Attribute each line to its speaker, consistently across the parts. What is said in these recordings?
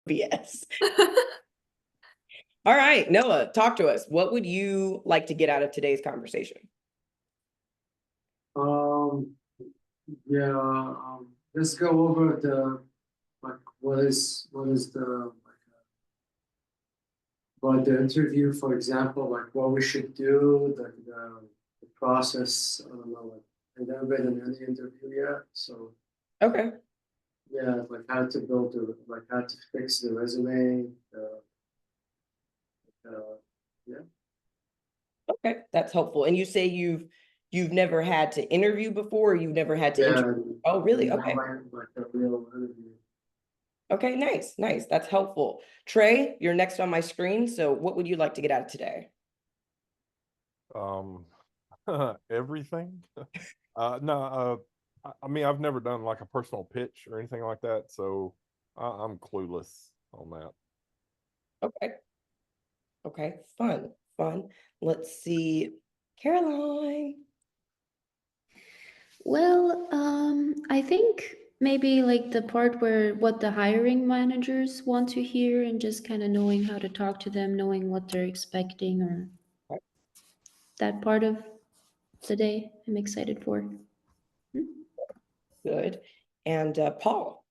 Speaker 1: BS. All right, Noah, talk to us. What would you like to get out of today's conversation?
Speaker 2: Um, yeah, let's go over the like what is the about the interview, for example, like what we should do, the process. I don't know, like I've never been in any interview yet, so
Speaker 1: Okay.
Speaker 2: yeah, like how to build like how to fix the resume. Yeah,
Speaker 1: Okay, that's helpful. And you say you've never had to interview before, or you've never had to
Speaker 2: yeah,
Speaker 1: Oh, really? Okay.
Speaker 2: never like a real interview.
Speaker 1: Okay, nice, nice. That's helpful. Trey, you're next on my screen. So what would you like to get out of today?
Speaker 3: Um, everything. No, I mean, I've never done like a personal pitch or anything like that, so I'm clueless on that.
Speaker 1: Okay. Okay, fun, fun. Let's see. Caroline.
Speaker 4: Well, I think maybe like the part where what the hiring managers want to hear and just kind of knowing how to talk to them, knowing what they're expecting, or that part of the day I'm excited for.
Speaker 1: Good. And Paul.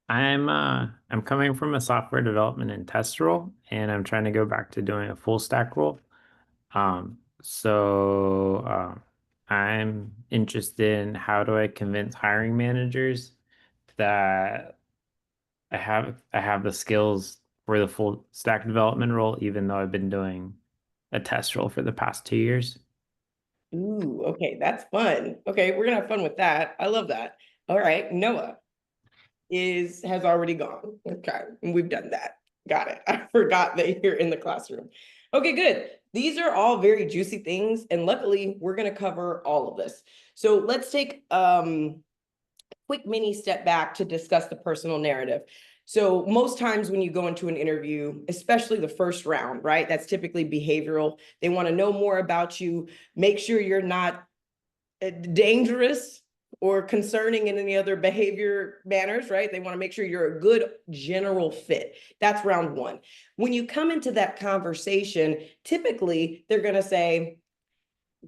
Speaker 5: I'm coming from a software development and test role, and I'm trying to go back to doing a full stack role. I'm interested in how do I convince hiring managers that I have the skills for the full stack development role, even though I've been doing a test role for the past 2 years.
Speaker 1: Ooh, okay, that's fun. Okay, we're gonna have fun with that. I love that. All right, Noah has already gone. Okay, and we've done that. Got it. I forgot that you're in the classroom. Okay, good. These are all very juicy things, and luckily we're gonna cover all of this. So let's take a quick mini step back to discuss the personal narrative. So most times when you go into an interview, especially the first round, right? That's typically behavioral. They want to know more about you, make sure you're not dangerous or concerning in any other behavior manners, right? They want to make sure you're a good general fit. That's round one. When you come into that conversation, typically they're going to say,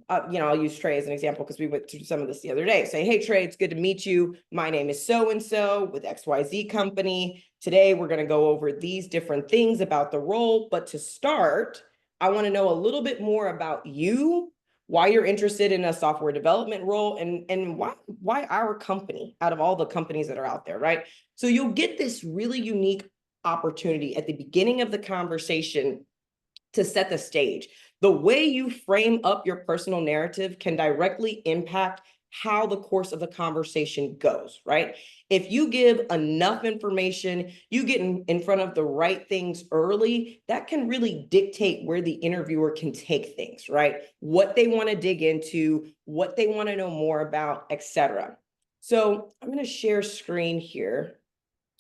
Speaker 1: I'll use Trey as an example because we went through some of this the other day. Say, hey, Trey, it's good to meet you. My name is so-and-so with XYZ company. Today, we're going to go over these different things about the role. But to start, I want to know a little bit more about you, why you're interested in a software development role, and why our company out of all the companies that are out there, right? So you'll get this really unique opportunity at the beginning of the conversation to set the stage. The way you frame up your personal narrative can directly impact how the course of the conversation goes, right? If you give enough information, you get in front of the right things early, that can really dictate where the interviewer can take things, right? What they want to dig into, what they want to know more about, etc. So I'm going to share screen here,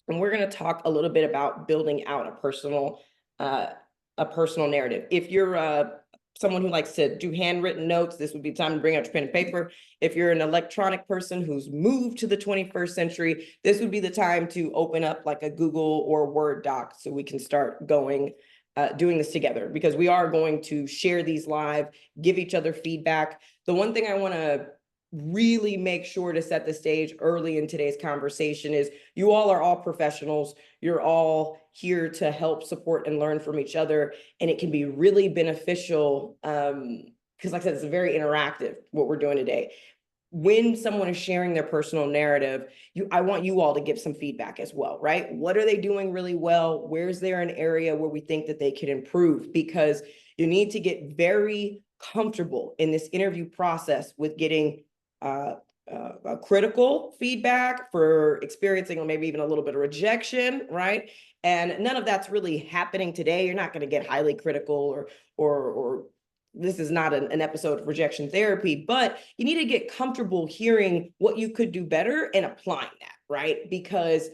Speaker 1: and we're going to talk a little bit about building out a personal narrative. If you're someone who likes to do handwritten notes, this would be time to bring out your pen and paper. If you're an electronic person who's moved to the 21st century, this would be the time to open up like a Google or Word doc so we can start doing this together, because we are going to share these live, give each other feedback. The one thing I want to really make sure to set the stage early in today's conversation is you all are all professionals. You're all here to help support and learn from each other. And it can be really beneficial because like I said, it's very interactive, what we're doing today. When someone is sharing their personal narrative, I want you all to give some feedback as well, right? What are they doing really well? Where's there an area where we think that they could improve? Because you need to get very comfortable in this interview process with getting critical feedback for experiencing maybe even a little bit of rejection, right? And none of that's really happening today. You're not going to get highly critical or this is not an episode of rejection therapy, but you need to get comfortable hearing what you could do better and applying that, right? Because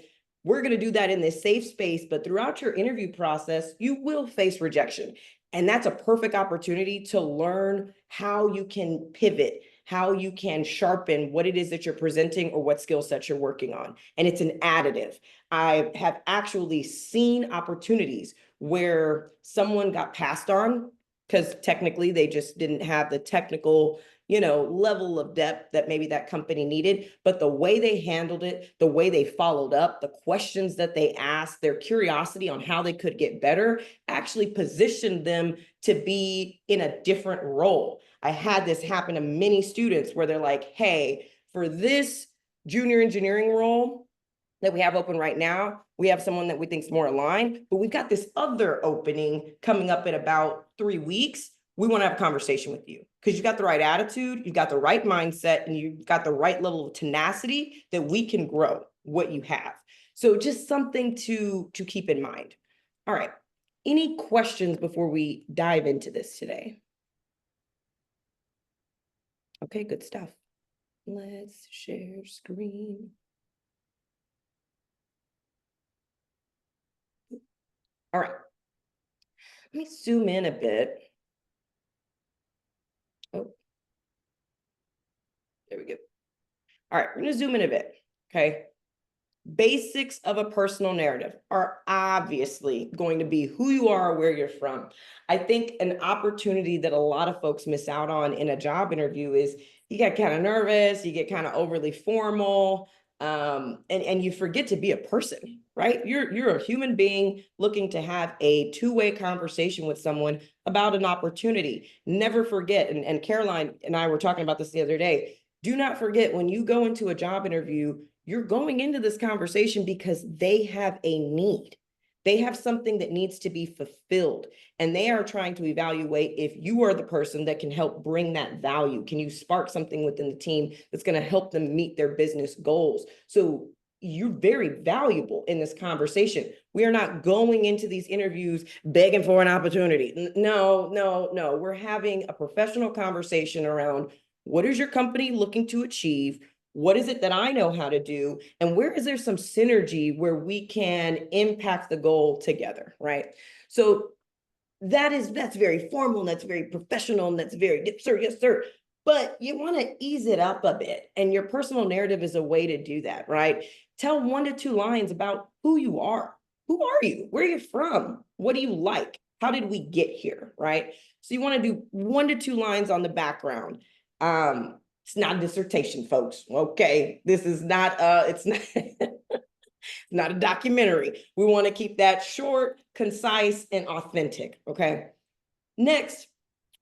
Speaker 1: we're going to do that in this safe space, but throughout your interview process, you will face rejection. And that's a perfect opportunity to learn how you can pivot how you can sharpen what it is that you're presenting or what skill sets you're working on. And it's an additive. I have actually seen opportunities where someone got passed on because technically they just didn't have the technical, level of depth that maybe that company needed. But the way they handled it, the way they followed up, the questions that they asked, their curiosity on how they could get better actually positioned them to be in a different role. I had this happen to many students where they're like, hey, for this junior engineering role that we have open right now, we have someone that we think is more aligned, but we've got this other opening coming up in about 3 weeks. We want to have a conversation with you because you've got the right attitude, you've got the right mindset, and you've got the right level of tenacity that we can grow what you have. So just something to keep in mind. All right. Any questions before we dive into this today? Okay, good stuff. Let's share screen. All right. Let me zoom in a bit. Oh, there we go. All right, we're going to zoom in a bit. Okay. Basics of a personal narrative are obviously going to be who you are, where you're from. I think an opportunity that a lot of folks miss out on in a job interview is you get kind of nervous, you get kind of overly formal, and you forget to be a person, right? You're a human being looking to have a two-way conversation with someone about an opportunity. Never forget, and Caroline and I were talking about this the other day, do not forget when you go into a job interview, you're going into this conversation because they have a need. They have something that needs to be fulfilled, and they are trying to evaluate if you are the person that can help bring that value. Can you spark something within the team that's going to help them meet their business goals? So you're very valuable in this conversation. We are not going into these interviews begging for an opportunity. No, no, no. We're having a professional conversation around what is your company looking to achieve? What is it that I know how to do? And where is there some synergy where we can impact the goal together, right? So that's very formal, and that's very professional, and that's very, yes, sir, yes, sir. But you want to ease it up a bit. And your personal narrative is a way to do that, right? Tell 1 to 2 lines about who you are. Who are you? Where are you from? What do you like? How did we get here, right? So you want to do 1 to 2 lines on the background. It's not a dissertation, folks. Okay, this is not it's not not a documentary. We want to keep that short, concise, and authentic. Okay. Next,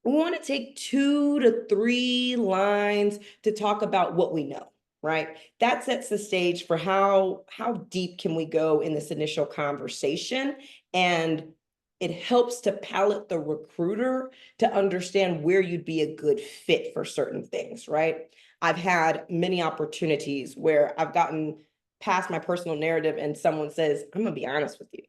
Speaker 1: we want to take 2 to 3 lines to talk about what we know, right? That sets the stage for how deep can we go in this initial conversation, and it helps to palette the recruiter to understand where you'd be a good fit for certain things, right? I've had many opportunities where I've gotten past my personal narrative and someone says, I'm gonna be honest with you,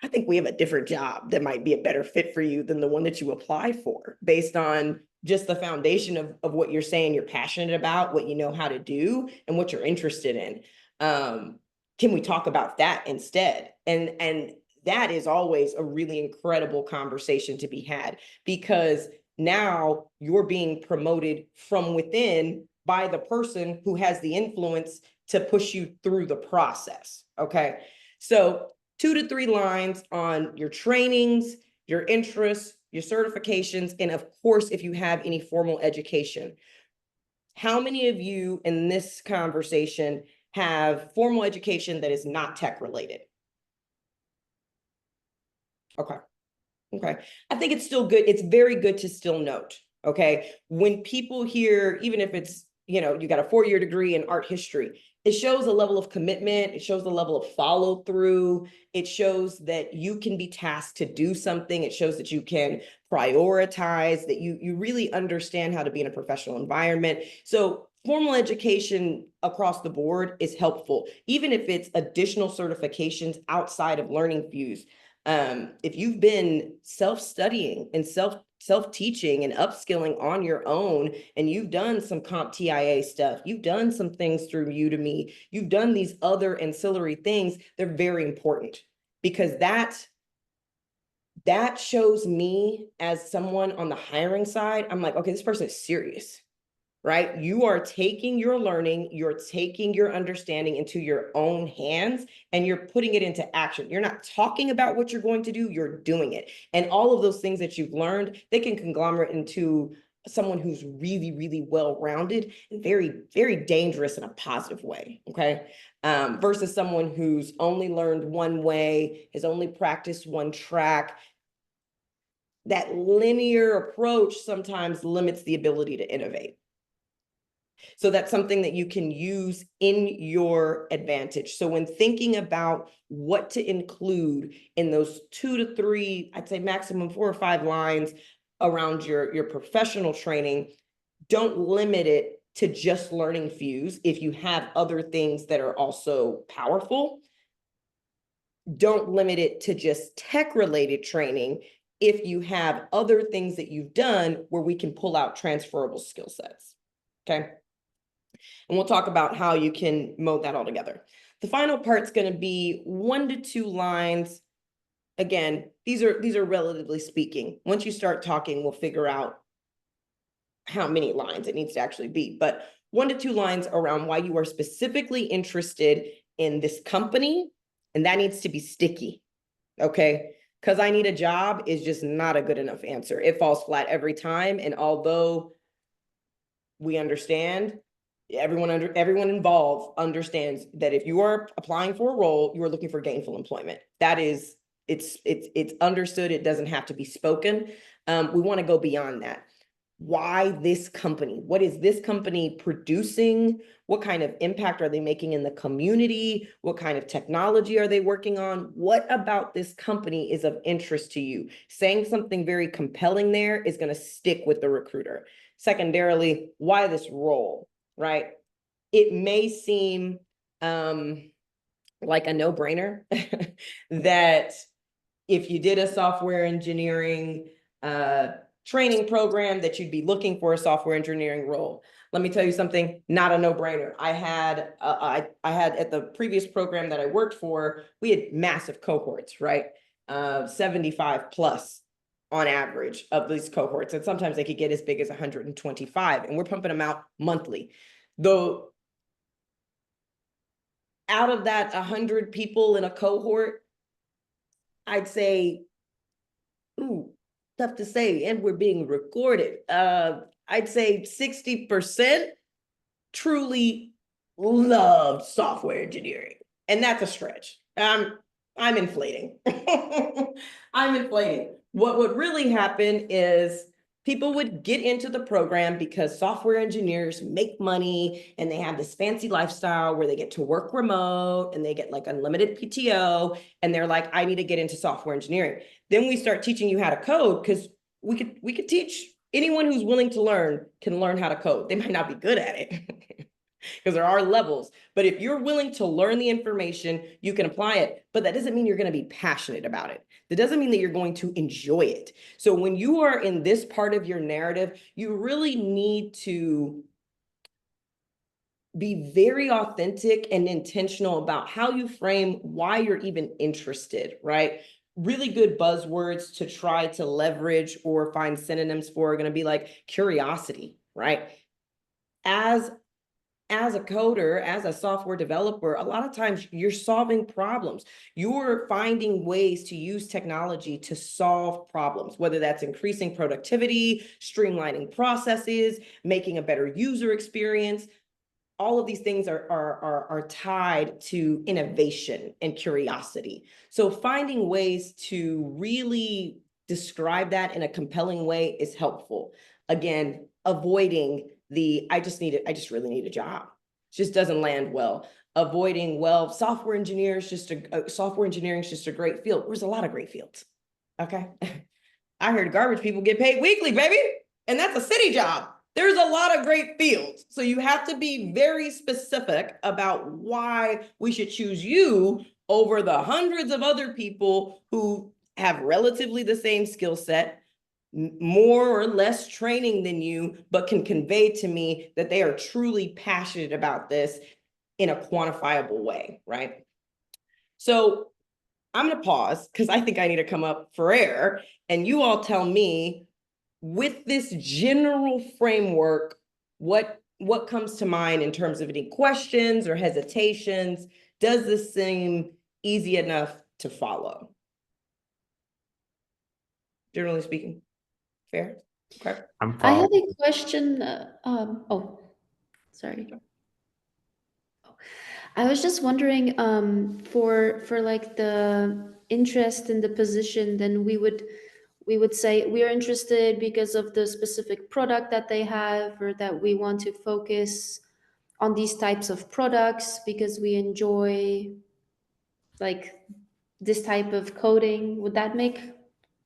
Speaker 1: I think we have a different job that might be a better fit for you than the one that you apply for, based on just the foundation of what you're saying you're passionate about, what you know how to do, and what you're interested in. Can we talk about that instead? And that is always a really incredible conversation to be had, because now you're being promoted from within by the person who has the influence to push you through the process. Okay. So 2 to 3 lines on your trainings, your interests, your certifications, and of course, if you have any formal education. How many of you in this conversation have formal education that is not tech related? Okay. Okay. I think it's still good. It's very good to still note. Okay. When people hear, even if it's, you got a 4-year degree in art history, it shows a level of commitment. It shows a level of follow through. It shows that you can be tasked to do something. It shows that you can prioritize, that you really understand how to be in a professional environment. So formal education across the board is helpful, even if it's additional certifications outside of LearningFuze. If you've been self-studying and self-teaching and upskilling on your own, and you've done some CompTIA stuff, you've done some things through Udemy, you've done these other ancillary things, they're very important, because that shows me as someone on the hiring side, I'm like, okay, this person is serious. right? You are taking your learning, you're taking your understanding into your own hands, and you're putting it into action. You're not talking about what you're going to do, you're doing it. And all of those things that you've learned, they can conglomerate into someone who's really, really well-rounded and very, very dangerous in a positive way, okay? Versus someone who's only learned one way, has only practiced one track. That linear approach sometimes limits the ability to innovate. So that's something that you can use in your advantage. So when thinking about what to include in those 2 to 3, I'd say maximum 4 or 5 lines around your professional training, don't limit it to just LearningFuze if you have other things that are also powerful. Don't limit it to just tech-related training if you have other things that you've done where we can pull out transferable skill sets, okay? And we'll talk about how you can mold that all together. The final part's going to be 1 to 2 lines. Again, these are relatively speaking. Once you start talking, we'll figure out how many lines it needs to actually be. But 1 to 2 lines around why you are specifically interested in this company, and that needs to be sticky, okay? Because I need a job is just not a good enough answer. It falls flat every time. And although we understand, everyone involved understands that if you are applying for a role, you are looking for gainful employment. That is, it's understood. It doesn't have to be spoken. We want to go beyond that. Why this company? What is this company producing? What kind of impact are they making in the community? What kind of technology are they working on? What about this company is of interest to you? Saying something very compelling there is going to stick with the recruiter. Secondarily, why this role, right? It may seem like a no-brainer that if you did a software engineering training program that you'd be looking for a software engineering role. Let me tell you something, not a no-brainer. I had at the previous program that I worked for, we had massive cohorts, right? 75 plus on average of these cohorts. And sometimes they could get as big as 125, and we're pumping them out monthly. Though out of that 100 people in a cohort, I'd say, ooh, tough to say, and we're being recorded. I'd say 60% truly loved software engineering, and that's a stretch. I'm inflating. I'm inflating. What would really happen is people would get into the program because software engineers make money and they have this fancy lifestyle where they get to work remote and they get like unlimited PTO, and they're like, I need to get into software engineering. Then we start teaching you how to code, because we could teach anyone who's willing to learn can learn how to code. They might not be good at it because there are levels, but if you're willing to learn the information, you can apply it. But that doesn't mean you're going to be passionate about it. That doesn't mean that you're going to enjoy it. So when you are in this part of your narrative, you really need to be very authentic and intentional about how you frame why you're even interested, right? Really good buzzwords to try to leverage or find synonyms for are going to be like curiosity, right? As a coder, as a software developer, a lot of times you're solving problems. You're finding ways to use technology to solve problems, whether that's increasing productivity, streamlining processes, making a better user experience. All of these things are tied to innovation and curiosity. So finding ways to really describe that in a compelling way is helpful. Again, avoiding the, I just really need a job. It just doesn't land well. Avoiding, well, software engineering is just a great field. There's a lot of great fields, okay? I heard garbage people get paid weekly, baby, and that's a city job. There's a lot of great fields. So you have to be very specific about why we should choose you over the hundreds of other people who have relatively the same skill set, more or less training than you, but can convey to me that they are truly passionate about this in a quantifiable way, right? So I'm going to pause because I think I need to come up for air, and you all tell me, with this general framework, what comes to mind in terms of any questions or hesitations? Does this seem easy enough to follow? Generally speaking, fair? Okay.
Speaker 5: I'm
Speaker 4: I have
Speaker 5: following.
Speaker 4: a question. Oh, sorry. I was just wondering, for like the interest in the position, then we would say we are interested because of the specific product that they have, or that we want to focus on these types of products because we enjoy like this type of coding. Would that make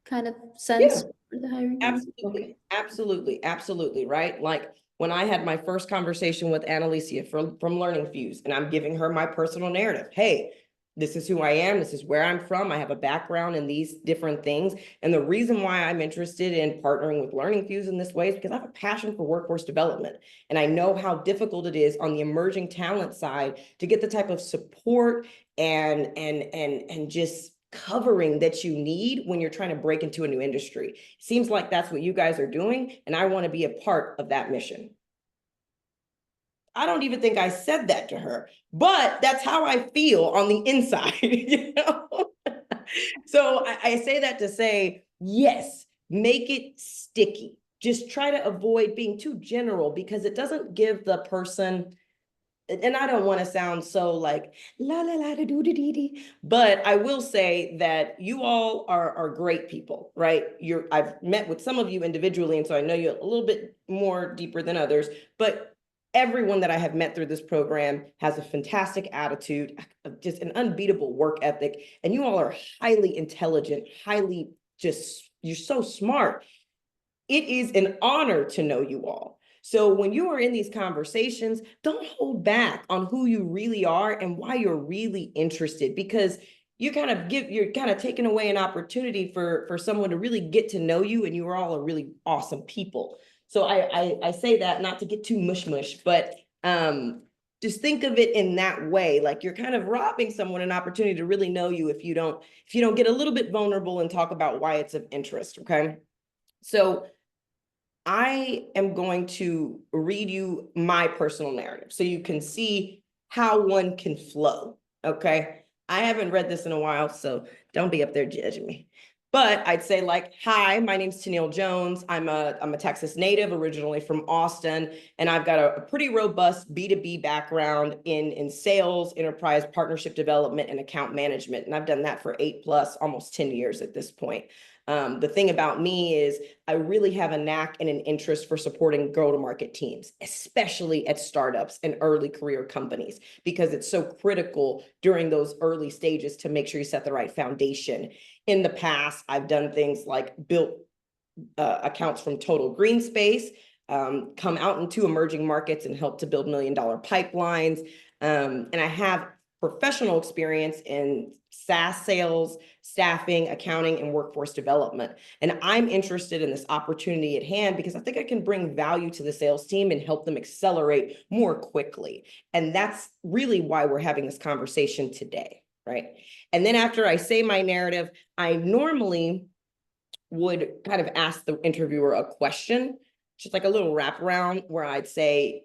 Speaker 4: kind of sense
Speaker 1: Yeah.
Speaker 4: for the hiring manager? Okay.
Speaker 1: Absolutely, right? Like when I had my first conversation with Annalicia from LearningFuze, and I'm giving her my personal narrative. Hey, this is who I am. This is where I'm from. I have a background in these different things. And the reason why I'm interested in partnering with LearningFuze in this way is because I have a passion for workforce development. And I know how difficult it is on the emerging talent side to get the type of support and just covering that you need when you're trying to break into a new industry. Seems like that's what you guys are doing, and I want to be a part of that mission. I don't even think I said that to her, but that's how I feel on the inside, you know? So I say that to say, yes, make it sticky. Just try to avoid being too general because it doesn't give the person, and I don't want to sound so like la la la da doo dee dee dee, but I will say that you all are great people, right? I've met with some of you individually, and so I know you a little bit more deeper than others, but everyone that I have met through this program has a fantastic attitude, just an unbeatable work ethic, and you all are highly intelligent, highly just, you're so smart. It is an honor to know you all. So when you are in these conversations, don't hold back on who you really are and why you're really interested, because you're kind of taking away an opportunity for someone to really get to know you, and you are all a really awesome people. So I say that not to get too mush, but just think of it in that way. Like you're kind of robbing someone an opportunity to really know you if you don't get a little bit vulnerable and talk about why it's of interest. Okay. So I am going to read you my personal narrative so you can see how one can flow, okay? I haven't read this in a while, so don't be up there judging me. But I'd say like, hi, my name's Tennille Jones. I'm a Texas native, originally from Austin, and I've got a pretty robust B2B background in sales, enterprise partnership development, and account management. And I've done that for 8 plus, almost 10 years at this point. The thing about me is I really have a knack and an interest for supporting go-to-market teams, especially at startups and early career companies, because it's so critical during those early stages to make sure you set the right foundation. In the past, I've done things like built accounts from total green space, come out into emerging markets and help to build $1 million pipelines. And I have professional experience in SaaS sales, staffing, accounting, and workforce development. And I'm interested in this opportunity at hand because I think I can bring value to the sales team and help them accelerate more quickly. And that's really why we're having this conversation today, right? And then after I say my narrative, I normally would kind of ask the interviewer a question, just like a little wraparound where I'd say,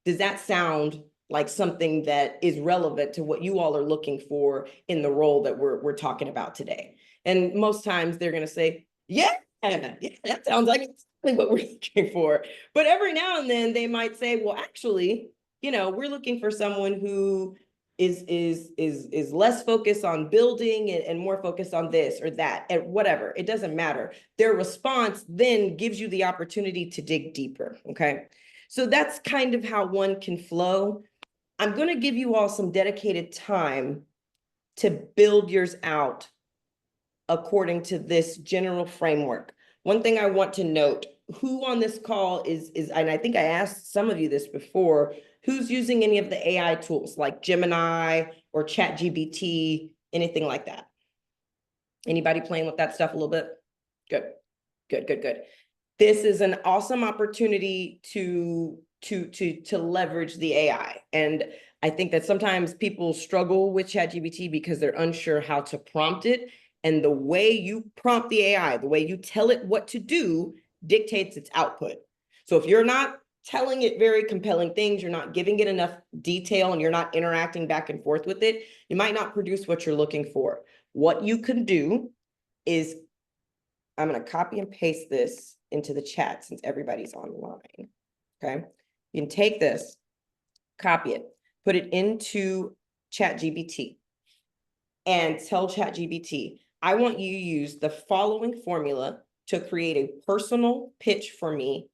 Speaker 1: does that sound like something that is relevant to what you all are looking for in the role that we're talking about today? And most times they're going to say, yeah, that sounds like exactly what we're looking for. But every now and then they might say, well, actually, we're looking for someone who is less focused on building and more focused on this or that, and whatever. It doesn't matter. Their response then gives you the opportunity to dig deeper. Okay. So that's kind of how one can flow. I'm going to give you all some dedicated time to build yours out according to this general framework. One thing I want to note, who on this call is, and I think I asked some of you this before, who's using any of the AI tools like Gemini or ChatGPT, anything like that? Anybody playing with that stuff a little bit? Good. This is an awesome opportunity to leverage the AI. And I think that sometimes people struggle with ChatGPT because they're unsure how to prompt it. And the way you prompt the AI, the way you tell it what to do, dictates its output. So if you're not telling it very compelling things, you're not giving it enough detail, and you're not interacting back and forth with it, you might not produce what you're looking for. What you can do is, I'm going to copy and paste this into the chat since everybody's online. Okay. You can take this, copy it, put it into ChatGPT, and tell ChatGPT, I want you to use the following formula to create a personal pitch for me.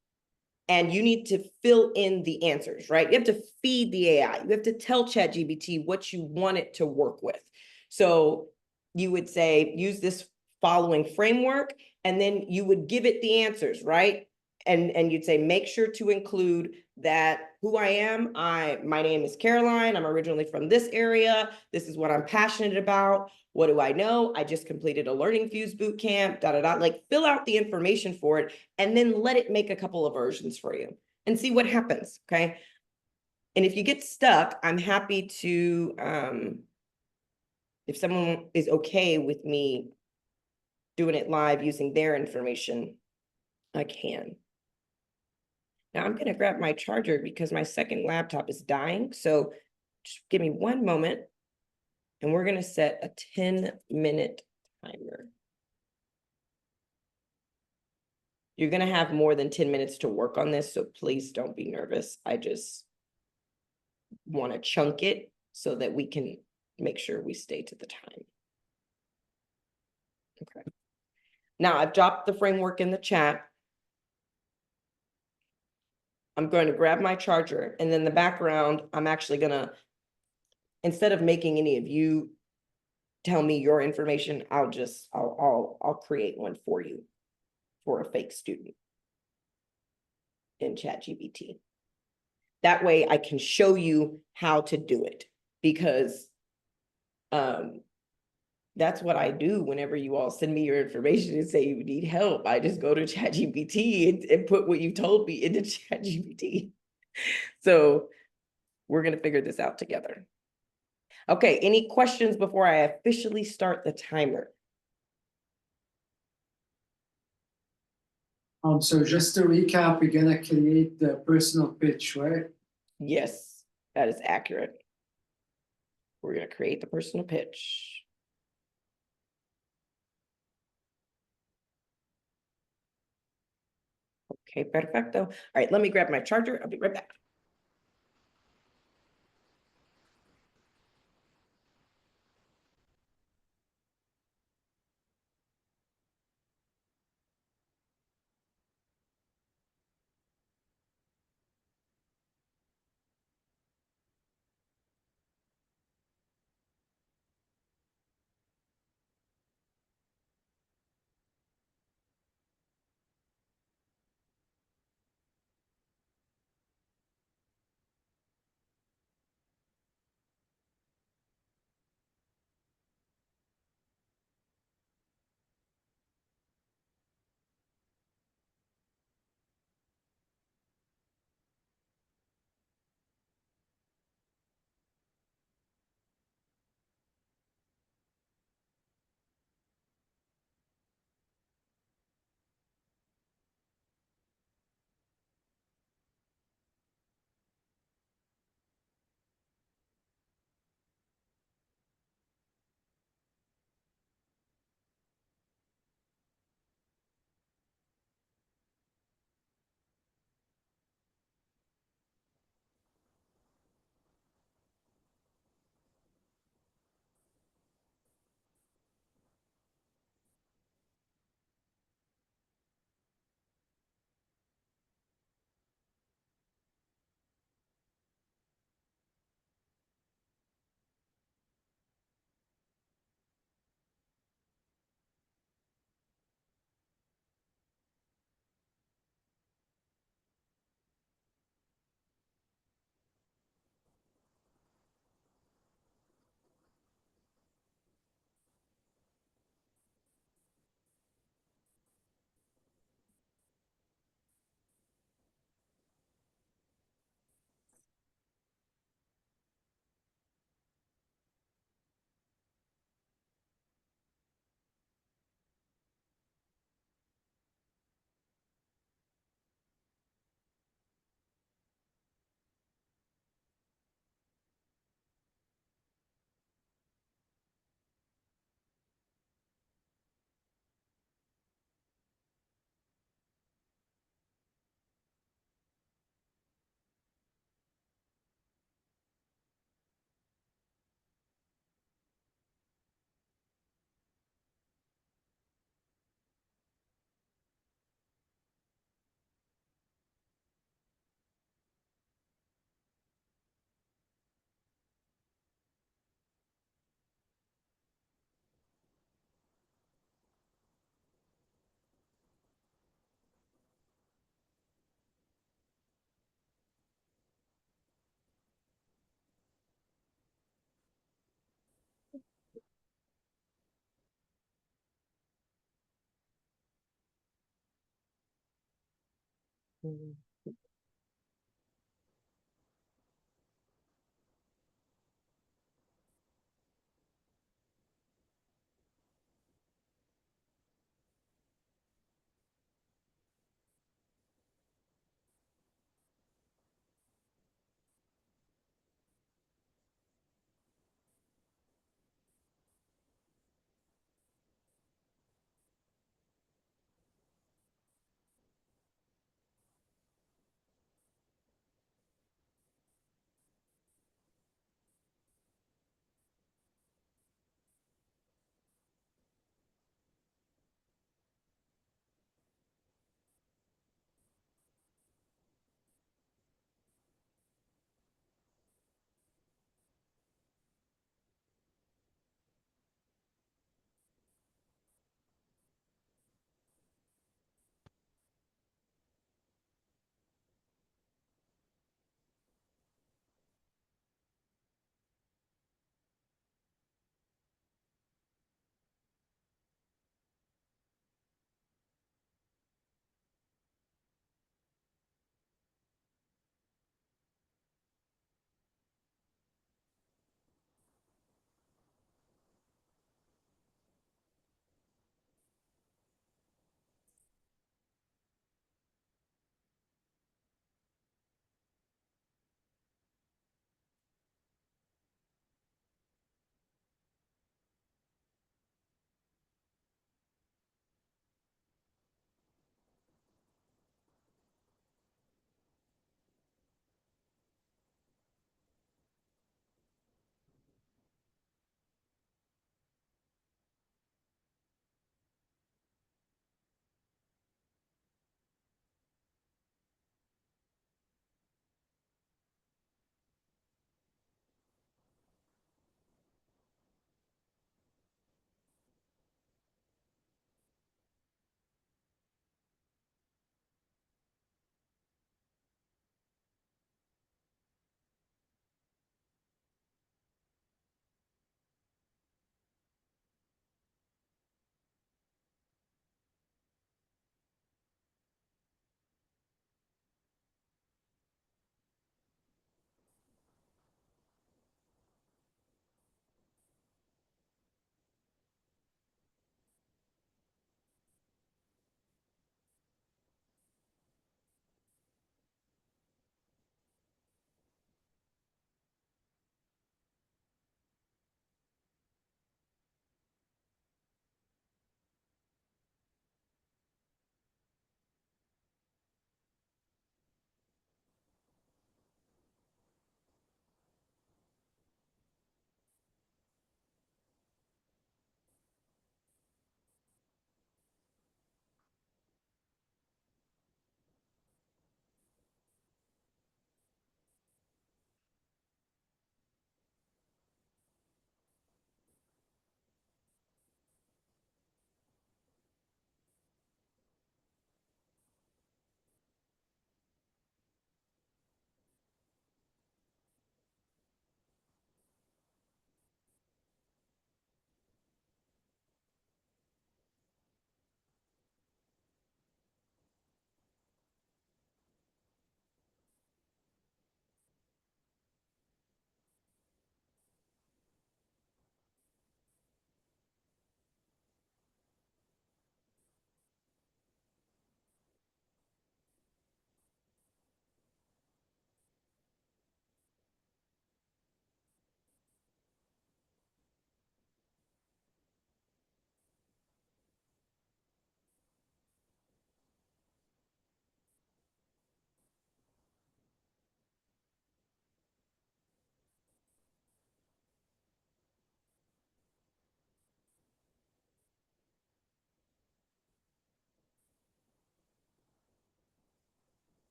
Speaker 1: And you need to fill in the answers, right? You have to feed the AI. You have to tell ChatGPT what you want it to work with. So you would say, use this following framework, and then you would give it the answers, right? And you'd say, make sure to include that who I am. My name is Caroline. I'm originally from this area. This is what I'm passionate about. What do I know? I just completed a LearningFuze boot camp, Like, fill out the information for it, and then let it make a couple of versions for you and see what happens, okay? And if you get stuck, I'm happy to, if someone is okay with me doing it live using their information, I can. Now I'm gonna grab my charger because my second laptop is dying. So just give me one moment, and we're gonna set a 10-minute timer. You're gonna have more than 10 minutes to work on this, so please don't be nervous. I just want to chunk it so that we can make sure we stay to the time. Okay. Now I've dropped the framework in the chat. I'm going to grab my charger, and then the background, I'm actually gonna, instead of making any of you tell me your information, I'll create one for you for a fake student in ChatGPT. That way I can show you how to do it, because that's what I do whenever you all send me your information and say you need help. I just go to ChatGPT and put what you told me into ChatGPT. So we're going to figure this out together. Okay, any questions before I officially start the timer?
Speaker 2: So just to recap, we're gonna create the personal pitch, right?
Speaker 1: Yes, that is accurate. We're going to create the personal pitch. Okay, perfecto. All right, let me grab my charger. I'll be right back.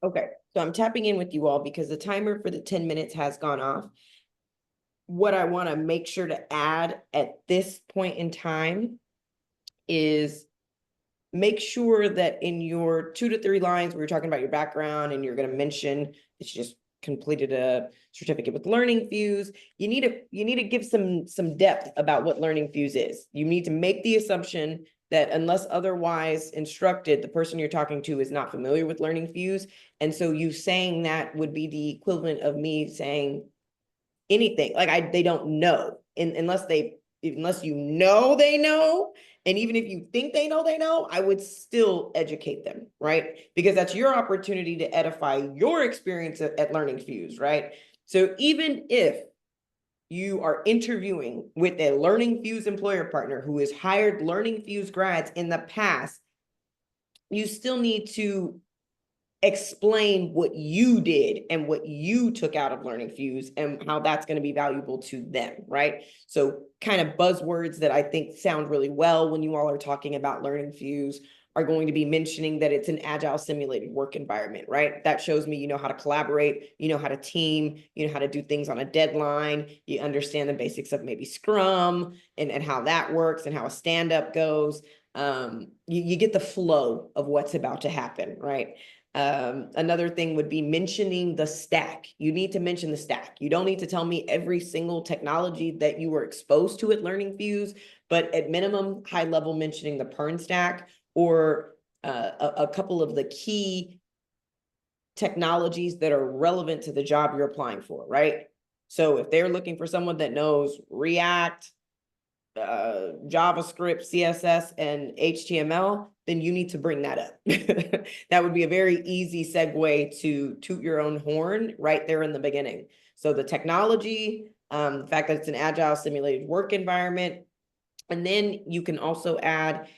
Speaker 1: Okay, so I'm tapping in with you all because the timer for the 10 minutes has gone off. What I want to make sure to add at this point in time is make sure that in your 2 to 3 lines where you're talking about your background and you're going to mention that you just completed a certificate with LearningFuze, you need to give some depth about what LearningFuze is. You need to make the assumption that unless otherwise instructed, the person you're talking to is not familiar with LearningFuze. And so you saying that would be the equivalent of me saying anything. Like they don't know unless you know they know. And even if you think they know, I would still educate them, right? Because that's your opportunity to edify your experience at LearningFuze, right? So even if you are interviewing with a LearningFuze employer partner who has hired LearningFuze grads in the past, you still need to explain what you did and what you took out of LearningFuze and how that's going to be valuable to them, right? So kind of buzzwords that I think sound really well when you all are talking about LearningFuze are going to be mentioning that it's an agile simulated work environment, right? That shows me you know how to collaborate, you know how to team, you know how to do things on a deadline, you understand the basics of maybe Scrum and how that works and how a stand-up goes. You get the flow of what's about to happen, right? Another thing would be mentioning the stack. You need to mention the stack. You don't need to tell me every single technology that you were exposed to at LearningFuze, but at minimum, high level mentioning the Pern stack or a couple of the key technologies that are relevant to the job you're applying for, right? So if they're looking for someone that knows React, JavaScript, CSS, and HTML, then you need to bring that up. That would be a very easy segue to toot your own horn right there in the beginning. So the technology, the fact that it's an agile simulated work environment, and then you can also add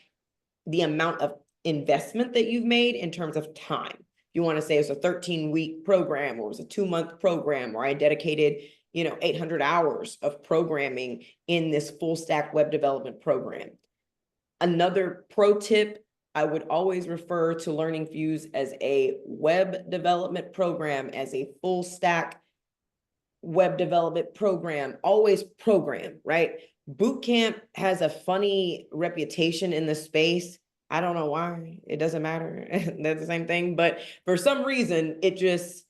Speaker 1: the amount of investment that you've made in terms of time. You want to say it's a 13-week program or it was a 2-month program, or I dedicated 800 hours of programming in this full stack web development program. Another pro tip, I would always refer to LearningFuze as a web development program, as a full stack web development program, always program, right? Bootcamp has a funny reputation in the space. I don't know why. It doesn't matter. They're the same thing. But for some reason, it's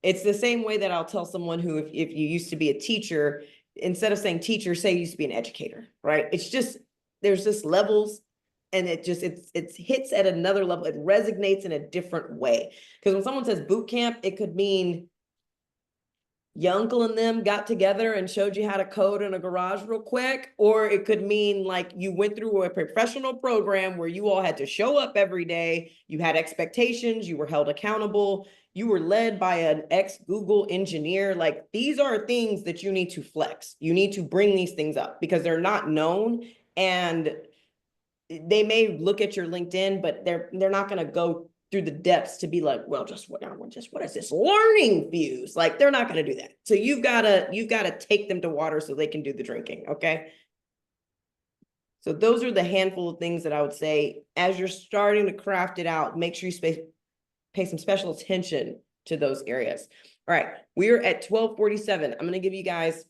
Speaker 1: the same way that I'll tell someone who, if you used to be a teacher, instead of saying teacher, say you used to be an educator, right? It's just, there's just levels and it hits at another level. It resonates in a different way. Because when someone says boot camp, it could mean your uncle and them got together and showed you how to code in a garage real quick, or it could mean like you went through a professional program where you all had to show up every day, you had expectations, you were held accountable, you were led by an ex-Google engineer. Like these are things that you need to flex. You need to bring these things up because they're not known, and they may look at your LinkedIn, but they're not going to go through the depths to be like, well, what is this LearningFuze? Like they're not going to do that. So you've got to take them to water so they can do the drinking. Okay. So those are the handful of things that I would say as you're starting to craft it out, make sure you pay some special attention to those areas. All right. We're at 12:47. I'm going to give you guys,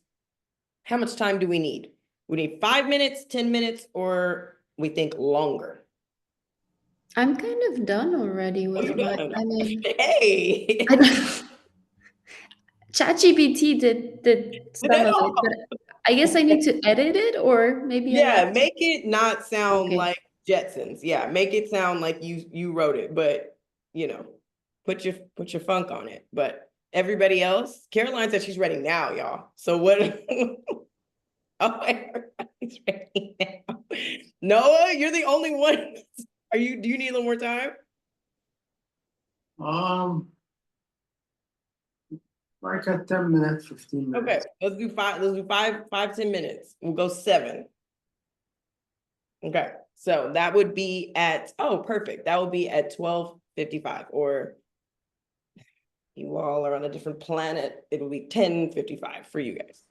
Speaker 1: how much time do we need? We need 5 minutes, 10 minutes, or we think longer?
Speaker 4: I'm kind of done already with my, I mean,
Speaker 1: hey.
Speaker 4: ChatGPT did some of it, but I guess I need to edit it, or maybe I
Speaker 1: Yeah,
Speaker 4: have to.
Speaker 1: make it not sound
Speaker 4: Okay.
Speaker 1: like Jetsons. Yeah, make it sound like you wrote it, but put your funk on it. But everybody else, Caroline said she's ready now, y'all. So what? Oh, everybody's ready now. Noah, you're the only one. Do you need a little more time?
Speaker 2: Like a 10 minute, 15
Speaker 1: Okay,
Speaker 2: minutes.
Speaker 1: let's do five, 10 minutes. We'll go 7. Okay, so that would be at, oh, perfect. That would be at 12:55, or you all are on a different planet. It will be 10:55 for you guys.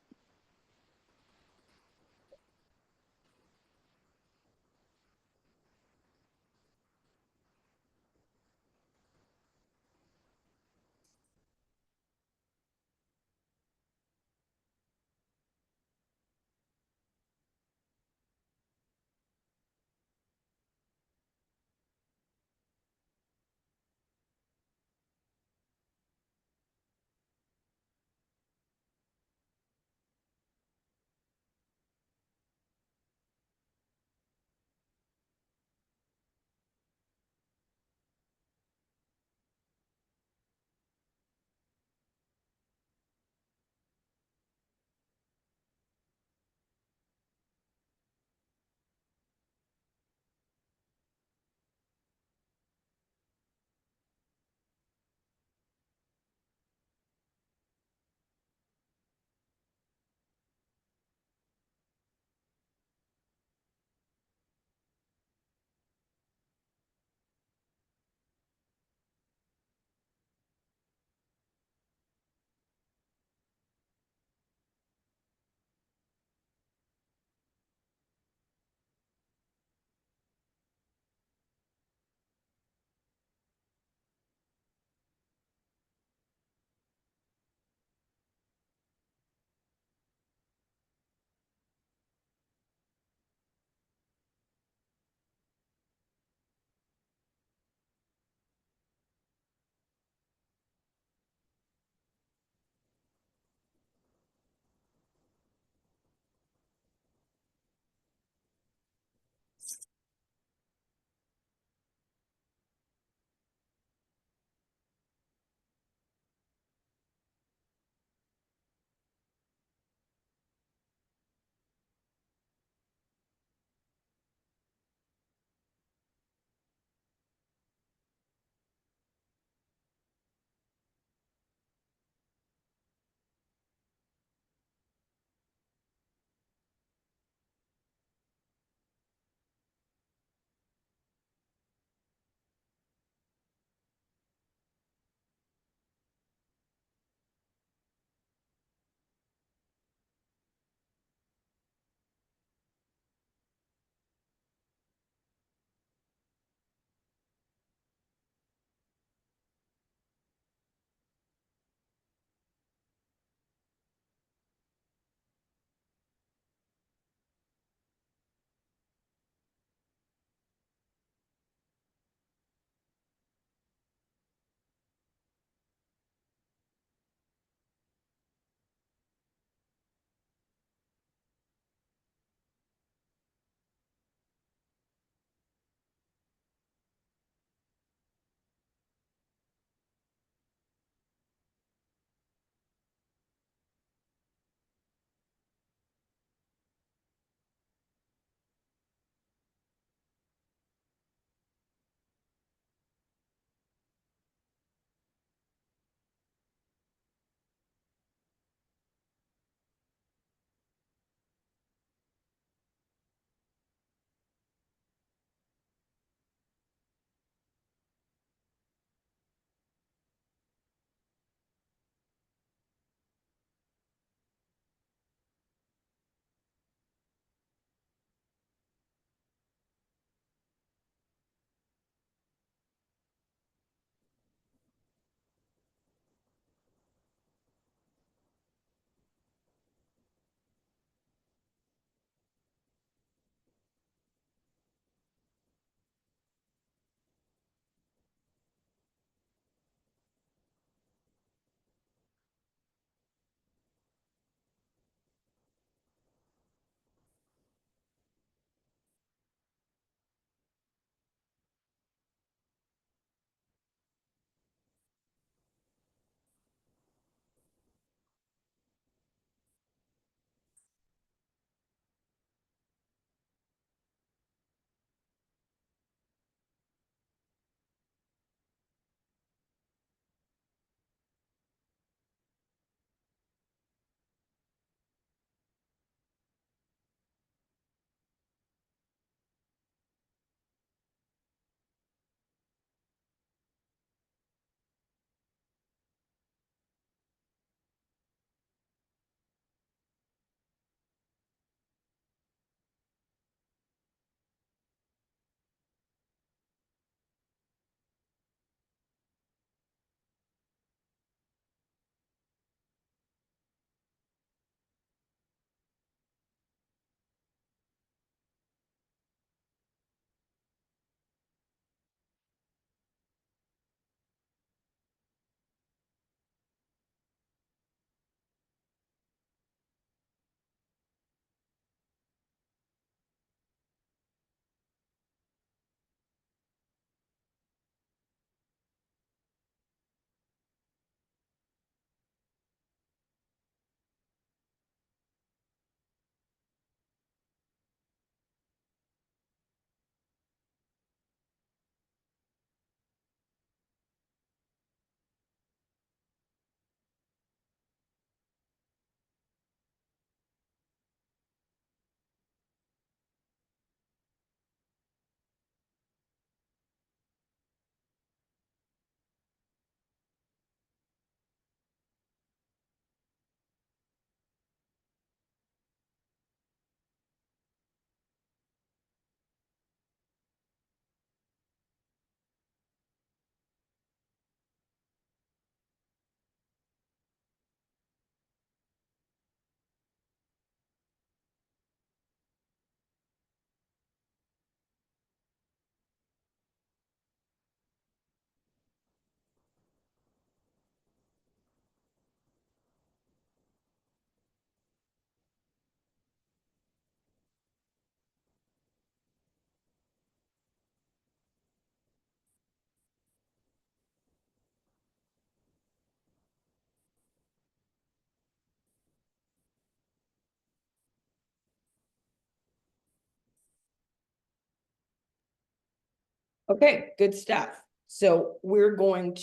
Speaker 1: Okay, good stuff. So we're gonna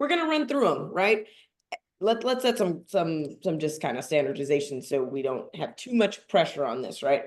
Speaker 1: run through them, right? Let's set some just kind of standardization so we don't have too much pressure on this, right?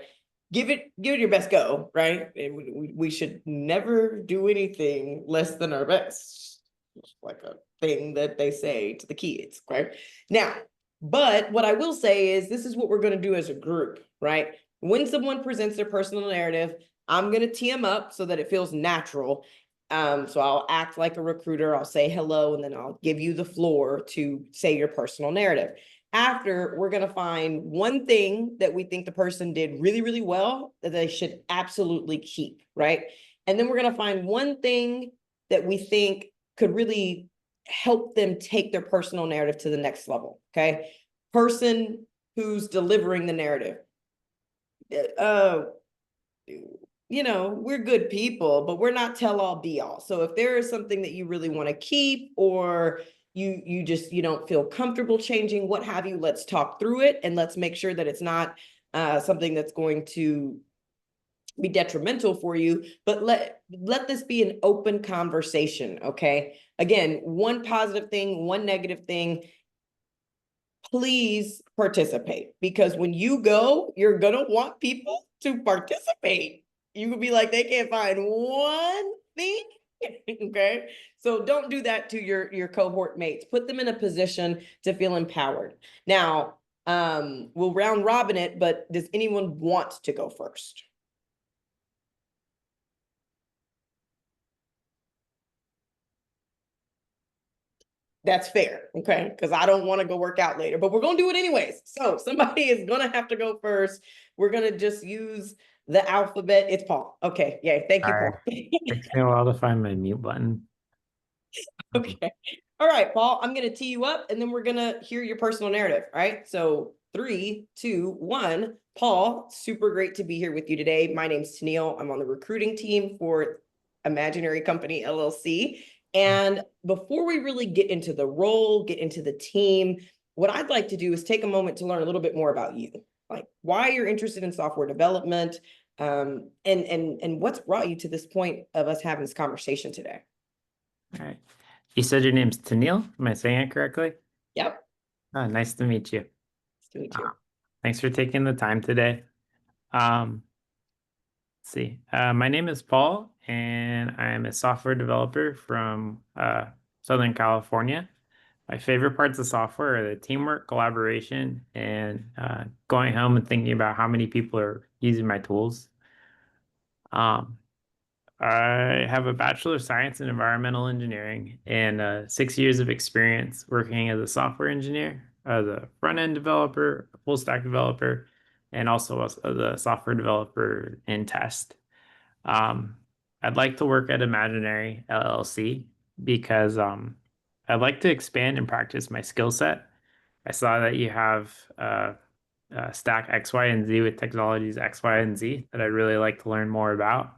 Speaker 1: Give it your best go, right? And we should never do anything less than our best. It's like a thing that they say to the kids, right? Now, but what I will say is this is what we're going to do as a group, right? When someone presents their personal narrative, I'm going to tee them up so that it feels natural. So I'll act like a recruiter, I'll say hello, and then I'll give you the floor to say your personal narrative. After, we're going to find one thing that we think the person did really, really well that they should absolutely keep, right? And then we're going to find one thing that we think could really help them take their personal narrative to the next level, okay? Person who's delivering the narrative. You know, we're good people, but we're not tell all be all. So if there is something that you really want to keep, or you don't feel comfortable changing, what have you, let's talk through it and let's make sure that it's not something that's going to be detrimental for you, but let this be an open conversation, okay? Again, one positive thing, one negative thing. Please participate, because when you go, you're gonna want people to participate. You could be like, they can't find one thing. Okay, so don't do that to your cohort mates. Put them in a position to feel empowered. Now, we'll round robin it, but does anyone want to go first? That's fair, okay? Because I don't want to go work out later, but we're gonna do it anyways. So somebody is gonna have to go first. We're gonna just use the alphabet. It's Paul. Okay, yay, thank you,
Speaker 5: All
Speaker 1: Paul.
Speaker 5: Takes me a while to find my mute button.
Speaker 1: Okay. All right, Paul, I'm gonna tee you up and then we're gonna hear your personal narrative. All right. So 3, 2, 1. Paul, super great to be here with you today. My name's Tennille. I'm on the recruiting team for Imaginary Company LLC. And before we really get into the role, get into the team, what I'd like to do is take a moment to learn a little bit more about you, like why you're interested in software development, and what's brought you to this point of us having this conversation today.
Speaker 5: All right. You said your name's Tennille. Am I saying it correctly?
Speaker 1: Yep.
Speaker 5: Nice to meet you.
Speaker 1: Nice to meet you.
Speaker 5: Thanks for taking the time today. Let's see. My name is Paul, and I'm a software developer from Southern California. My favorite parts of software are the teamwork, collaboration, and going home and thinking about how many people are using my tools. I have a Bachelor of Science in Environmental Engineering and 6 years of experience working as a software engineer, as a front-end developer, a full-stack developer, and also as a software developer in test. I'd like to work at Imaginary LLC because I'd like to expand and practice my skill set. I saw that you have stack X, Y, and Z with technologies X, Y, and Z that I'd really like to learn more about.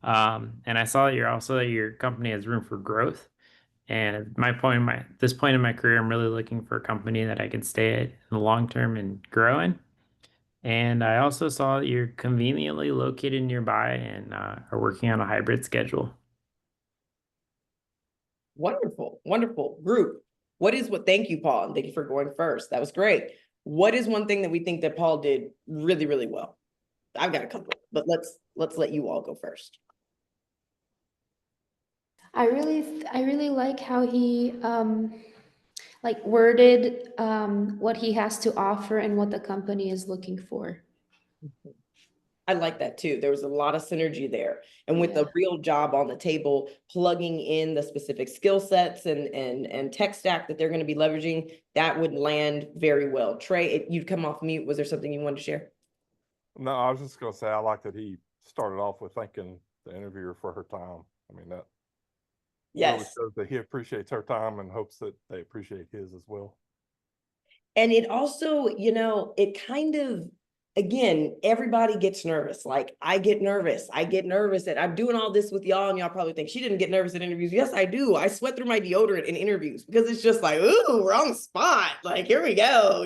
Speaker 5: And I saw that your company has room for growth. And at this point in my career, I'm really looking for a company that I can stay at in the long term and grow in. And I also saw that you're conveniently located nearby and are working on a hybrid schedule.
Speaker 1: Wonderful, wonderful group. Thank you, Paul, and thank you for going first. That was great. What is one thing that we think that Paul did really, really well? I've got a couple, but let's let you all go first.
Speaker 4: I really like how he like worded what he has to offer and what the company is looking for.
Speaker 1: I like that too. There was a lot of synergy there. And with the real job on the table, plugging in the specific skill sets and tech stack that they're going to be leveraging, that would land very well. Trey, you'd come off mute. Was there something you wanted to share?
Speaker 3: No, I was just going to say, I like that he started off with thanking the interviewer for her time. I mean, that really shows that he appreciates her time and hopes that they appreciate his as well.
Speaker 1: And it also, it kind of, again, everybody gets nervous. Like I get nervous that I'm doing all this with y'all, and y'all probably think she didn't get nervous at interviews. Yes, I do. I sweat through my deodorant in interviews because it's just like, ooh, we're on the spot. Like, here we go,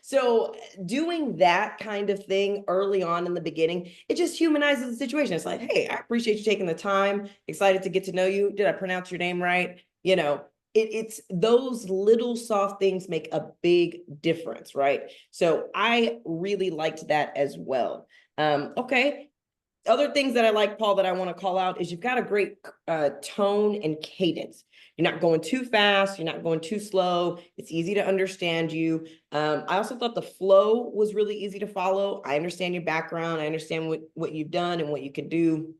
Speaker 1: So doing that kind of thing early on in the beginning, it just humanizes the situation. It's like, hey, I appreciate you taking the time, excited to get to know you. Did I pronounce your name right? You know, it's those little soft things make a big difference, right? So I really liked that as well. Okay. Other things that I like, Paul, that I want to call out is you've got a great tone and cadence. You're not going too fast. You're not going too slow. It's easy to understand you. I also thought the flow was really easy to follow. I understand your background. I understand what you've done and what you could do.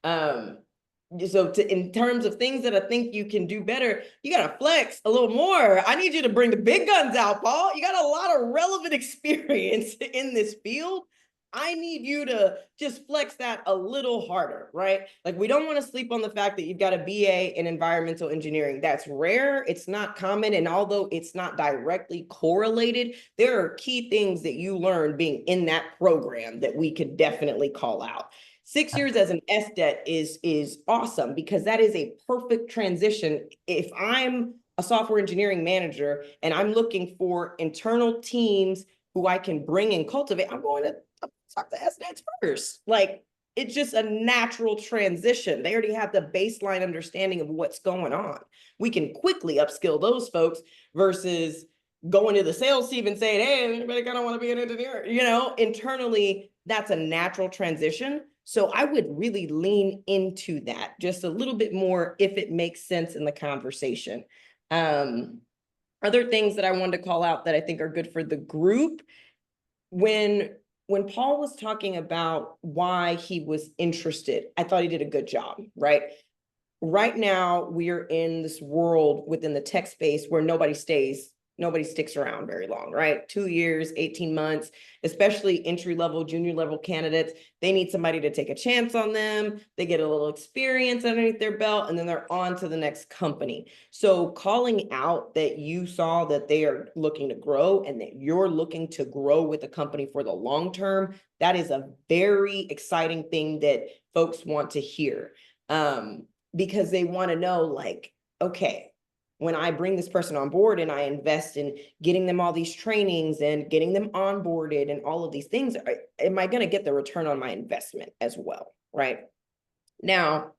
Speaker 1: So in terms of things that I think you can do better, you got to flex a little more. I need you to bring the big guns out, Paul. You got a lot of relevant experience in this field. I need you to just flex that a little harder, right? Like, we don't want to sleep on the fact that you've got a BA in environmental engineering. That's rare. It's not common. And although it's not directly correlated, there are key things that you learn being in that program that we could definitely call out. 6 years as an SDET is awesome, because that is a perfect transition. If I'm a software engineering manager and I'm looking for internal teams who I can bring and cultivate, I'm going to talk to SDETs first. Like, it's just a natural transition. They already have the baseline understanding of what's going on. We can quickly upskill those folks versus going to the sales team and saying, hey, anybody kind of want to be an engineer? You know, internally, that's a natural transition. So I would really lean into that just a little bit more if it makes sense in the conversation. Other things that I wanted to call out that I think are good for the group, when Paul was talking about why he was interested, I thought he did a good job, right? Right now, we are in this world within the tech space where nobody sticks around very long, right? 2 years, 18 months, especially entry-level, junior-level candidates. They need somebody to take a chance on them. They get a little experience underneath their belt, and then they're on to the next company. So calling out that you saw that they are looking to grow and that you're looking to grow with the company for the long term, that is a very exciting thing that folks want to hear. Because they want to know, like, okay, when I bring this person on board and I invest in getting them all these trainings and getting them onboarded and all of these things, am I going to get the return on my investment as well, right? Now,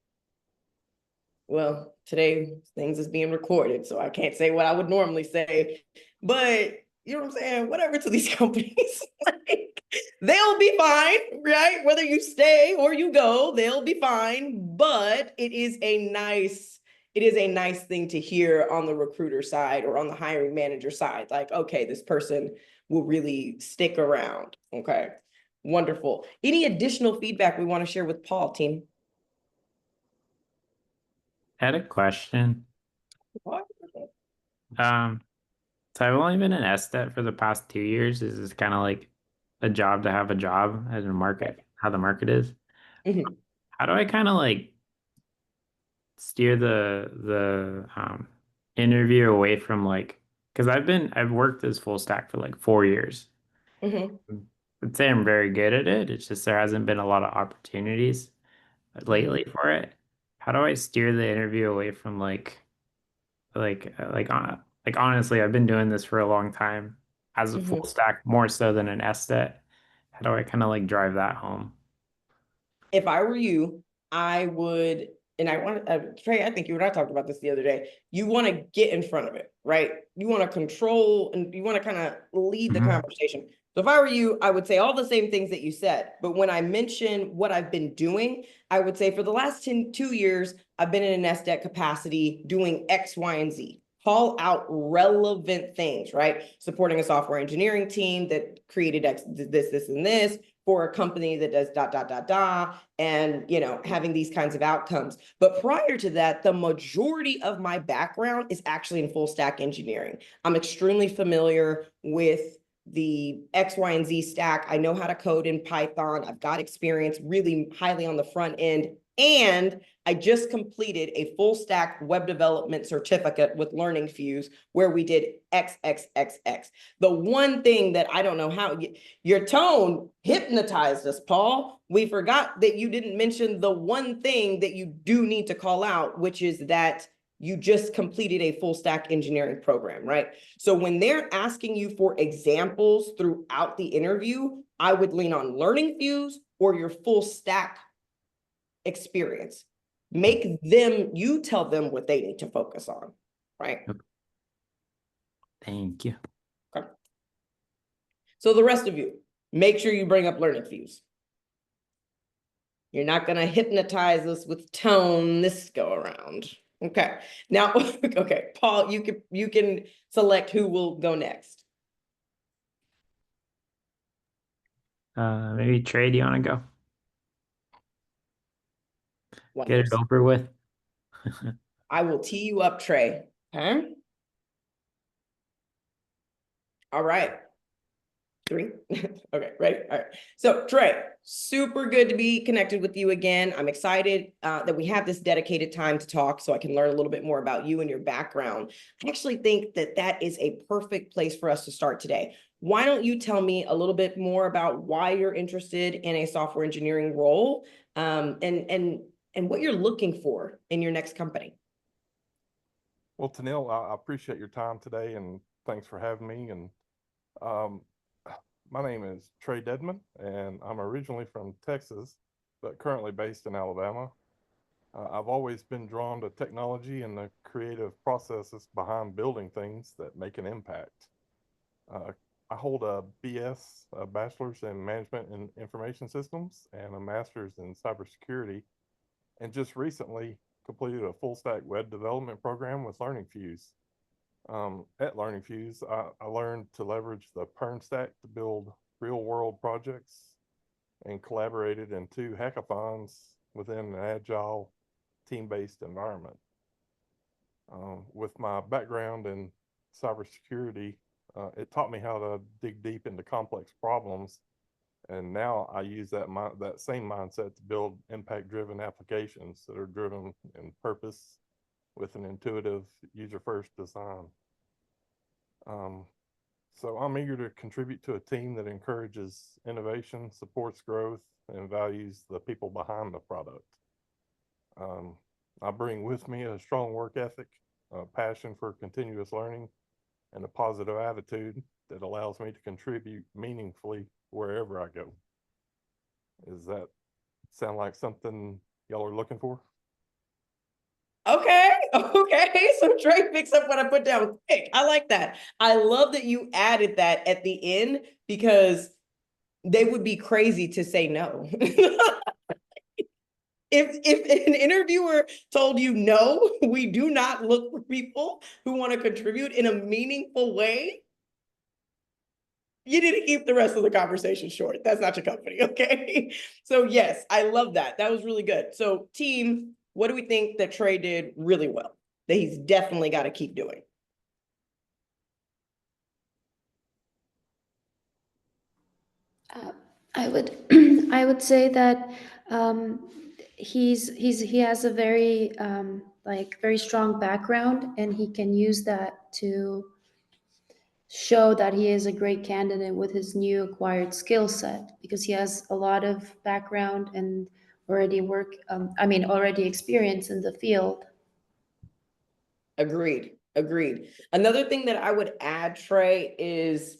Speaker 1: well, today things is being recorded, so I can't say what I would normally say, but you know what I'm saying? Whatever to these companies, like, they'll be fine, right? Whether you stay or you go, they'll be fine. But it is a nice thing to hear on the recruiter side or on the hiring manager side. Like, okay, this person will really stick around. Okay, wonderful. Any additional feedback we want to share with Paul, team?
Speaker 5: I had a question. So I've only been an SDET for the past 2 years. Is this kind of like a job to have a job as a market, how the market is?
Speaker 1: Mhm.
Speaker 5: How do I kind of like steer the interview away from like, because I've worked as full stack for like 4 years.
Speaker 1: Mhm.
Speaker 5: I'd say I'm very good at it. It's just there hasn't been a lot of opportunities lately for it. How do I steer the interview away from like honestly, I've been doing this for a long time as a full
Speaker 1: Mhm.
Speaker 5: stack more so than an SDET. How do I kind of like drive that home?
Speaker 1: If I were you, I would, and I want Trey, I think you and I talked about this the other day. You want to get in front of it, right? You want to control and you want to kind of lead the
Speaker 5: Mhm.
Speaker 1: conversation. So if I were you, I would say all the same things that you said. But when I mention what I've been doing, I would say for the last 2 years, I've been in an SDET capacity doing X, Y, and Z. Call out relevant things, right? Supporting a software engineering team that created X, this, and this, for a company that does ... and, you know, having these kinds of outcomes. But prior to that, the majority of my background is actually in full stack engineering. I'm extremely familiar with the X, Y, and Z stack. I know how to code in Python. I've got experience really highly on the front end. And I just completed a full stack web development certificate with LearningFuze where we did XXXX. The one thing that I don't know how, your tone hypnotized us, Paul. We forgot that you didn't mention the one thing that you do need to call out, which is that you just completed a full stack engineering program, right? So when they're asking you for examples throughout the interview, I would lean on LearningFuze or your full stack experience. Make them, you tell them what they need to focus on, right?
Speaker 5: Thank you.
Speaker 1: Okay. So the rest of you, make sure you bring up LearningFuze. You're not going to hypnotize us with tone this go around. Okay. Now, okay, Paul, you can select who will go next.
Speaker 5: Maybe Trey, do you want to go? Get it
Speaker 1: Wonderful.
Speaker 5: over with.
Speaker 1: I will tee you up, Trey. Okay. All right. 3. Okay, ready? All right. So Trey, super good to be connected with you again. I'm excited that we have this dedicated time to talk so I can learn a little bit more about you and your background. I actually think that that is a perfect place for us to start today. Why don't you tell me a little bit more about why you're interested in a software engineering role, and what you're looking for in your next company?
Speaker 3: Well, Tanil, I appreciate your time today and thanks for having me. And my name is Trey Dedman, and I'm originally from Texas, but currently based in Alabama. I've always been drawn to technology and the creative processes behind building things that make an impact. I hold a BS, a bachelor's in management and information systems, and a master's in cybersecurity, and just recently completed a full stack web development program with LearningFuze. At LearningFuze, I learned to leverage the Perm stack to build real world projects and collaborated in 2 hackathons within an agile team-based environment. With my background in cybersecurity, it taught me how to dig deep into complex problems, and now I use that same mindset to build impact-driven applications that are driven in purpose with an intuitive user-first design. So I'm eager to contribute to a team that encourages innovation, supports growth, and values the people behind the product. I bring with me a strong work ethic, a passion for continuous learning, and a positive attitude that allows me to contribute meaningfully wherever I go. Does that sound like something y'all are looking for?
Speaker 1: Okay, okay. So Trey picks up what I put down quick. I like that. I love that you added that at the end because they would be crazy to say no. If an interviewer told you no, we do not look for people who want to contribute in a meaningful way, you need to keep the rest of the conversation short. That's not your company, okay? So yes, I love that. That was really good. So team, what do we think that Trey did really well, that he's definitely got to keep doing?
Speaker 4: I would I would say that he has a very like very strong background, and he can use that to show that he is a great candidate with his new acquired skill set, because he has a lot of background and already experience in the field.
Speaker 1: Agreed, agreed. Another thing that I would add, Trey, is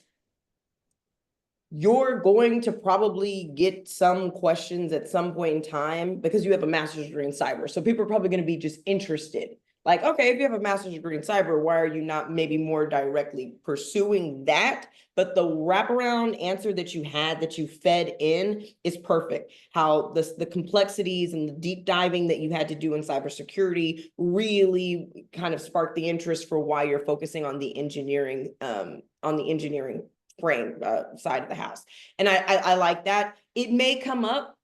Speaker 1: you're going to probably get some questions at some point in time because you have a master's degree in cyber. So people are probably going to be just interested. Like, okay, if you have a master's degree in cyber, why are you not maybe more directly pursuing that? But the wraparound answer that you had, that you fed in, is perfect. How the complexities and the deep diving that you had to do in cybersecurity really kind of sparked the interest for why you're focusing on the engineering, frame side of the house. And I like that. It may come up,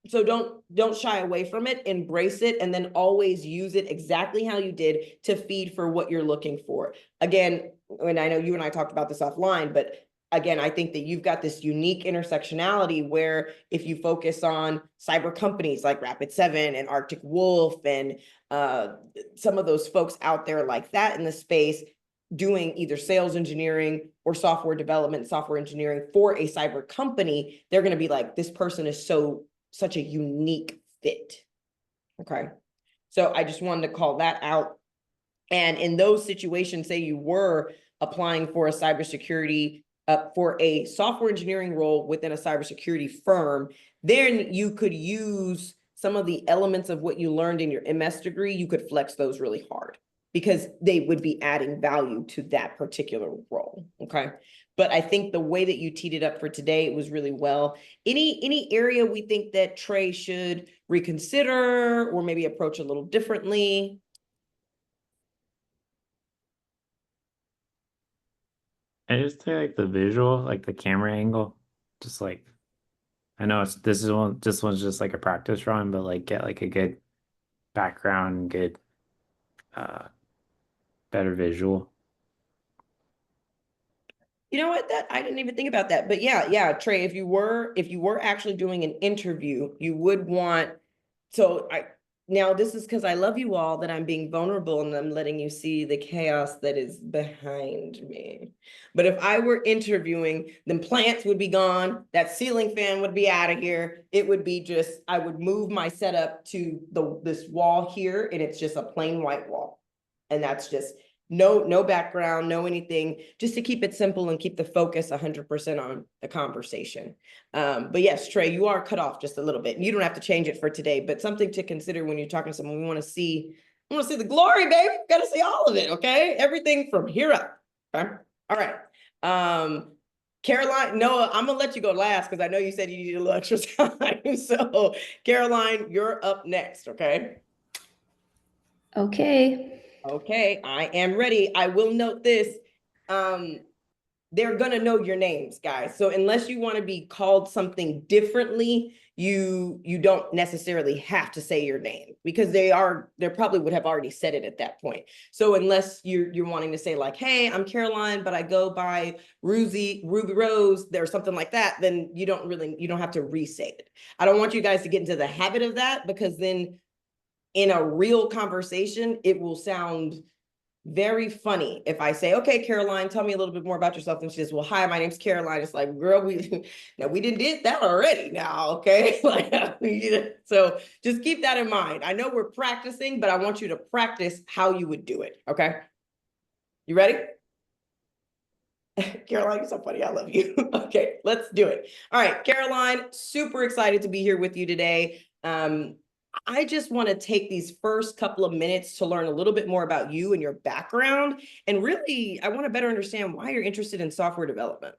Speaker 1: so don't shy away from it, embrace it, and then always use it exactly how you did to feed for what you're looking for. Again, and I know you and I talked about this offline, but again, I think that you've got this unique intersectionality where if you focus on cyber companies like Rapid7 and Arctic Wolf and some of those folks out there like that in the space, doing either sales engineering or software development, software engineering for a cyber company, they're going to be like, this person is such a unique fit. Okay. So I just wanted to call that out. And in those situations, say you were applying for a cybersecurity, for a software engineering role within a cybersecurity firm, then you could use some of the elements of what you learned in your MS degree. You could flex those really hard because they would be adding value to that particular role. Okay. But I think the way that you teed it up for today, it was really well. Any area we think that Trey should reconsider or maybe approach a little differently?
Speaker 5: I just say like the visual, like the camera angle, just like I know this one's just like a practice run, but like get like a good background, good uh better visual.
Speaker 1: You know what? That I didn't even think about that. But yeah, Trey, if you were actually doing an interview, you would want, so now this is because I love you all that I'm being vulnerable and I'm letting you see the chaos that is behind me. But if I were interviewing, then plants would be gone, that ceiling fan would be out of here. It would be just, I would move my setup to this wall here, and it's just a plain white wall. And that's just no background, no anything, just to keep it simple and keep the focus 100% on the conversation. But yes, Trey, you are cut off just a little bit. And you don't have to change it for today, but something to consider when you're talking to someone. We want to see the glory, baby. Got to see all of it, okay? Everything from here up. Okay. All right. Caroline, Noah, I'm gonna let you go last because I know you said you needed a little extra time. So Caroline, you're up next, okay?
Speaker 4: Okay.
Speaker 1: Okay, I am ready. I will note this. They're gonna know your names, guys. So unless you want to be called something differently, you don't necessarily have to say your name because they probably would have already said it at that point. So unless you're wanting to say like, hey, I'm Caroline, but I go by Ruby Rose, or something like that, then you don't have to re-say it. I don't want you guys to get into the habit of that because then in a real conversation, it will sound very funny if I say, okay, Caroline, tell me a little bit more about yourself. And she says, well, hi, my name's Caroline. It's like, girl, we did that already now, okay? Like, so just keep that in mind. I know we're practicing, but I want you to practice how you would do it, okay? You ready? Caroline, you're so funny. I love you. Okay, let's do it. All right, Caroline, super excited to be here with you today. I just want to take these first couple of minutes to learn a little bit more about you and your background. And really, I want to better understand why you're interested in software development.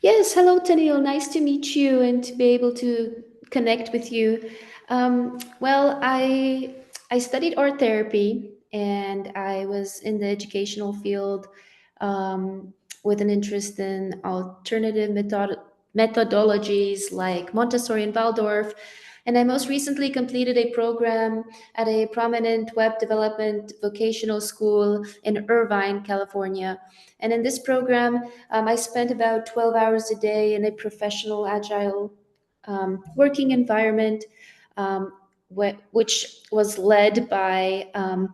Speaker 4: Yes, hello, Tennille. Nice to meet you and to be able to connect with you. Well, I studied art therapy and I was in the educational field with an interest in alternative methodologies like Montessori and Waldorf. And I most recently completed a program at a prominent web development vocational school in Irvine, California. And in this program, I spent about 12 hours a day in a professional, agile working environment, which was led by an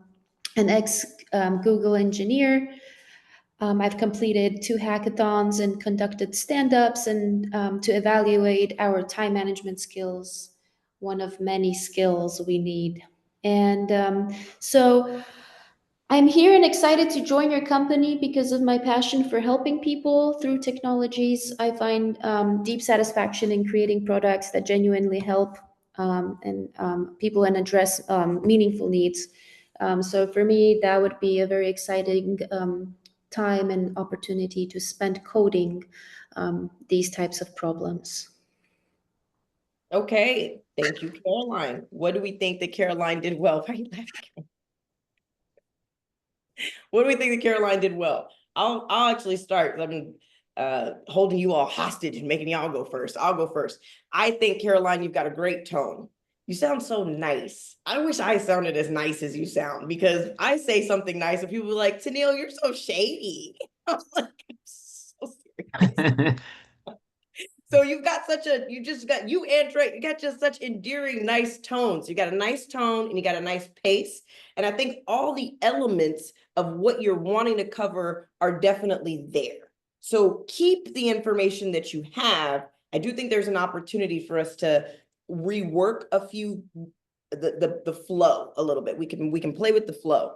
Speaker 4: ex Google engineer. I've completed 2 hackathons and conducted stand ups and to evaluate our time management skills, one of many skills we need. And so I'm here and excited to join your company because of my passion for helping people through technologies. I find deep satisfaction in creating products that genuinely help people and address meaningful needs. So for me, that would be a very exciting time and opportunity to spend coding these types of problems.
Speaker 1: Okay, thank you, Caroline. What do we think that Caroline did well? Why are you laughing? What do we think that Caroline did well? I'll actually start. I mean, holding you all hostage and making y'all go first. I'll go first. I think, Caroline, you've got a great tone. You sound so nice. I wish I sounded as nice as you sound because I say something nice and people are like, Tennille, you're so shady. I'm like, I'm so serious. So you and Drake, you got just such endearing, nice tones. You got a nice tone and you got a nice pace. And I think all the elements of what you're wanting to cover are definitely there. So keep the information that you have. I do think there's an opportunity for us to rework a few, the flow a little bit. We can play with the flow.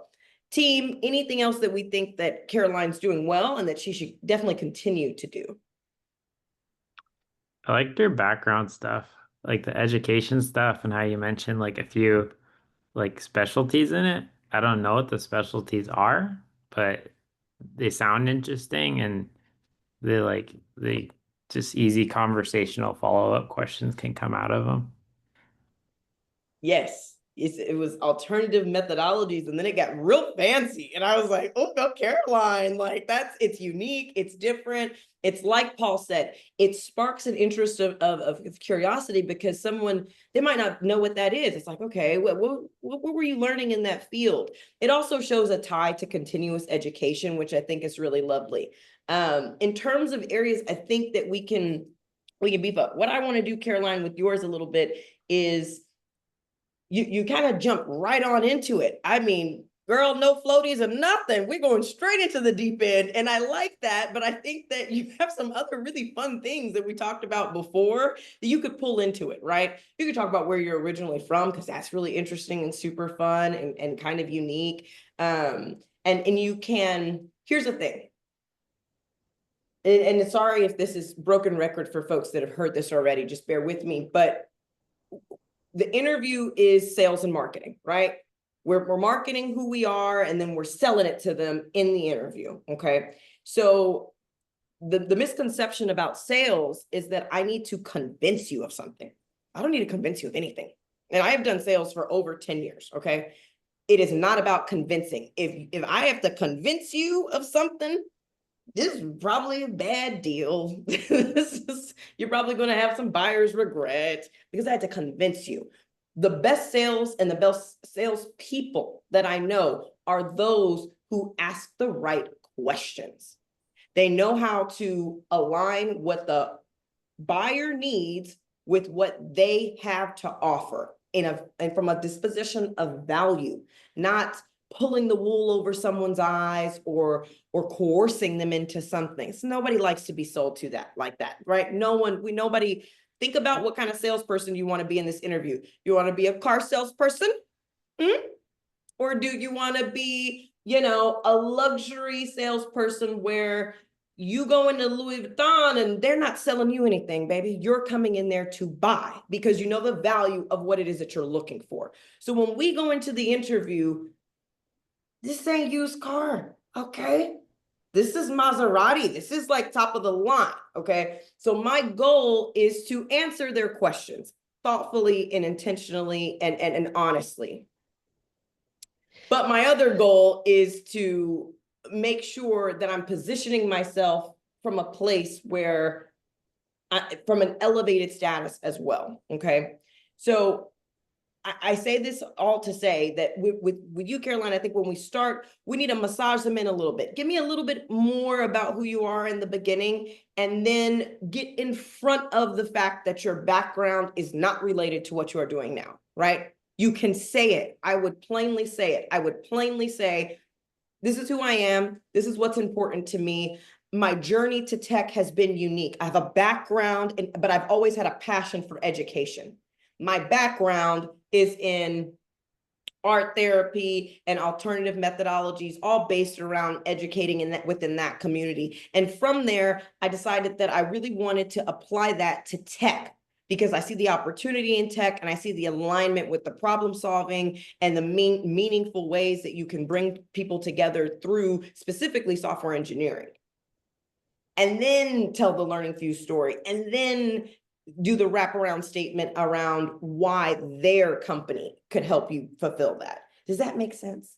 Speaker 1: Team, anything else that we think that Caroline's doing well and that she should definitely continue to do?
Speaker 5: I liked your background stuff, like the education stuff and how you mentioned like a few like specialties in it. I don't know what the specialties are, but they sound interesting and they just easy conversational follow-up questions can come out of them.
Speaker 1: Yes, it was alternative methodologies, and then it got real fancy. And I was like, oh, no, Caroline, like it's unique, it's different. It's like Paul said, it sparks an interest of curiosity because they might not know what that is. It's like, okay, what were you learning in that field? It also shows a tie to continuous education, which I think is really lovely. In terms of areas, I think that we can beef up. What I want to do, Caroline, with yours a little bit is you kind of jump right on into it. I mean, girl, no floaties or nothing. We're going straight into the deep end. And I like that, but I think that you have some other really fun things that we talked about before that you could pull into it, right? You could talk about where you're originally from, because that's really interesting and super fun and kind of unique. And you can, here's the thing. And sorry if this is broken record for folks that have heard this already, just bear with me, but the interview is sales and marketing, right? We're marketing who we are, and then we're selling it to them in the interview, okay? So the misconception about sales is that I need to convince you of something. I don't need to convince you of anything. And I have done sales for over 10 years, okay? It is not about convincing. If I have to convince you of something, this is probably a bad deal. You're probably going to have some buyer's regret because I had to convince you. The best sales and the best sales people that I know are those who ask the right questions. They know how to align what the buyer needs with what they have to offer and from a disposition of value, not pulling the wool over someone's eyes or coercing them into something. So nobody likes to be sold to that like that, right? Nobody. Think about what kind of salesperson you want to be in this interview. You want to be a car salesperson? Or do you want to be, a luxury salesperson where you go into Louis Vuitton and they're not selling you anything, baby. You're coming in there to buy because you know the value of what it is that you're looking for. So when we go into the interview, this ain't used car, okay? This is Maserati. This is like top of the line, okay? So my goal is to answer their questions thoughtfully and intentionally and honestly. But my other goal is to make sure that I'm positioning myself from a place where from an elevated status as well, okay? So I say this all to say that with you, Caroline, I think when we start, we need to massage them in a little bit. Give me a little bit more about who you are in the beginning, and then get in front of the fact that your background is not related to what you are doing now, right? You can say it. I would plainly say it. I would plainly say, this is who I am. This is what's important to me. My journey to tech has been unique. I have a background, but I've always had a passion for education. My background is in art therapy and alternative methodologies, all based around educating within that community. And from there, I decided that I really wanted to apply that to tech because I see the opportunity in tech and I see the alignment with the problem solving and the meaningful ways that you can bring people together through specifically software engineering. And then tell the LearningFuze story, and then do the wraparound statement around why their company could help you fulfill that. Does that make sense?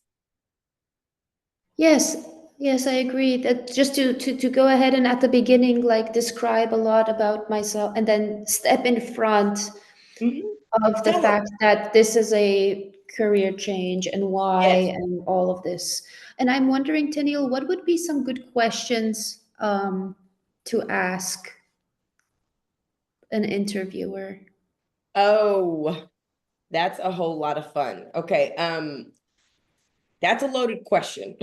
Speaker 4: Yes, yes, I agree. That just to go ahead and at the beginning, like describe a lot about myself and then step in front of the
Speaker 1: Tell
Speaker 4: fact that this is a career change and why
Speaker 1: Yes.
Speaker 4: and all of this. And I'm wondering, Tennille, what would be some good questions to ask an interviewer?
Speaker 1: Oh, that's a whole lot of fun. Okay. That's a loaded question.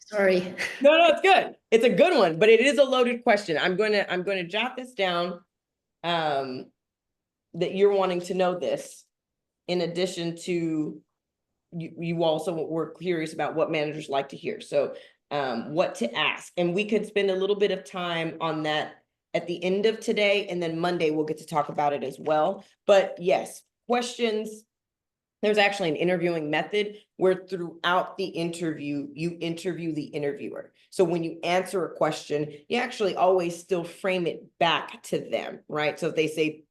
Speaker 4: Sorry.
Speaker 1: No, it's good. It's a good one, but it is a loaded question. I'm going to jot this down, that you're wanting to know this in addition to you also were curious about what managers like to hear. So what to ask. And we could spend a little bit of time on that at the end of today, and then Monday we'll get to talk about it as well. But yes, questions. There's actually an interviewing method where throughout the interview, you interview the interviewer. So when you answer a question, you actually always still frame it back to them, right? So if they say,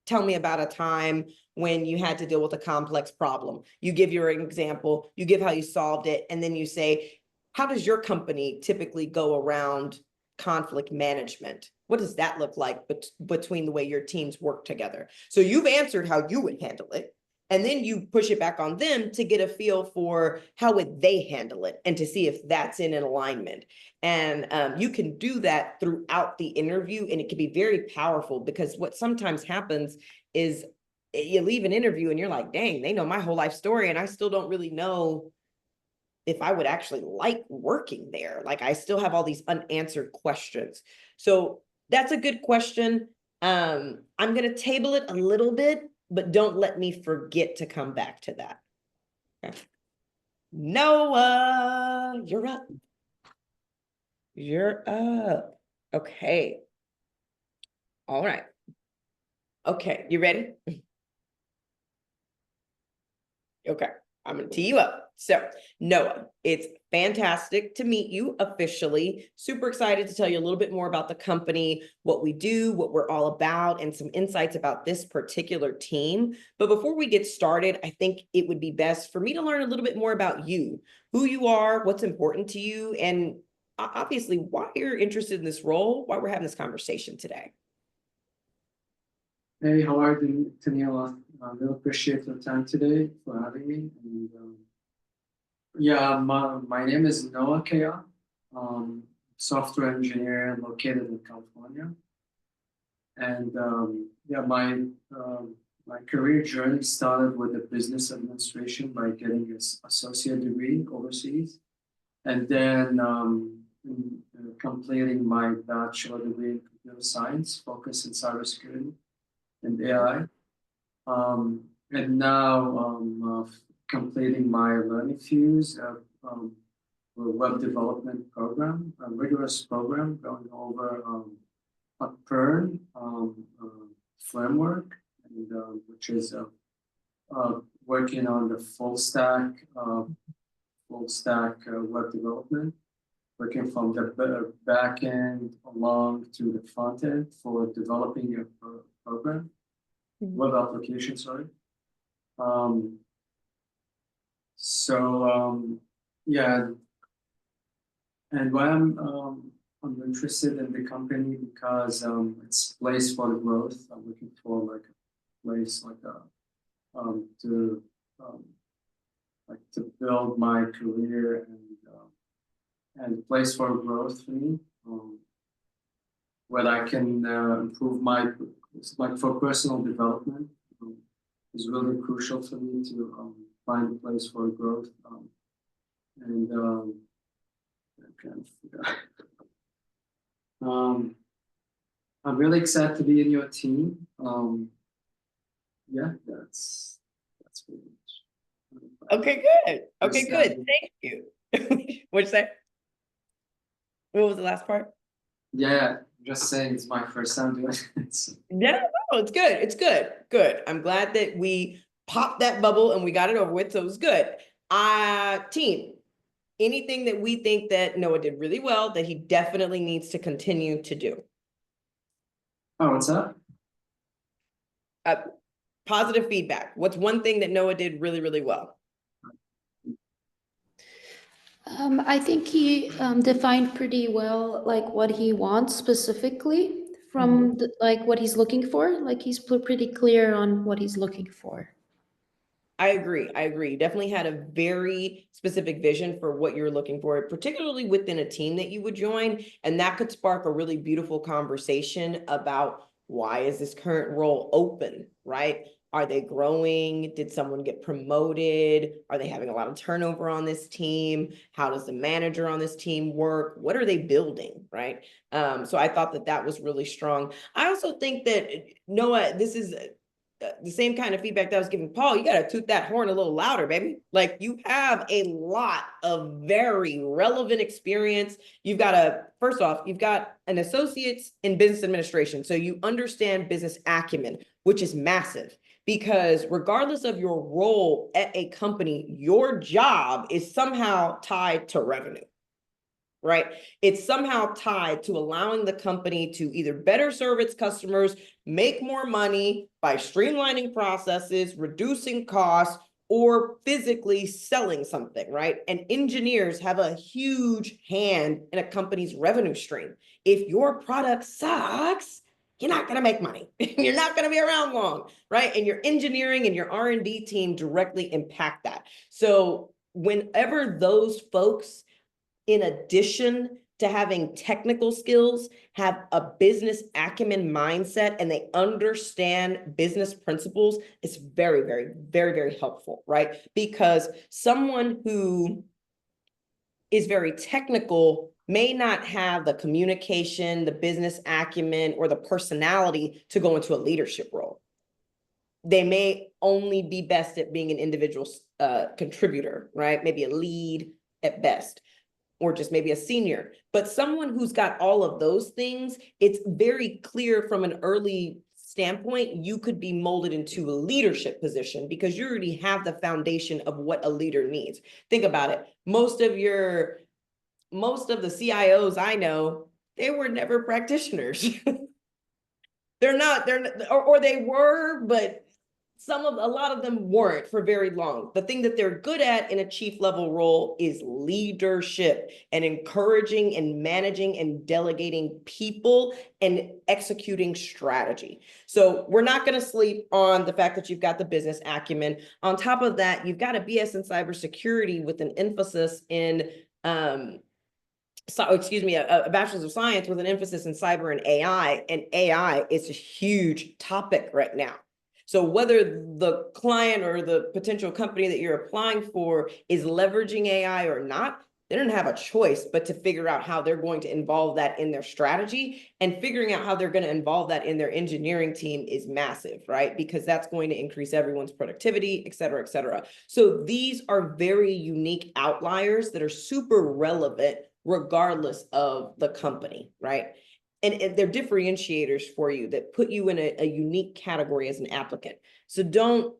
Speaker 1: tell me about a time when you had to deal with a complex problem, you give your example, you give how you solved it, and then you say, how does your company typically go around conflict management? What does that look like between the way your teams work together? So you've answered how you would handle it. And then you push it back on them to get a feel for how would they handle it and to see if that's in an alignment. And you can do that throughout the interview, and it can be very powerful, because what sometimes happens is you leave an interview and you're like, dang, they know my whole life story and I still don't really know if I would actually like working there. Like, I still have all these unanswered questions. So that's a good question. I'm going to table it a little bit, but don't let me forget to come back to that. Okay. Noah, you're up. You're up. Okay. All right. Okay, you ready? Okay, I'm going to tee you up. So, Noah, it's fantastic to meet you officially. Super excited to tell you a little bit more about the company, what we do, what we're all about, and some insights about this particular team. But before we get started, I think it would be best for me to learn a little bit more about you, who you are, what's important to you, and obviously why you're interested in this role, why we're having this conversation today.
Speaker 2: Hey, how are you, Taniela? I really appreciate your time today for having me. And, yeah, my name is Noah Kea, software engineer located in California. And yeah, my career journey started with a business administration by getting an associate degree overseas, and then completing my bachelor degree in computer science, focused in cybersecurity and AI. And now completing my LearningFuze web development program, a rigorous program going over a Perl framework, and which is working on the full stack web development, working from the back end along to the front end for developing a program. Web application, sorry. Yeah, and why I'm interested in the company because it's a place for growth. I'm looking for like a place like to build my career and place for growth for me, where I can improve for personal development is really crucial for me to find a place for growth. And I kind of forgot. I'm really excited to be in your team. Yeah, that's pretty much.
Speaker 1: Okay, good. Okay, good. Thank you. What'd you say? What was the last part?
Speaker 2: Yeah, just saying it's my first time doing it. So.
Speaker 1: Yeah, no, it's good. It's good. Good. I'm glad that we popped that bubble and we got it over with. So it was good. Team, anything that we think that Noah did really well that he definitely needs to continue to do?
Speaker 2: Oh, what's up?
Speaker 1: Positive feedback. What's one thing that Noah did really, really well?
Speaker 4: I think he defined pretty well like what he wants specifically from like what he's looking for. Like he's pretty clear on what he's looking for.
Speaker 1: I agree. I agree. You definitely had a very specific vision for what you're looking for, particularly within a team that you would join. And that could spark a really beautiful conversation about why is this current role open, right? Are they growing? Did someone get promoted? Are they having a lot of turnover on this team? How does the manager on this team work? What are they building, right? So I thought that that was really strong. I also think that, Noah, this is the same kind of feedback that I was giving Paul. You got to toot that horn a little louder, baby. Like, you have a lot of very relevant experience. You've got first off, you've got an associate's in business administration. So you understand business acumen, which is massive, because regardless of your role at a company, your job is somehow tied to revenue. Right? It's somehow tied to allowing the company to either better serve its customers, make more money by streamlining processes, reducing costs, or physically selling something, right? And engineers have a huge hand in a company's revenue stream. If your product sucks, you're not going to make money. You're not going to be around long, right? And your engineering and your R&D team directly impact that. So whenever those folks, in addition to having technical skills, have a business acumen mindset, and they understand business principles, it's very, very, very, very helpful, right? Because someone who is very technical may not have the communication, the business acumen, or the personality to go into a leadership role. They may only be best at being an individual contributor, right? Maybe a lead at best, or just maybe a senior. But someone who's got all of those things, it's very clear from an early standpoint, you could be molded into a leadership position because you already have the foundation of what a leader needs. Think about it. Most of the CIOs I know, they were never practitioners. Or they were, but a lot of them weren't for very long. The thing that they're good at in a chief level role is leadership and encouraging and managing and delegating people and executing strategy. So we're not going to sleep on the fact that you've got the business acumen. On top of that, you've got a BS in cybersecurity with an emphasis in, a bachelor's of science with an emphasis in cyber and AI is a huge topic right now. So whether the client or the potential company that you're applying for is leveraging AI or not, they don't have a choice but to figure out how they're going to involve that in their strategy, and figuring out how they're going to involve that in their engineering team is massive, right? Because that's going to increase everyone's productivity, et cetera, et cetera. So these are very unique outliers that are super relevant regardless of the company, right? And they're differentiators for you that put you in a unique category as an applicant. So don't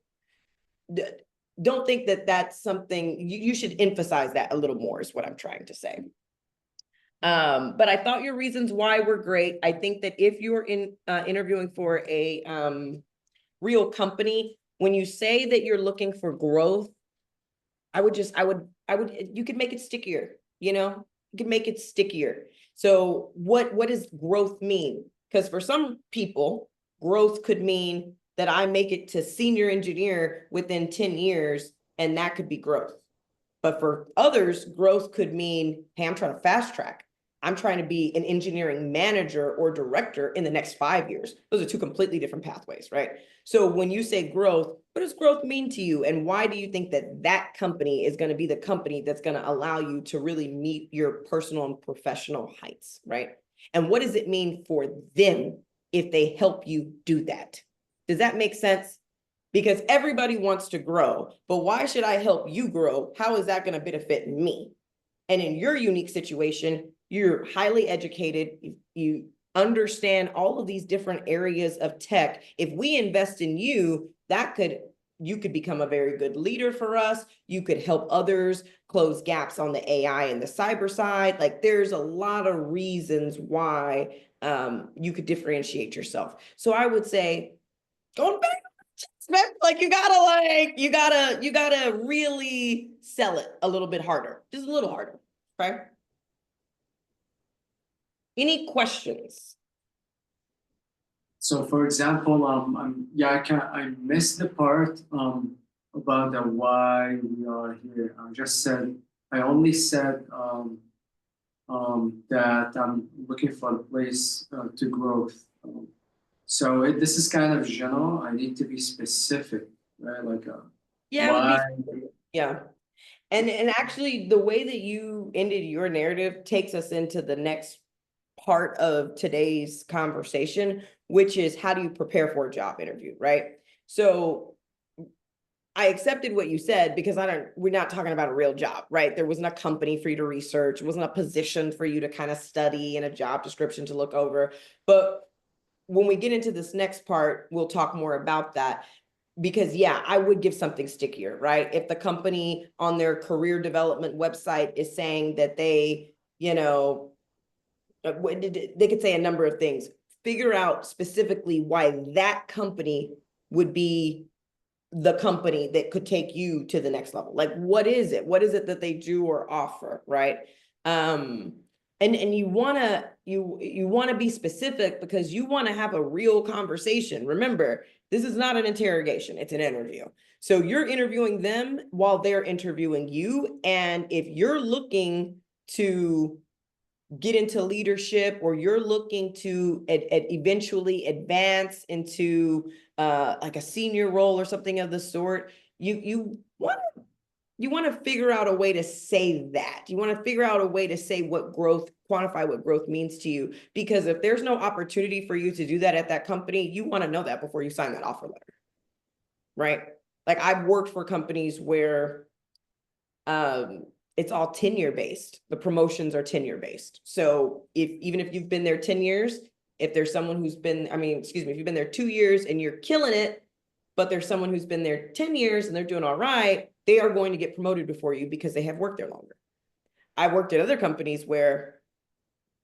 Speaker 1: think that that's something you should emphasize that a little more is what I'm trying to say. But I thought your reasons why were great. I think that if you're interviewing for a real company, when you say that you're looking for growth, you could make it stickier, you could make it stickier. So what does growth mean? Because for some people, growth could mean that I make it to senior engineer within 10 years, and that could be growth. But for others, growth could mean, hey, I'm trying to fast track. I'm trying to be an engineering manager or director in the next 5 years. Those are two completely different pathways, right? So when you say growth, what does growth mean to you? And why do you think that that company is going to be the company that's going to allow you to really meet your personal and professional heights, right? And what does it mean for them if they help you do that? Does that make sense? Because everybody wants to grow, but why should I help you grow? How is that going to benefit me? And in your unique situation, you're highly educated, you understand all of these different areas of tech. If we invest in you, you could become a very good leader for us. You could help others close gaps on the AI and the cyber side. Like, there's a lot of reasons why you could differentiate yourself. So I would say, going back, like you gotta really sell it a little bit harder, just a little harder, okay? Any questions?
Speaker 2: So for example, I missed the part about the why we are here. I only said that I'm looking for a place to grow. So this is kind of general. I need to be specific, right? Like why?
Speaker 1: Yeah. And actually, the way that you ended your narrative takes us into the next part of today's conversation, which is how do you prepare for a job interview, right? So I accepted what you said because we're not talking about a real job, right? There wasn't a company for you to research. It wasn't a position for you to kind of study and a job description to look over. But when we get into this next part, we'll talk more about that. Because yeah, I would give something stickier, right? If the company on their career development website is saying that they, you know, they could say a number of things. Figure out specifically why that company would be the company that could take you to the next level. Like, what is it? What is it that they do or offer, right? And you wanna be specific because you wanna have a real conversation. Remember, this is not an interrogation, it's an interview. So you're interviewing them while they're interviewing you. And if you're looking to get into leadership, or you're looking to eventually advance into like a senior role or something of the sort, you want to figure out a way to say that. You want to figure out a way to say what growth, quantify what growth means to you. Because if there's no opportunity for you to do that at that company, you want to know that before you sign that offer letter, right? Like, I've worked for companies where it's all tenure based. The promotions are tenure based. So even if you've been there 10 years, if there's someone who's been, if you've been there 2 years and you're killing it, but there's someone who's been there 10 years and they're doing all right, they are going to get promoted before you because they have worked there longer. I've worked at other companies where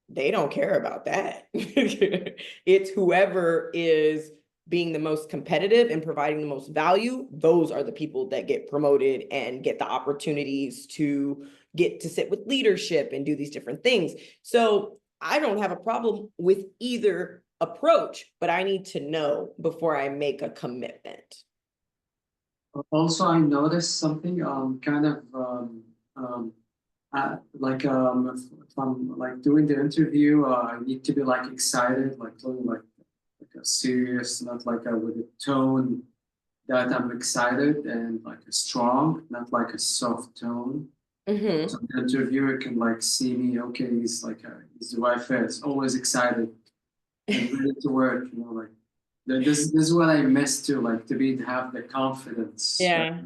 Speaker 1: they don't care about that. It's whoever is being the most competitive and providing the most value. Those are the people that get promoted and get the opportunities to get to sit with leadership and do these different things. So I don't have a problem with either approach, but I need to know before I make a commitment.
Speaker 2: Also, I noticed something, if I'm like doing the interview, I need to be like excited, like totally like a serious, not like with a tone that I'm excited, and like a strong, not like a soft tone.
Speaker 1: Mm-hmm.
Speaker 2: So the interviewer can like see me, okay, he's the right fit. It's always excited and ready to work, like this is what I miss too, like to have the confidence.
Speaker 1: Yeah.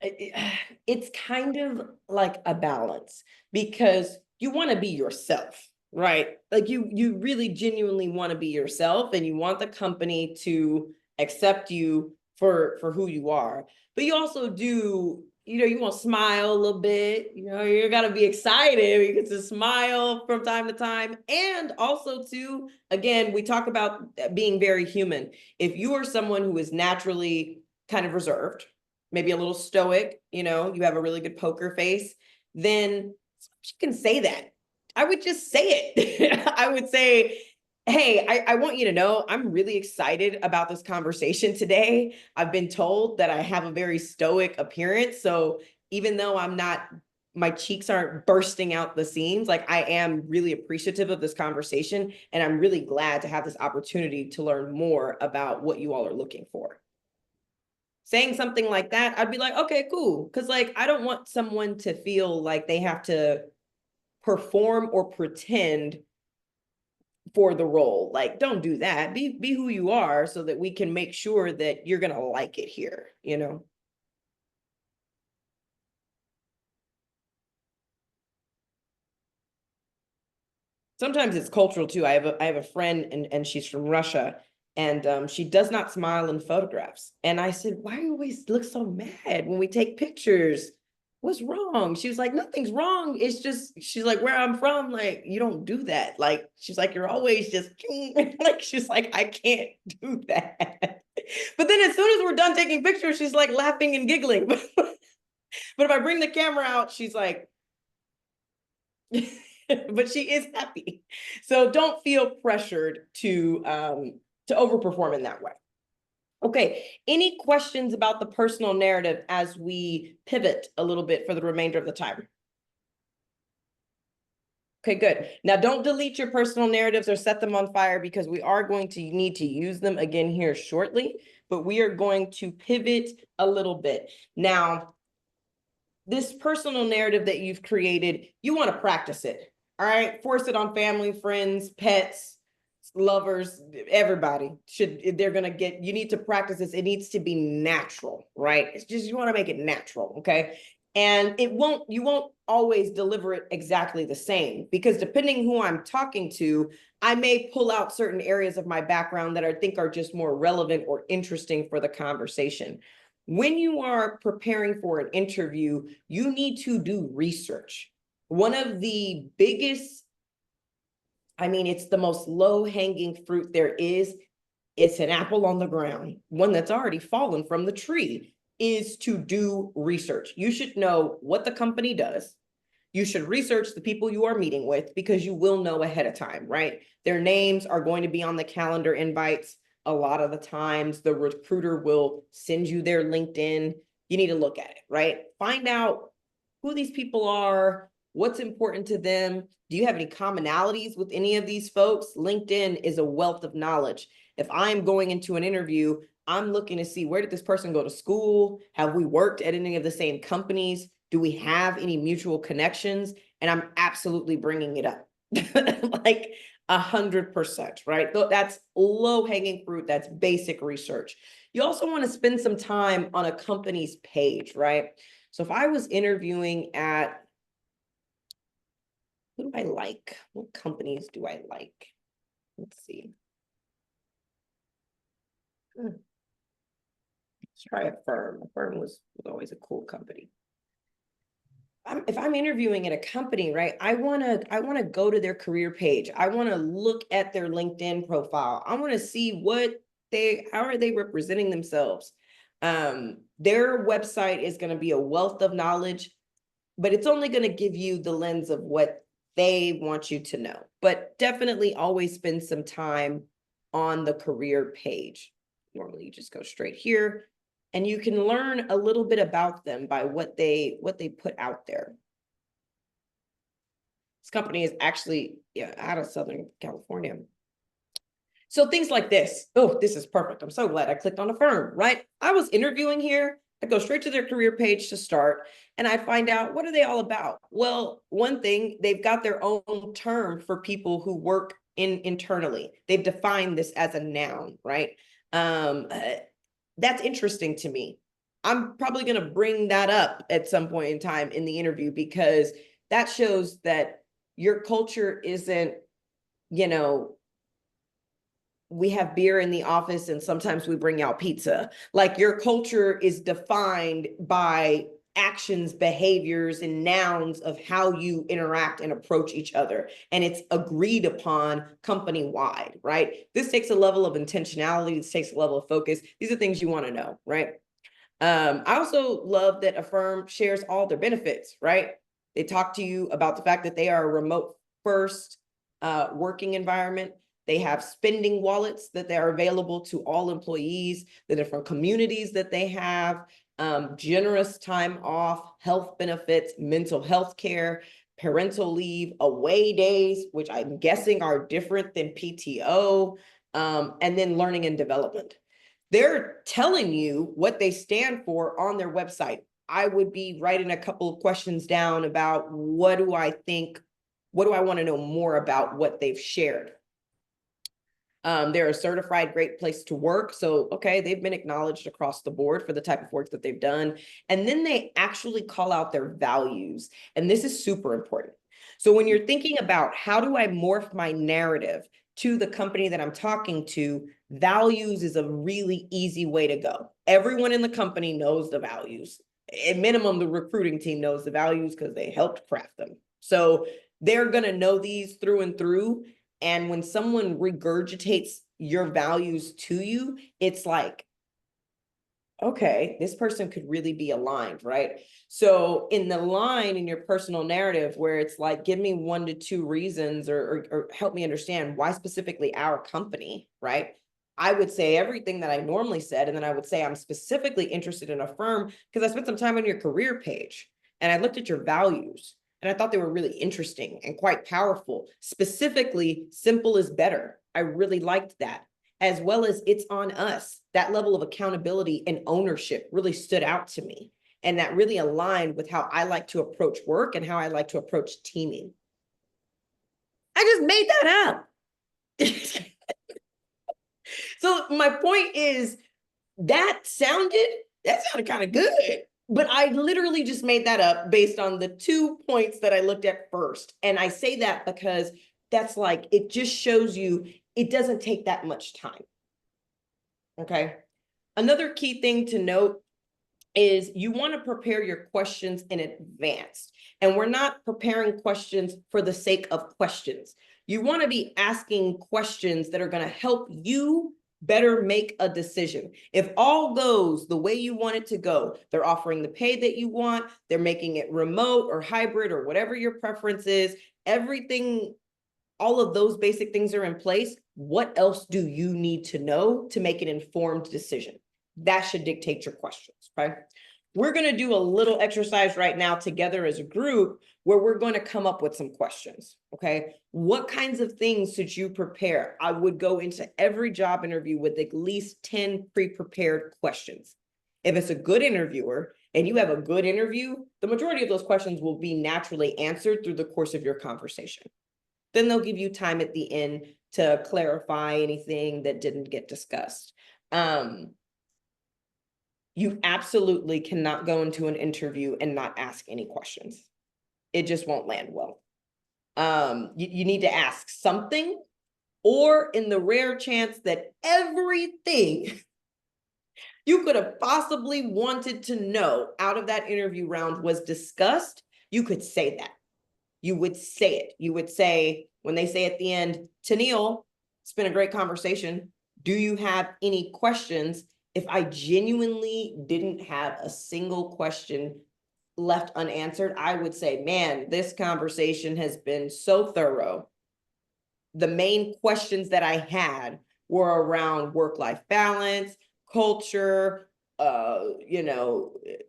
Speaker 1: It's kind of like a balance, because you want to be yourself, right? Like you really genuinely want to be yourself, and you want the company to accept you for who you are. But you also do, you want to smile a little bit, you got to be excited. You get to smile from time to time. And also too, again, we talk about being very human. If you are someone who is naturally kind of reserved, maybe a little stoic, you have a really good poker face, then you can say that. I would just say it. I would say, hey, I want you to know I'm really excited about this conversation today. I've been told that I have a very stoic appearance. So even though my cheeks aren't bursting out the seams, like, I am really appreciative of this conversation. And I'm really glad to have this opportunity to learn more about what you all are looking for. Saying something like that, I'd be like, okay, cool. Because like, I don't want someone to feel like they have to perform or pretend for the role. Like, don't do that. Be who you are, so that we can make sure that you're gonna like it here, Sometimes it's cultural too. I have a friend, and she's from Russia, and she does not smile in photographs. And I said, why do you always look so mad when we take pictures? What's wrong? She was like, nothing's wrong. It's just, she's like, where I'm from, like, you don't do that. Like, she's like, you're always just like, she's like, I can't do that. But then as soon as we're done taking pictures, she's like laughing and giggling. But if I bring the camera out, she's like, but she is happy. So don't feel pressured to overperform in that way. Okay, any questions about the personal narrative as we pivot a little bit for the remainder of the time? Okay, good. Now don't delete your personal narratives or set them on fire, because we are going to need to use them again here shortly, but we are going to pivot a little bit. Now, this personal narrative that you've created, you want to practice it. All right, force it on family, friends, pets, lovers, everybody should, they're gonna get, you need to practice this. It needs to be natural, right? It's just, you want to make it natural, okay? And you won't always deliver it exactly the same, because depending who I'm talking to, I may pull out certain areas of my background that I think are just more relevant or interesting for the conversation. When you are preparing for an interview, you need to do research. One of the biggest, I mean, it's the most low-hanging fruit there is. It's an apple on the ground, one that's already fallen from the tree, is to do research. You should know what the company does. You should research the people you are meeting with, because you will know ahead of time, right? Their names are going to be on the calendar invites. A lot of the times the recruiter will send you their LinkedIn. You need to look at it, right? Find out who these people are, what's important to them. Do you have any commonalities with any of these folks? LinkedIn is a wealth of knowledge. If I'm going into an interview, I'm looking to see, where did this person go to school? Have we worked at any of the same companies? Do we have any mutual connections? And I'm absolutely bringing it up. Like 100%, right? That's low-hanging fruit. That's basic research. You also want to spend some time on a company's page, right? So if I was interviewing at, who do I like? What companies do I like? Let's see. Let's try a firm. A firm was always a cool company. If I'm interviewing at a company, right, I wanna go to their career page. I wanna look at their LinkedIn profile. I wanna see how are they representing themselves. Their website is gonna be a wealth of knowledge, but it's only gonna give you the lens of what they want you to know. But definitely always spend some time on the career page. Normally you just go straight here, and you can learn a little bit about them by what they put out there. This company is actually, yeah, out of Southern California. So things like this. Oh, this is perfect. I'm so glad I clicked on a firm, right? I was interviewing here. I go straight to their career page to start, and I find out, what are they all about? Well, one thing, they've got their own term for people who work internally. They've defined this as a noun, right? That's interesting to me. I'm probably going to bring that up at some point in time in the interview, because that shows that your culture isn't, you know, we have beer in the office and sometimes we bring out pizza. Like, your culture is defined by actions, behaviors, and nouns of how you interact and approach each other. And it's agreed upon company-wide, right? This takes a level of intentionality. This takes a level of focus. These are things you want to know, right? I also love that a firm shares all their benefits, right? They talk to you about the fact that they are a remote first working environment. They have spending wallets that they are available to all employees, the different communities that they have, generous time off, health benefits, mental health care, parental leave, away days, which I'm guessing are different than PTO, and then learning and development. They're telling you what they stand for on their website. I would be writing a couple of questions down about, what do I think, what do I want to know more about what they've shared? They're a certified great place to work. So, okay, they've been acknowledged across the board for the type of work that they've done. And then they actually call out their values. And this is super important. So when you're thinking about, how do I morph my narrative to the company that I'm talking to, values is a really easy way to go. Everyone in the company knows the values. At minimum, the recruiting team knows the values because they helped craft them. So they're going to know these through and through. And when someone regurgitates your values to you, it's like, okay, this person could really be aligned, right? So in the line in your personal narrative where it's like, give me 1 to 2 reasons, or help me understand why specifically our company, right? I would say everything that I normally said, and then I would say I'm specifically interested in a firm because I spent some time on your career page and I looked at your values. And I thought they were really interesting and quite powerful. Specifically, simple is better. I really liked that, as well as it's on us. That level of accountability and ownership really stood out to me. And that really aligned with how I like to approach work and how I like to approach teaming. I just made that up. So my point is that sounded kind of good. But I literally just made that up based on the 2 points that I looked at first. And I say that because that's like, it just shows you it doesn't take that much time. Okay. Another key thing to note is you want to prepare your questions in advance. And we're not preparing questions for the sake of questions. You want to be asking questions that are going to help you better make a decision. If all goes the way you want it to go, they're offering the pay that you want, they're making it remote or hybrid or whatever your preference is, everything, all of those basic things are in place. What else do you need to know to make an informed decision? That should dictate your questions, right? We're going to do a little exercise right now together as a group where we're going to come up with some questions, okay? What kinds of things should you prepare? I would go into every job interview with at least 10 pre-prepared questions. If it's a good interviewer and you have a good interview, the majority of those questions will be naturally answered through the course of your conversation. Then they'll give you time at the end to clarify anything that didn't get discussed. You absolutely cannot go into an interview and not ask any questions. It just won't land well. You need to ask something, or in the rare chance that everything you could have possibly wanted to know out of that interview round was discussed, you could say that. You would say it. You would say, when they say at the end, Tennille, it's been a great conversation. Do you have any questions? If I genuinely didn't have a single question left unanswered, I would say, man, this conversation has been so thorough. The main questions that I had were around work-life balance, culture,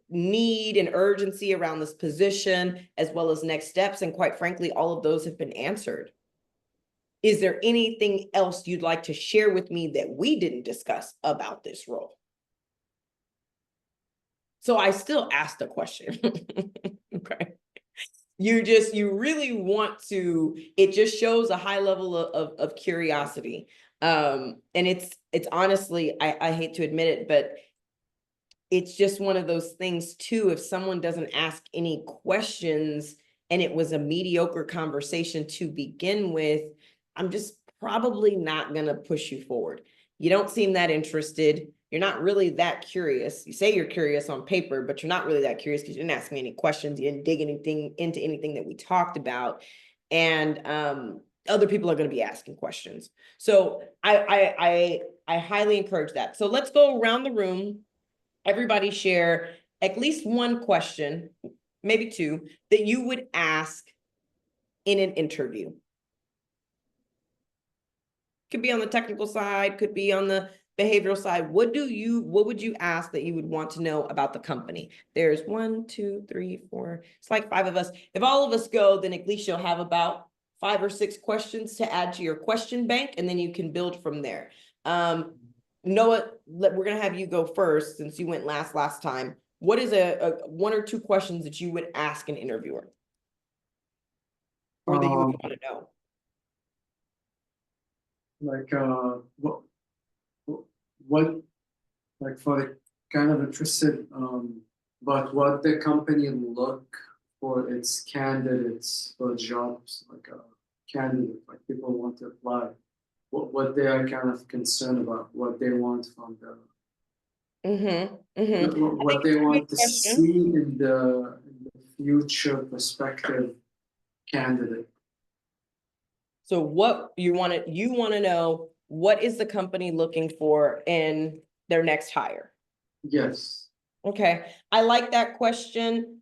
Speaker 1: need and urgency around this position, as well as next steps. And quite frankly, all of those have been answered. Is there anything else you'd like to share with me that we didn't discuss about this role? So I still asked a question. Okay. You really want to, it just shows a high level of curiosity. And it's honestly, I hate to admit it, but it's just one of those things too. If someone doesn't ask any questions and it was a mediocre conversation to begin with, I'm just probably not going to push you forward. You don't seem that interested. You're not really that curious. You say you're curious on paper, but you're not really that curious because you didn't ask me any questions. You didn't dig anything into anything that we talked about. And other people are going to be asking questions. So I highly encourage that. So let's go around the room. Everybody share at least one question, maybe two, that you would ask in an interview. Could be on the technical side, could be on the behavioral side. What would you ask that you would want to know about the company? There's 1, 2, 3, 4. It's like 5 of us. If all of us go, then at least you'll have about 5 or 6 questions to add to your question bank, and then you can build from there. Noah, we're gonna have you go first since you went last time. What is a 1 or 2 questions that you would ask an interviewer? Or that you would want to know?
Speaker 2: Like what like for the kind of interested but what the company look for its candidates for jobs, like a candidate, like people want to apply, what they are kind of concerned about, what they want from the what they want to see in the future prospective candidate.
Speaker 1: So what you want to know, what is the company looking for in their next hire?
Speaker 2: Yes.
Speaker 1: Okay, I like that question.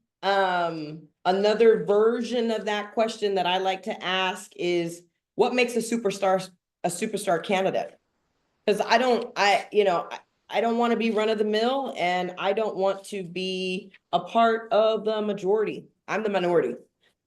Speaker 1: Another version of that question that I like to ask is, what makes a superstar candidate? Because I don't want to be run of the mill, and I don't want to be a part of the majority. I'm the minority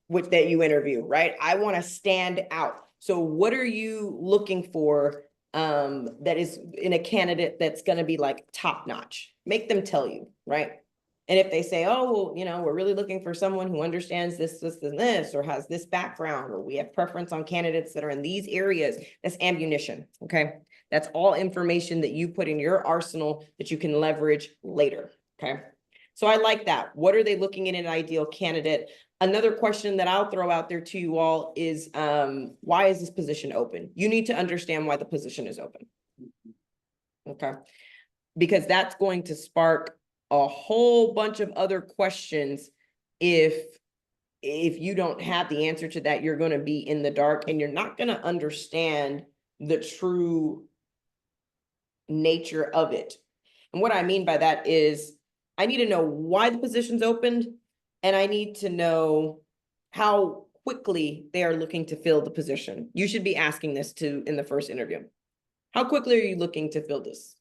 Speaker 1: that you interview, right? I want to stand out. So what are you looking for that is in a candidate that's going to be like top notch? Make them tell you, right? And if they say, oh, well, we're really looking for someone who understands this, this, and this, or has this background, or we have preference on candidates that are in these areas, that's ammunition, okay? That's all information that you put in your arsenal that you can leverage later, okay? So I like that. What are they looking in an ideal candidate? Another question that I'll throw out there to you all is, why is this position open? You need to understand why the position is open, okay? Because that's going to spark a whole bunch of other questions. If you don't have the answer to that, you're going to be in the dark and you're not going to understand the true nature of it. And what I mean by that is I need to know why the position's opened, and I need to know how quickly they are looking to fill the position. You should be asking this in the first interview. How quickly are you looking to fill this?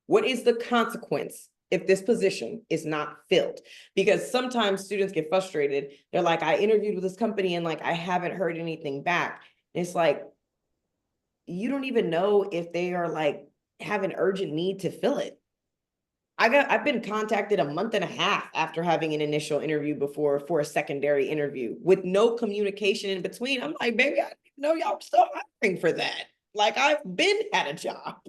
Speaker 1: What is the consequence if this position is not filled? Because sometimes students get frustrated. They're like, I interviewed with this company and like, I haven't heard anything back. And it's like, you don't even know if they are like, have an urgent need to fill it. I've been contacted a month and a half after having an initial interview before for a secondary interview with no communication in between. I'm like, baby, I didn't know y'all were still hiring for that. Like, I've been at a job.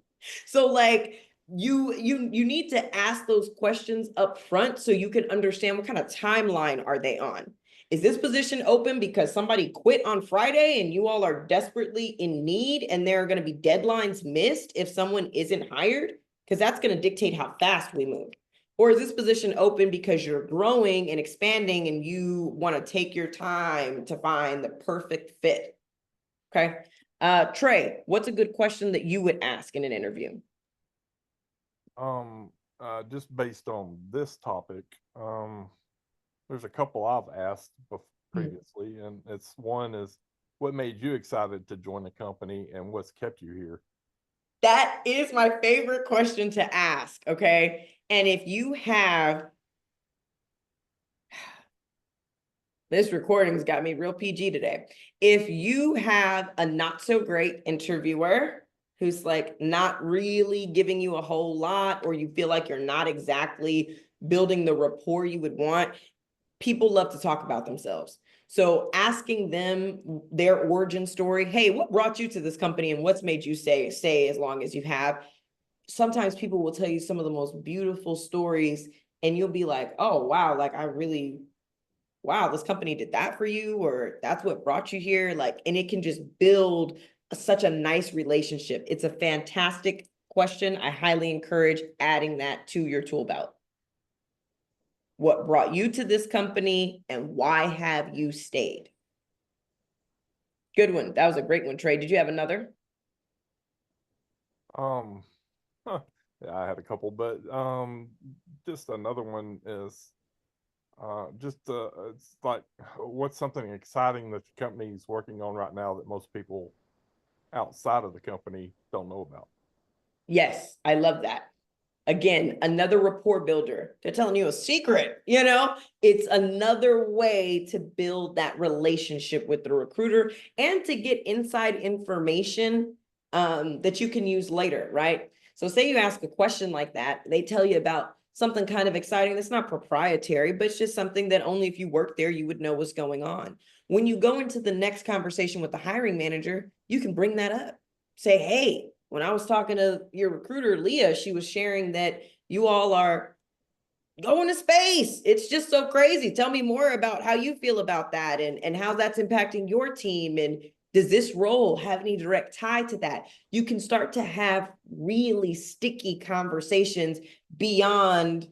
Speaker 1: So like, you need to ask those questions up front so you can understand what kind of timeline are they on. Is this position open because somebody quit on Friday and you all are desperately in need and there are going to be deadlines missed if someone isn't hired? Because that's going to dictate how fast we move. Or is this position open because you're growing and expanding and you want to take your time to find the perfect fit? Okay. Trey, what's a good question that you would ask in an interview?
Speaker 3: Just based on this topic, there's a couple I've asked previously, and it's one is, what made you excited to join the company and what's kept you here?
Speaker 1: That is my favorite question to ask, okay? And if you have, this recording's got me real PG today. If you have a not so great interviewer who's like not really giving you a whole lot, or you feel like you're not exactly building the rapport you would want, people love to talk about themselves. So asking them their origin story, hey, what brought you to this company and what's made you stay as long as you have? Sometimes people will tell you some of the most beautiful stories and you'll be like, oh, wow, like wow, this company did that for you, or that's what brought you here. Like, and it can just build such a nice relationship. It's a fantastic question. I highly encourage adding that to your tool belt. What brought you to this company and why have you stayed? Good one. That was a great one, Trey. Did you have another?
Speaker 3: Yeah, I had a couple, but just another one is it's like, what's something exciting that your company is working on right now that most people outside of the company don't know about?
Speaker 1: Yes, I love that. Again, another rapport builder. They're telling you a secret, it's another way to build that relationship with the recruiter and to get inside information that you can use later, right? So say you ask a question like that, they tell you about something kind of exciting that's not proprietary, but it's just something that only if you work there, you would know what's going on. When you go into the next conversation with the hiring manager, you can bring that up. Say, hey, when I was talking to your recruiter, Leah, she was sharing that you all are going to space. It's just so crazy. Tell me more about how you feel about that and how that's impacting your team. And does this role have any direct tie to that? You can start to have really sticky conversations beyond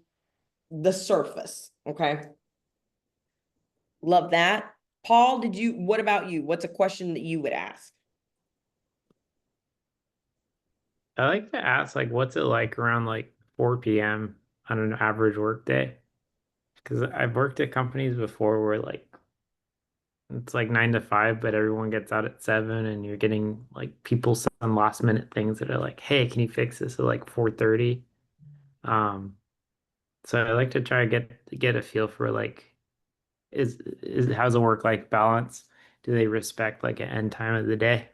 Speaker 1: the surface. Okay. Love that. Paul, what about you? What's a question that you would ask?
Speaker 5: I like to ask, like, what's it like around like 4 p.m. on an average work day? Because I've worked at companies before where like it's like 9 to 5, but everyone gets out at 7, and you're getting like people send last minute things that are like, "Hey, can you fix this at like 4:30?" Um, so I like to try to get a feel for like, is how's the work-life balance? Do they respect like an end time of the day?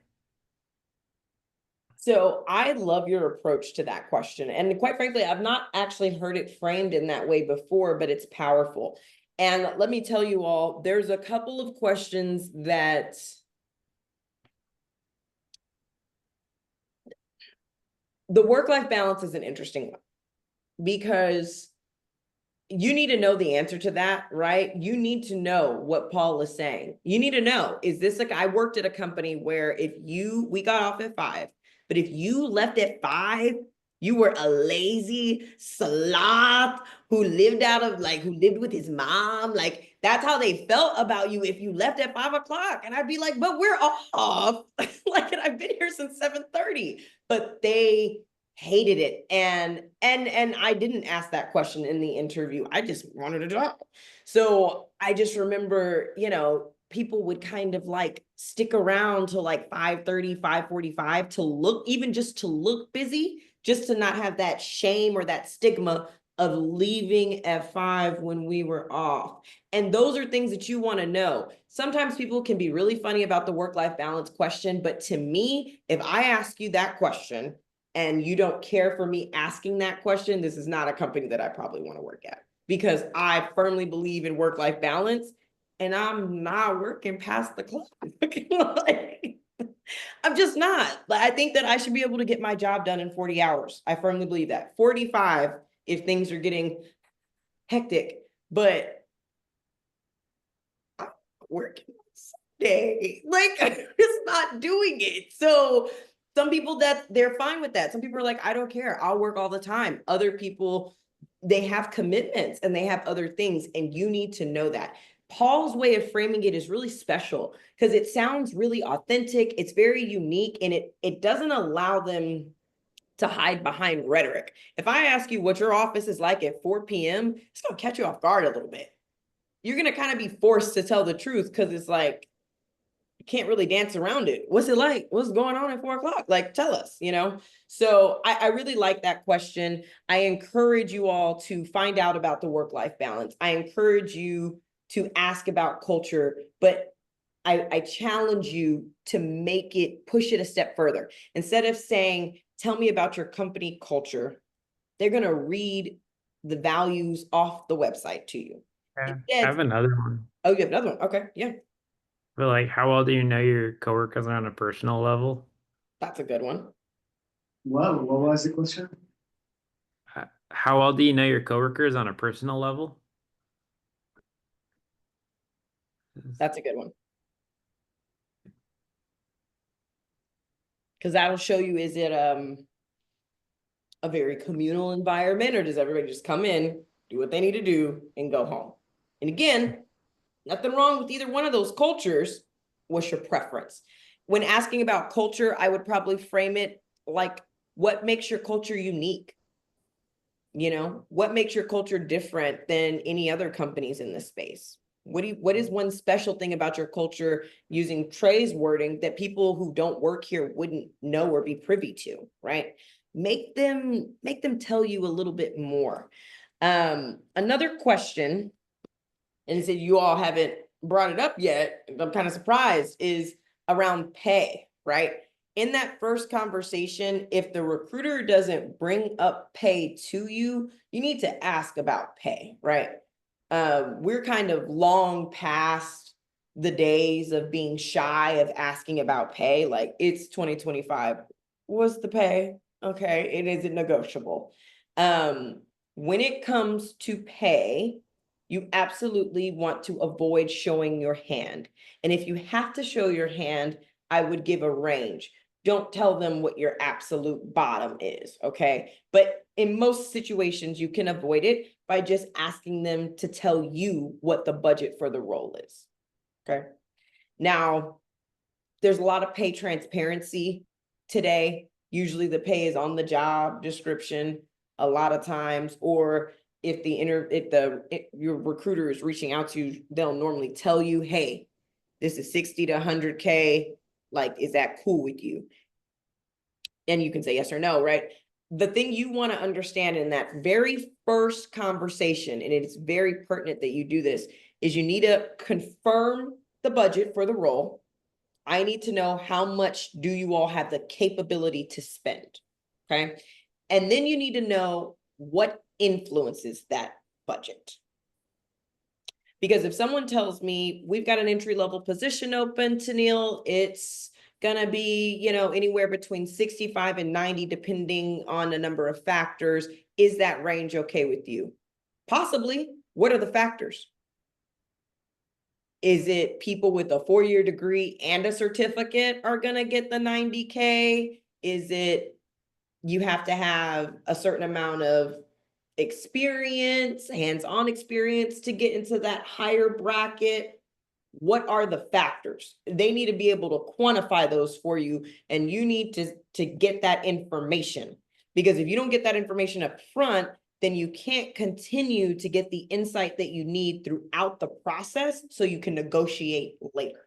Speaker 1: So I love your approach to that question. And quite frankly, I've not actually heard it framed in that way before, but it's powerful. And let me tell you all, there's a couple of questions that the work-life balance is an interesting one, because you need to know the answer to that, right? You need to know what Paul is saying. You need to know, is this like, I worked at a company where we got off at 5, but if you left at 5, you were a lazy sloth who lived with his mom. Like, that's how they felt about you if you left at 5 o'clock. And I'd be like, but we're off. Like, and I've been here since 7:30. But they hated it. And I didn't ask that question in the interview. I just wanted a job. So I just remember, people would kind of like stick around till like 5:30, 5:45 to look, even just to look busy, just to not have that shame or that stigma of leaving at 5 when we were off. And those are things that you want to know. Sometimes people can be really funny about the work-life balance question, but to me, if I ask you that question and you don't care for me asking that question, this is not a company that I probably want to work at, because I firmly believe in work-life balance and I'm not working past the clock. Like, I'm just not. I think that I should be able to get my job done in 40 hours. I firmly believe that. 45 if things are getting hectic, but I'm working on Sunday. Like, I'm just not doing it. So some people, that they're fine with that. Some people are like, I don't care, I'll work all the time. Other people, they have commitments and they have other things, and you need to know that. Paul's way of framing it is really special because it sounds really authentic. It's very unique, and it doesn't allow them to hide behind rhetoric. If I ask you what your office is like at 4 p.m., it's going to catch you off guard a little bit. You're going to kind of be forced to tell the truth, because it's like, you can't really dance around it. What's it like? What's going on at 4 o'clock? Like, tell us, So I really like that question. I encourage you all to find out about the work-life balance. I encourage you to ask about culture, but I challenge you to push it a step further. Instead of saying, tell me about your company culture, they're going to read the values off the website to you.
Speaker 5: Yeah, I
Speaker 1: Instead,
Speaker 5: have another one.
Speaker 1: oh, you have another one. Okay. Yeah,
Speaker 5: But like, how well do you know your coworkers on a personal level?
Speaker 1: that's a good one.
Speaker 2: Well, what was the question?
Speaker 5: How well do you know your coworkers on a personal level?
Speaker 1: That's a good one. Because that'll show you, is it a very communal environment, or does everybody just come in, do what they need to do, and go home? And again, nothing wrong with either one of those cultures. What's your preference? When asking about culture, I would probably frame it like, what makes your culture unique? What makes your culture different than any other companies in this space? What is one special thing about your culture, using Trey's wording, that people who don't work here wouldn't know or be privy to, right? Make them tell you a little bit more. Another question, and said you all haven't brought it up yet, I'm kind of surprised, is around pay, right? In that first conversation, if the recruiter doesn't bring up pay to you, you need to ask about pay, right? We're kind of long past the days of being shy of asking about pay. Like, it's 2025. What's the pay? Okay, it isn't negotiable. When it comes to pay, you absolutely want to avoid showing your hand. And if you have to show your hand, I would give a range. Don't tell them what your absolute bottom is, okay? But in most situations, you can avoid it by just asking them to tell you what the budget for the role is, okay? Now, there's a lot of pay transparency today. Usually the pay is on the job description a lot of times, or if your recruiter is reaching out to you, they'll normally tell you, hey, this is 60 to 100K. Like, is that cool with you? And you can say yes or no, right? The thing you want to understand in that very first conversation, and it's very pertinent that you do this, is you need to confirm the budget for the role. I need to know how much do you all have the capability to spend, okay? And then you need to know what influences that budget. Because if someone tells me, we've got an entry-level position open, Tennille, it's gonna be, you know, anywhere between 65 and 90, depending on a number of factors, is that range okay with you? Possibly. What are the factors? Is it people with a 4-year degree and a certificate are gonna get the 90K? Is it you have to have a certain amount of experience, hands-on experience to get into that higher bracket? What are the factors? They need to be able to quantify those for you, and you need to get that information. Because if you don't get that information up front, then you can't continue to get the insight that you need throughout the process so you can negotiate later.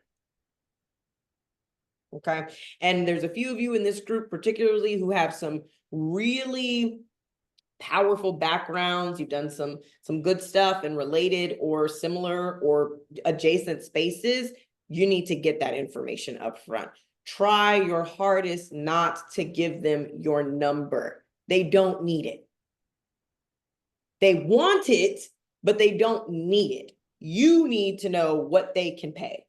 Speaker 1: Okay. And there's a few of you in this group, particularly who have some really powerful backgrounds. You've done some good stuff in related or similar or adjacent spaces. You need to get that information up front. Try your hardest not to give them your number. They don't need it. They want it, but they don't need it. You need to know what they can pay.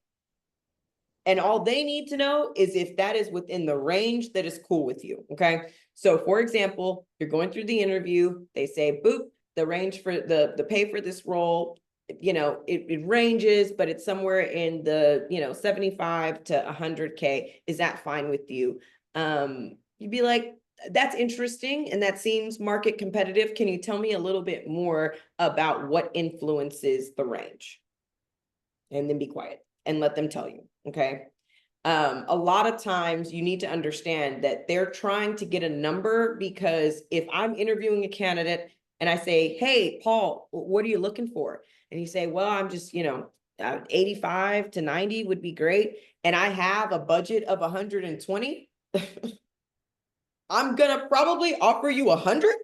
Speaker 1: And all they need to know is if that is within the range that is cool with you, okay? So for example, you're going through the interview, they say, boop, the range for the pay for this role, you know, it ranges, but it's somewhere in the, you know, 75 to 100K. Is that fine with you? You'd be like, that's interesting and that seems market competitive. Can you tell me a little bit more about what influences the range? And then be quiet and let them tell you, okay? A lot of times you need to understand that they're trying to get a number, because if I'm interviewing a candidate and I say, hey, Paul, what are you looking for? And you say, well, I'm just, you know, 85 to 90 would be great. And I have a budget of 120. I'm gonna probably offer you 100,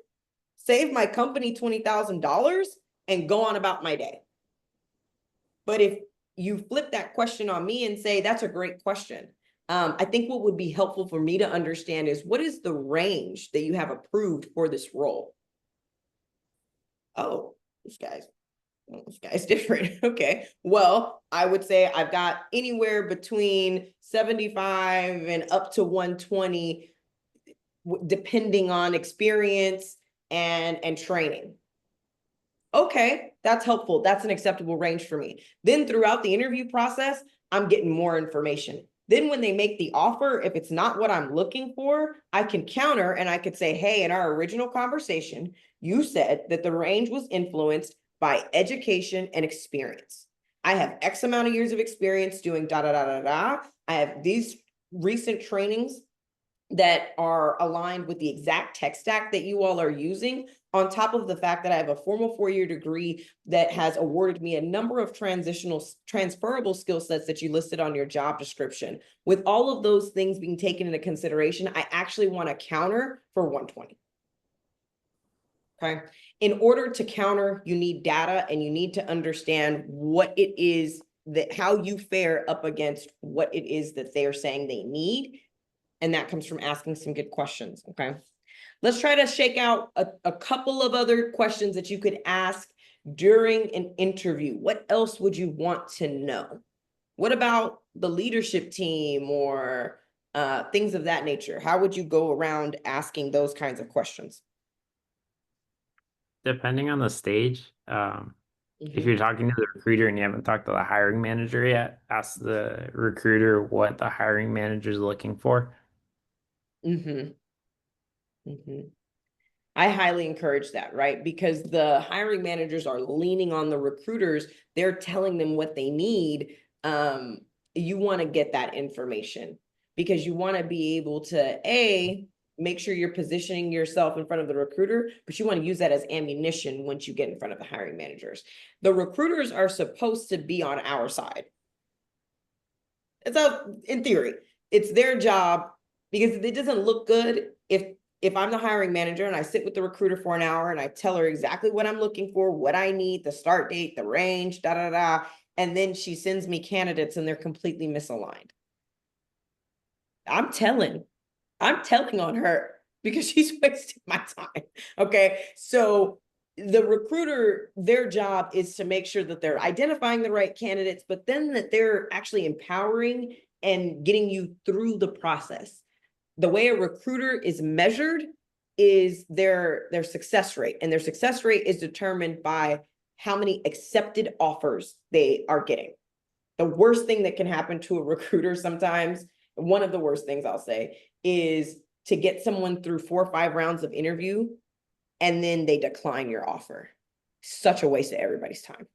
Speaker 1: save my company $20,000 and go on about my day. But if you flip that question on me and say, that's a great question. I think what would be helpful for me to understand is, what is the range that you have approved for this role? Oh, this guy's different. Okay. Well, I would say I've got anywhere between 75 and up to 120, depending on experience and training. Okay, that's helpful. That's an acceptable range for me. Then throughout the interview process, I'm getting more information. Then when they make the offer, if it's not what I'm looking for, I can counter and I could say, hey, in our original conversation, you said that the range was influenced by education and experience. I have X amount of years of experience doing da da da da da. I have these recent trainings that are aligned with the exact tech stack that you all are using, on top of the fact that I have a formal 4-year degree that has awarded me a number of transferable skill sets that you listed on your job description. With all of those things being taken into consideration, I actually want to counter for 120. Okay. In order to counter, you need data and you need to understand what it is that, how you fare up against what it is that they're saying they need. And that comes from asking some good questions, okay? Let's try to shake out a couple of other questions that you could ask during an interview. What else would you want to know? What about the leadership team or things of that nature? How would you go around asking those kinds of questions?
Speaker 5: Depending on the stage, if you're talking to the recruiter and you haven't talked to the hiring manager yet, ask the recruiter what the hiring manager is looking for.
Speaker 1: I highly encourage that, right? Because the hiring managers are leaning on the recruiters. They're telling them what they need. You want to get that information because you want to be able to, make sure you're positioning yourself in front of the recruiter, but you want to use that as ammunition once you get in front of the hiring managers. The recruiters are supposed to be on our side. It's in theory, it's their job, because it doesn't look good if I'm the hiring manager and I sit with the recruiter for an hour and I tell her exactly what I'm looking for, what I need, the start date, the range, da da da, and then she sends me candidates and they're completely misaligned. I'm telling on her because she's wasting my time. Okay. So the recruiter, their job is to make sure that they're identifying the right candidates, but then that they're actually empowering and getting you through the process. The way a recruiter is measured is their success rate, and their success rate is determined by how many accepted offers they are getting. The worst thing that can happen to a recruiter sometimes, one of the worst things I'll say, is to get someone through 4 or 5 rounds of interview and then they decline your offer. Such a waste of everybody's time.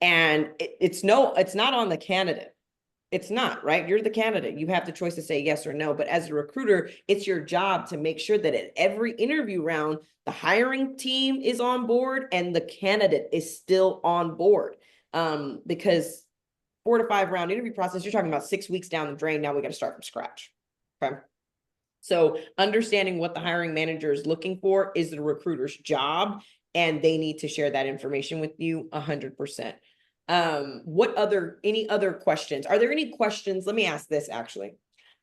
Speaker 1: And it's not on the candidate. It's not, right? You're the candidate. You have the choice to say yes or no. But as a recruiter, it's your job to make sure that at every interview round, the hiring team is on board and the candidate is still on board. Because 4 to 5 round interview process, you're talking about 6 weeks down the drain. Now we got to start from scratch. Okay. So understanding what the hiring manager is looking for is the recruiter's job, and they need to share that information with you 100%. Any other questions? Are there any questions? Let me ask this actually.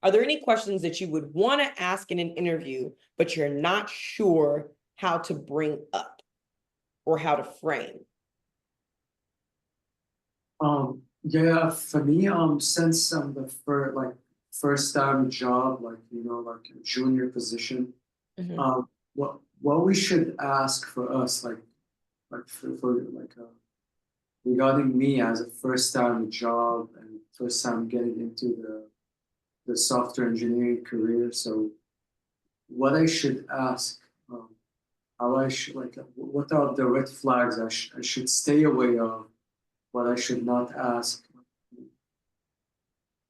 Speaker 1: Are there any questions that you would want to ask in an interview, but you're not sure how to bring up or how to frame?
Speaker 2: Yeah, for me, since I'm the first time job, like like a junior position,
Speaker 1: Mhm.
Speaker 2: what we should ask for us, like regarding me as a first time job and first time getting into the software engineering career. So what I should ask, how I should what are the red flags I should stay away of, what I should not ask.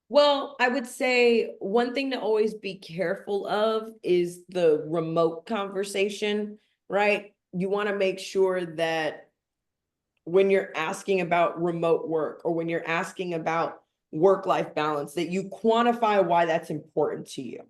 Speaker 1: Well, I would say one thing to always be careful of is the remote conversation, right? You want to make sure that when you're asking about remote work or when you're asking about work-life balance, that you quantify why that's important to you.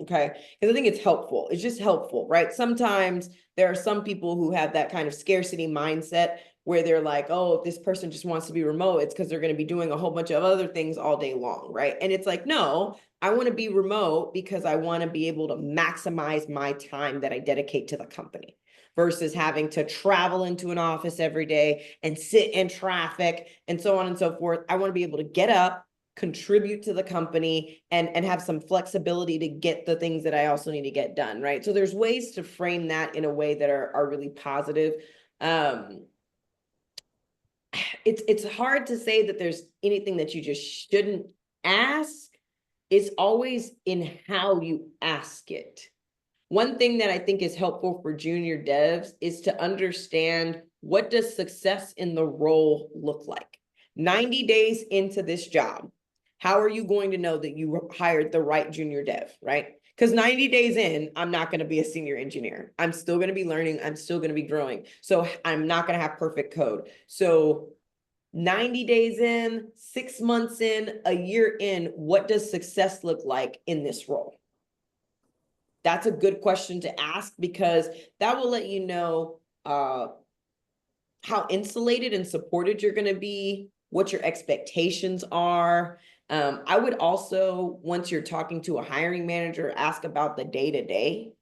Speaker 1: Okay. Because I think it's helpful. It's just helpful, right? Sometimes there are some people who have that kind of scarcity mindset where they're like, oh, if this person just wants to be remote, it's because they're going to be doing a whole bunch of other things all day long, right? And it's like, no, I want to be remote because I want to be able to maximize my time that I dedicate to the company versus having to travel into an office every day and sit in traffic and so on and so forth. I want to be able to get up, contribute to the company, and have some flexibility to get the things that I also need to get done, right? So there's ways to frame that in a way that are really positive. It's hard to say that there's anything that you just shouldn't ask. It's always in how you ask it. One thing that I think is helpful for junior devs is to understand, what does success in the role look like? 90 days into this job, how are you going to know that you hired the right junior dev, right? Because 90 days in, I'm not going to be a senior engineer. I'm still going to be learning. I'm still going to be growing. So I'm not going to have perfect code. So 90 days in, 6 months in, a year in, what does success look like in this role? That's a good question to ask, because that will let you know how insulated and supported you're going to be, what your expectations are. I would also, once you're talking to a hiring manager, ask about the day-to-day.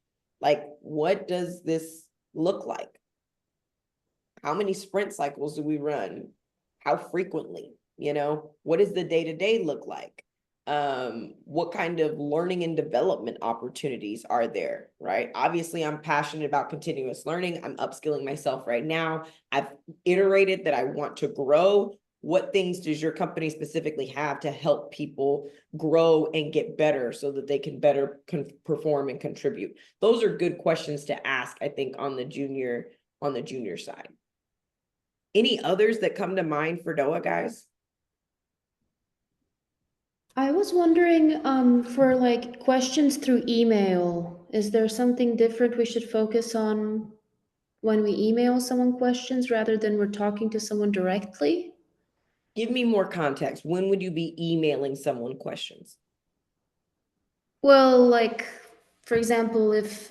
Speaker 1: Like, what does this look like? How many sprint cycles do we run? How frequently? What does the day-to-day look like? What kind of learning and development opportunities are there, right? Obviously, I'm passionate about continuous learning. I'm upskilling myself right now. I've iterated that I want to grow. What things does your company specifically have to help people grow and get better so that they can better perform and contribute? Those are good questions to ask, I think, on the junior side. Any others that come to mind for DOA, guys?
Speaker 4: I was wondering, for like questions through email, is there something different we should focus on when we email someone questions rather than we're talking to someone directly?
Speaker 1: Give me more context. When would you be emailing someone questions?
Speaker 4: Well, like, for example, if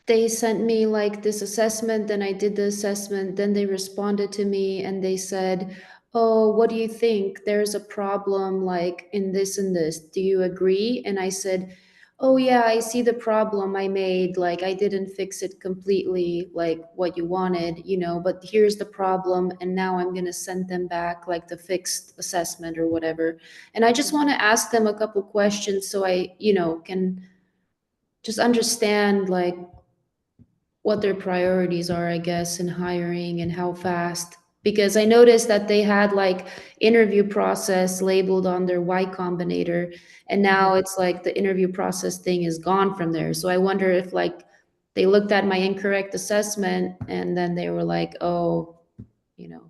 Speaker 4: they sent me like this assessment, then I did the assessment, then they responded to me and they said, oh, what do you think? There's a problem like in this and this. Do you agree? And I said, oh yeah, I see the problem I made. Like I didn't fix it completely like what you wanted, you know, but here's the problem. And now I'm going to send them back like the fixed assessment or whatever. And I just want to ask them a couple questions so I, you know, can just understand like what their priorities are, I guess, in hiring and how fast. Because I noticed that they had like interview process labeled on their Y Combinator, and now it's like the interview process thing is gone from there. So I wonder if like they looked at my incorrect assessment and then they were like, oh, you know,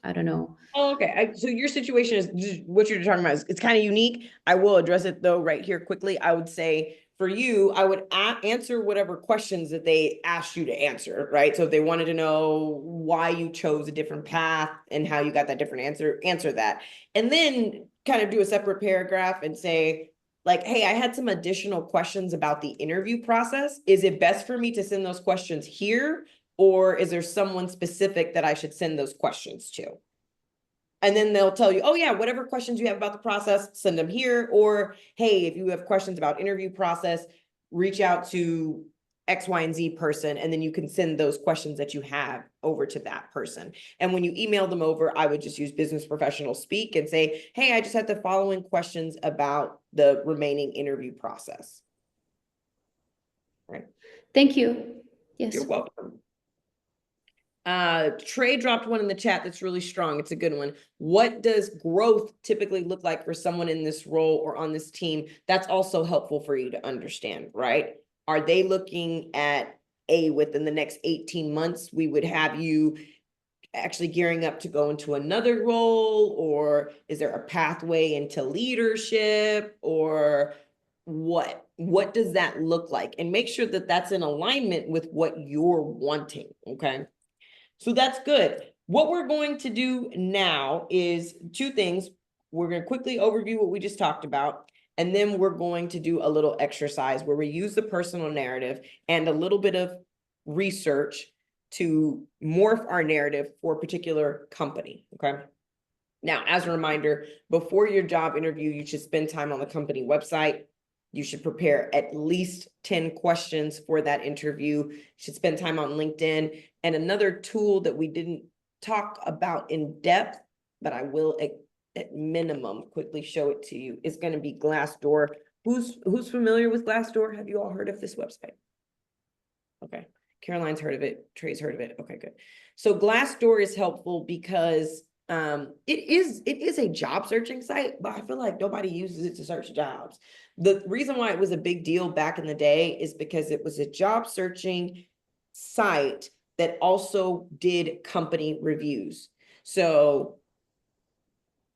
Speaker 4: I don't know.
Speaker 1: Oh, okay. So your situation is what you're talking about is it's kind of unique. I will address it though right here quickly. I would say for you, I would answer whatever questions that they asked you to answer, right? So if they wanted to know why you chose a different path and how you got that different answer that. And then kind of do a separate paragraph and say, like, hey, I had some additional questions about the interview process. Is it best for me to send those questions here? Or is there someone specific that I should send those questions to? And then they'll tell you, oh yeah, whatever questions you have about the process, send them here. Or, hey, if you have questions about interview process, reach out to X, Y, and Z person, and then you can send those questions that you have over to that person. And when you email them over, I would just use business professional speak and say, hey, I just had the following questions about the remaining interview process. Right.
Speaker 4: Thank you. Yes.
Speaker 1: You're welcome. Trey dropped one in the chat that's really strong. It's a good one. What does growth typically look like for someone in this role or on this team? That's also helpful for you to understand, right? Are they looking at within the next 18 months, we would have you actually gearing up to go into another role, or is there a pathway into leadership, or what does that look like? And make sure that that's in alignment with what you're wanting, okay? So that's good. What we're going to do now is two things. We're going to quickly overview what we just talked about, and then we're going to do a little exercise where we use the personal narrative and a little bit of research to morph our narrative for a particular company, okay? Now, as a reminder, before your job interview, you should spend time on the company website. You should prepare at least 10 questions for that interview. You should spend time on LinkedIn. And another tool that we didn't talk about in depth, but I will at minimum quickly show it to you, is going to be Glassdoor. Who's familiar with Glassdoor? Have you all heard of this website? Okay. Caroline's heard of it. Trey's heard of it. Okay, good. So Glassdoor is helpful because it is a job searching site, but I feel like nobody uses it to search jobs. The reason why it was a big deal back in the day is because it was a job searching site that also did company reviews. So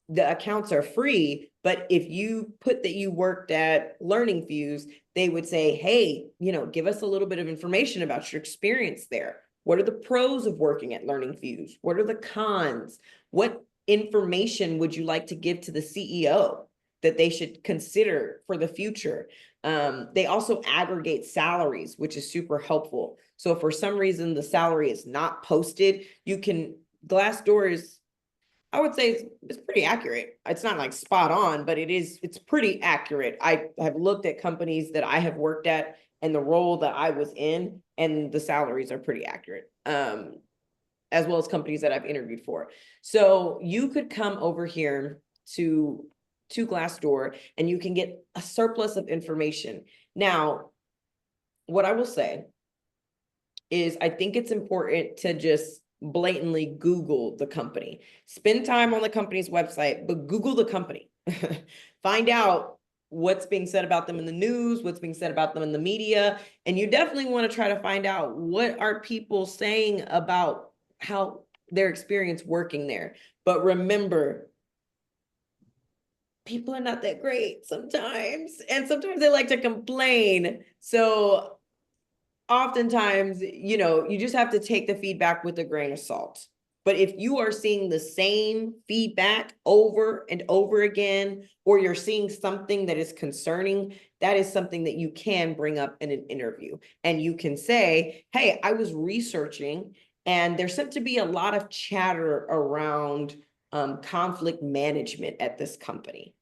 Speaker 1: the accounts are free, but if you put that you worked at LearningFuze, they would say, hey, give us a little bit of information about your experience there. What are the pros of working at LearningFuze? What are the cons? What information would you like to give to the CEO that they should consider for the future? They also aggregate salaries, which is super helpful. So if for some reason the salary is not posted, Glassdoor is, I would say it's pretty accurate. It's not like spot on, but it's pretty accurate. I have looked at companies that I have worked at and the role that I was in, and the salaries are pretty accurate, as well as companies that I've interviewed for. So you could come over here to Glassdoor and you can get a surplus of information. Now, what I will say is I think it's important to just blatantly Google the company. Spend time on the company's website, but Google the company. Find out what's being said about them in the news, what's being said about them in the media. And you definitely want to try to find out what are people saying about how their experience working there. But remember, people are not that great sometimes. And sometimes they like to complain. So oftentimes, you just have to take the feedback with a grain of salt. But if you are seeing the same feedback over and over again, or you're seeing something that is concerning, that is something that you can bring up in an interview. And you can say, hey, I was researching, and there seemed to be a lot of chatter around conflict management at this company.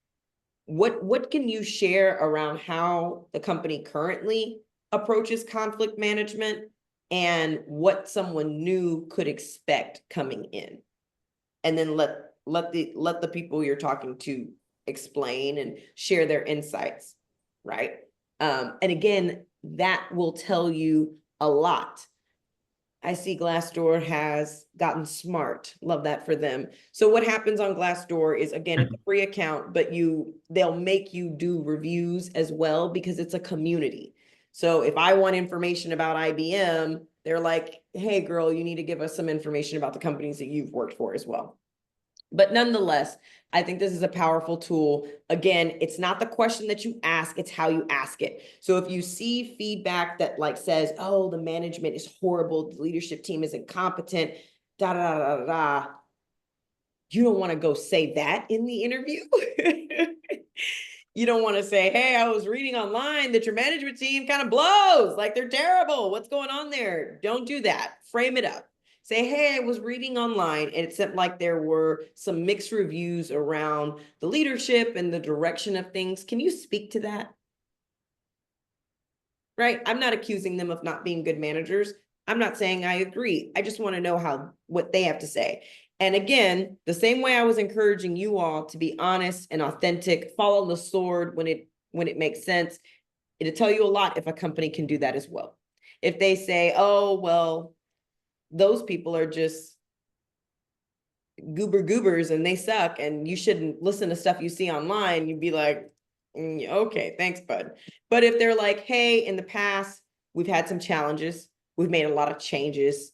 Speaker 1: What can you share around how the company currently approaches conflict management and what someone new could expect coming in? And then let the people you're talking to explain and share their insights, right? And again, that will tell you a lot. I see Glassdoor has gotten smart. Love that for them. So what happens on Glassdoor is, again, it's a free account, but they'll make you do reviews as well because it's a community. So if I want information about IBM, they're like, hey girl, you need to give us some information about the companies that you've worked for as well. But nonetheless, I think this is a powerful tool. Again, it's not the question that you ask, it's how you ask it. So if you see feedback that like says, oh, the management is horrible, the leadership team is incompetent, da da da da da, you don't want to go say that in the interview. You don't want to say, hey, I was reading online that your management team kind of blows, like they're terrible. What's going on there? Don't do that. Frame it up. Say, hey, I was reading online and it seemed like there were some mixed reviews around the leadership and the direction of things. Can you speak to that? Right? I'm not accusing them of not being good managers. I'm not saying I agree. I just want to know what they have to say. And again, the same way I was encouraging you all to be honest and authentic, follow the sword when it makes sense, it'll tell you a lot if a company can do that as well. If they say, oh, well, those people are just goobers and they suck and you shouldn't listen to stuff you see online, you'd be like, okay, thanks, bud. But if they're like, hey, in the past, we've had some challenges, we've made a lot of changes.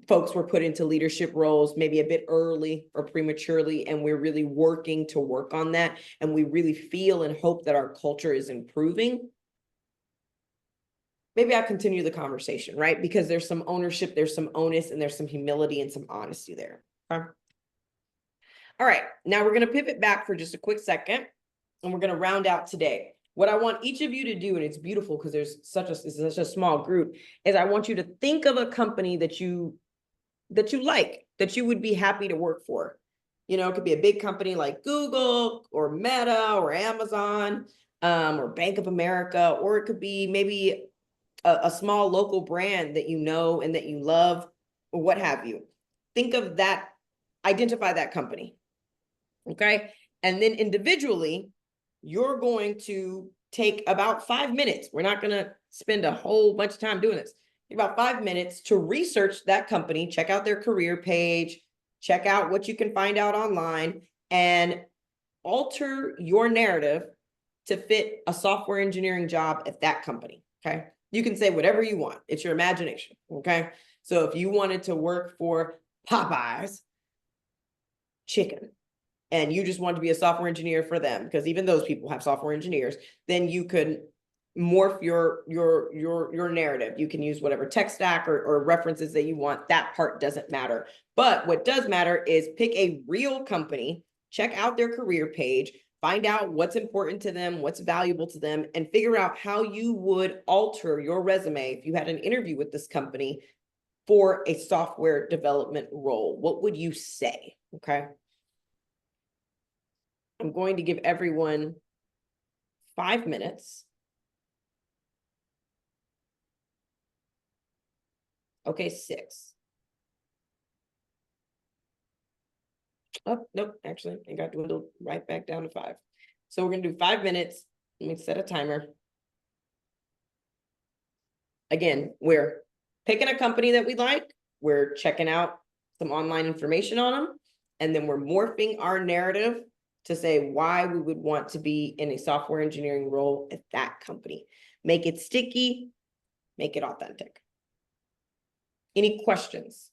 Speaker 1: Folks were put into leadership roles maybe a bit early or prematurely, and we're really working to work on that. And we really feel and hope that our culture is improving. Maybe I'll continue the conversation, right? Because there's some ownership, there's some onus, and there's some humility and some honesty there. Okay. All right, now we're going to pivot back for just a quick second, and we're going to round out today. What I want each of you to do, and it's beautiful because there's such a small group, is I want you to think of a company that you like, that you would be happy to work for. You know, it could be a big company like Google or Meta or Amazon, or Bank of America, or it could be maybe a small local brand that you know and that you love, or what have you. Think of that, identify that company. Okay. And then individually, you're going to take about 5 minutes. We're not going to spend a whole bunch of time doing this. About 5 minutes to research that company, check out their career page, check out what you can find out online, and alter your narrative to fit a software engineering job at that company. Okay. You can say whatever you want. It's your imagination. Okay. So if you wanted to work for Popeyes Chicken, and you just want to be a software engineer for them, because even those people have software engineers, then you could morph your narrative. You can use whatever tech stack or references that you want. That part doesn't matter. But what does matter is pick a real company, check out their career page, find out what's important to them, what's valuable to them, and figure out how you would alter your resume if you had an interview with this company for a software development role. What would you say? Okay. I'm going to give everyone 5 minutes. Okay, 6. Oh, nope, actually, it got dwindled right back down to 5. So we're gonna do 5 minutes. Let me set a timer. Again, we're picking a company that we like. We're checking out some online information on them. And then we're morphing our narrative to say why we would want to be in a software engineering role at that company. Make it sticky, make it authentic. Any questions?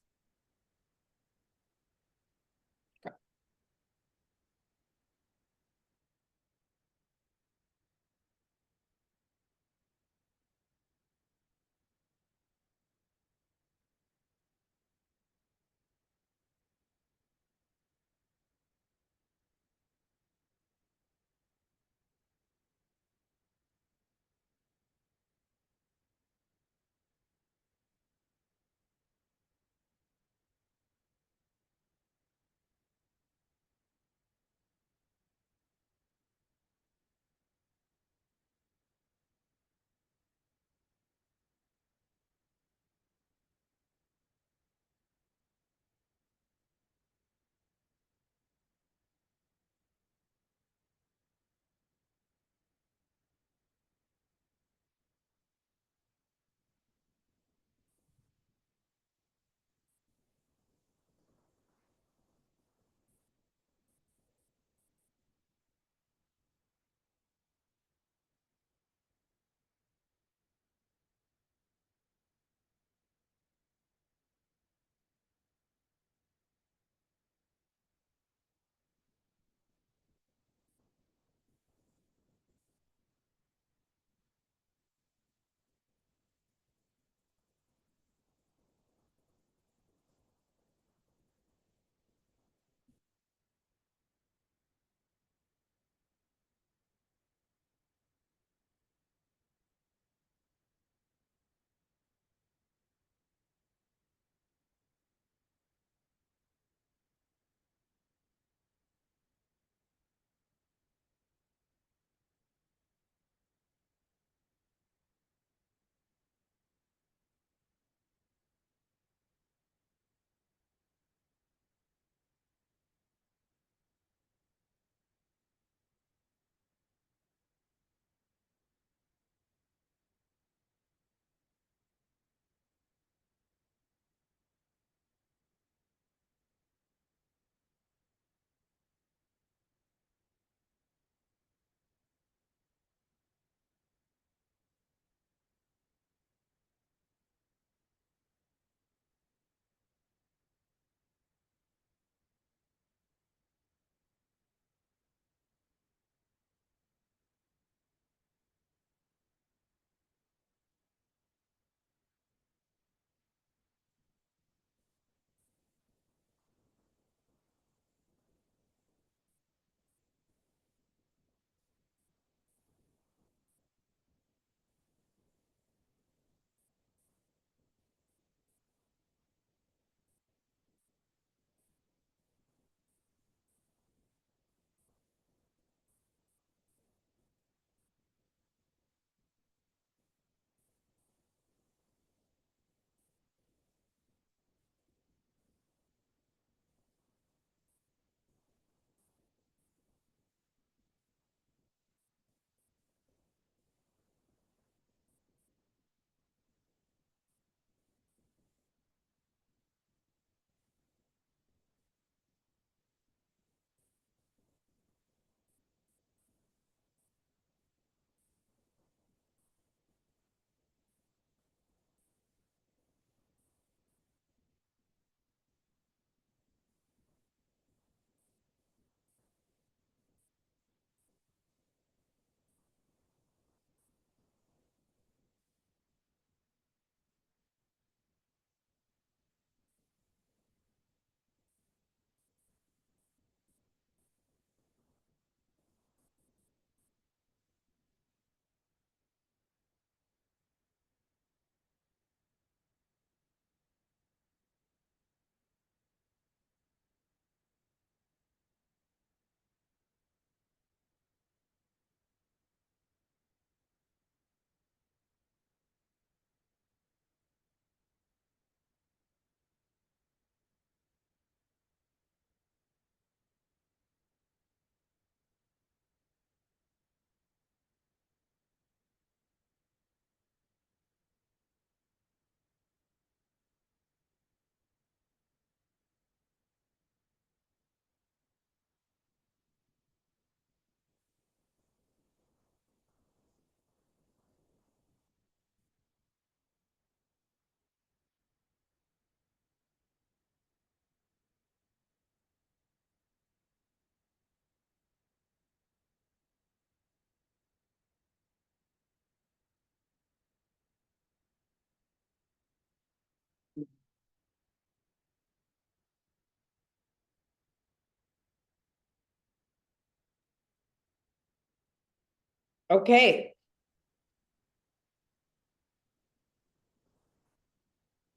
Speaker 1: Okay.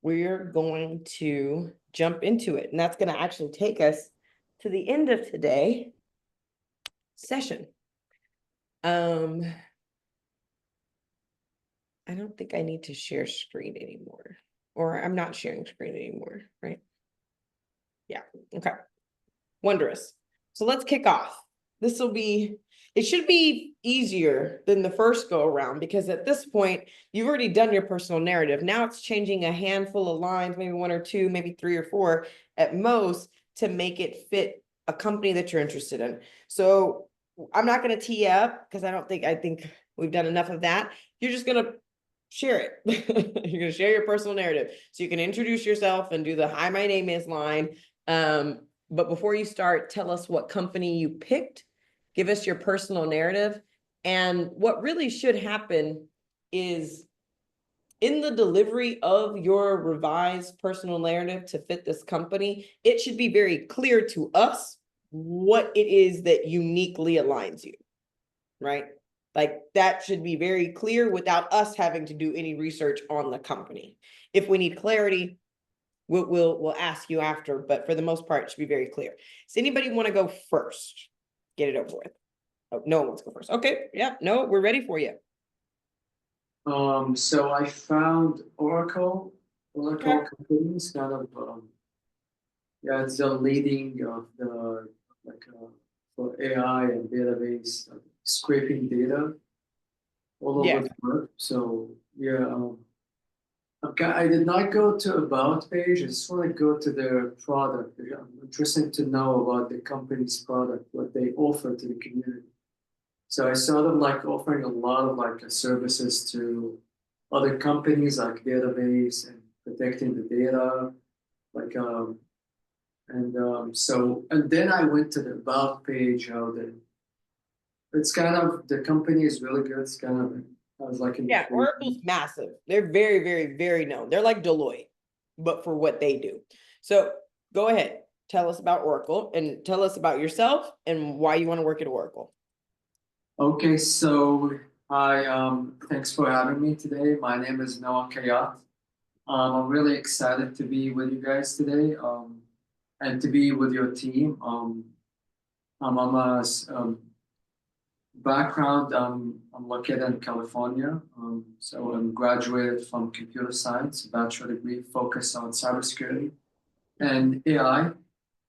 Speaker 1: We're going to jump into it, and that's going to actually take us to the end of today session. I don't think I need to share screen anymore, or I'm not sharing screen anymore, right? Yeah, okay. Wondrous. So let's kick off. It should be easier than the first go around, because at this point, you've already done your personal narrative. Now it's changing a handful of lines, maybe one or two, maybe 3 or 4 at most, to make it fit a company that you're interested in. So I'm not going to tee you up, because I think we've done enough of that. You're just going to share it. You're going to share your personal narrative. So you can introduce yourself and do the "Hi, my name is" line. But before you start, tell us what company you picked, give us your personal narrative. And what really should happen is, in the delivery of your revised personal narrative to fit this company, it should be very clear to us what it is that uniquely aligns you, right? Like, that should be very clear without us having to do any research on the company. If we need clarity, we'll ask you after, but for the most part, it should be very clear. Does anybody want to go first? Get it over with. Oh, no one wants to go first. Okay, yeah, no, we're ready for you.
Speaker 2: So I found Oracle
Speaker 1: Okay.
Speaker 2: companies kind of, yeah, it's the leading of the, like, for AI and database, scraping data all
Speaker 1: Yeah.
Speaker 2: over the world. So yeah, okay, I did not go to about page. I just want to go to their product. I'm interested to know about the company's product, what they offer to the community. So I saw them like offering a lot of like services to other companies, like database and protecting the data, like and then I went to the about page. How it's kind of, the company is really good. It's kind of, I was like
Speaker 1: Yeah, Oracle's massive. They're very, very, very known. They're like Deloitte, but for what they do. So go ahead, tell us about Oracle, and tell us about yourself and why you want to work at Oracle.
Speaker 2: Okay, so hi, thanks for having me today. My name is Noah Kayat. I'm really excited to be with you guys today, and to be with your team. I'm a background. I'm located in California. So I'm graduated from computer science, bachelor degree focused on cybersecurity and AI.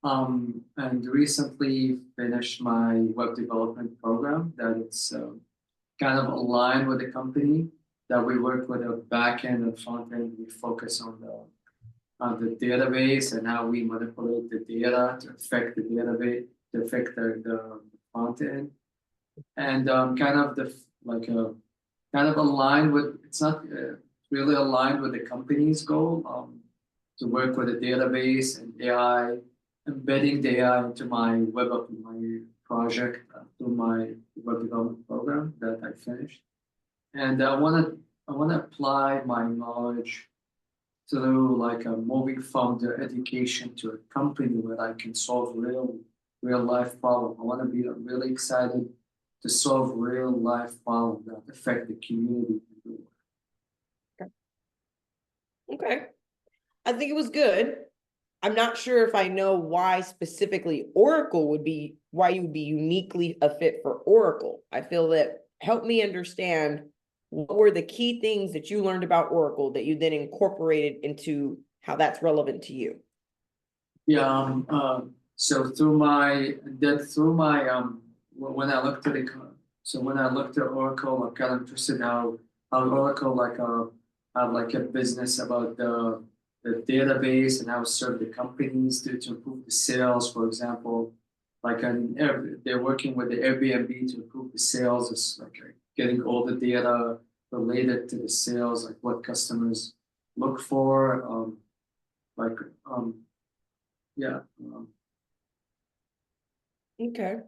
Speaker 2: And recently finished my web development program that it's kind of aligned with the company that we work with a back end and front end. We focus on the database and how we manipulate the data to affect the database, to affect the front end. And kind of kind of aligned with, it's not really aligned with the company's goal, to work with a database and AI, embedding the AI into my my project, through my web development program that I finished. And I want to apply my knowledge to like moving from the education to a company where I can solve real life problem. I want to be really excited to solve real life problems that affect the community.
Speaker 1: Okay. I think it was good. I'm not sure if I know why specifically why you would be uniquely a fit for Oracle. I feel that, help me understand, what were the key things that you learned about Oracle that you then incorporated into how that's relevant to you?
Speaker 2: Yeah. So through my when I looked at when I looked at Oracle, I got interested how Oracle have like a business about the database and how to serve the companies to improve the sales, for example. Like they're working with the Airbnb to improve the sales. It's like getting all the data related to the sales, like what customers look for, like yeah.
Speaker 1: Okay.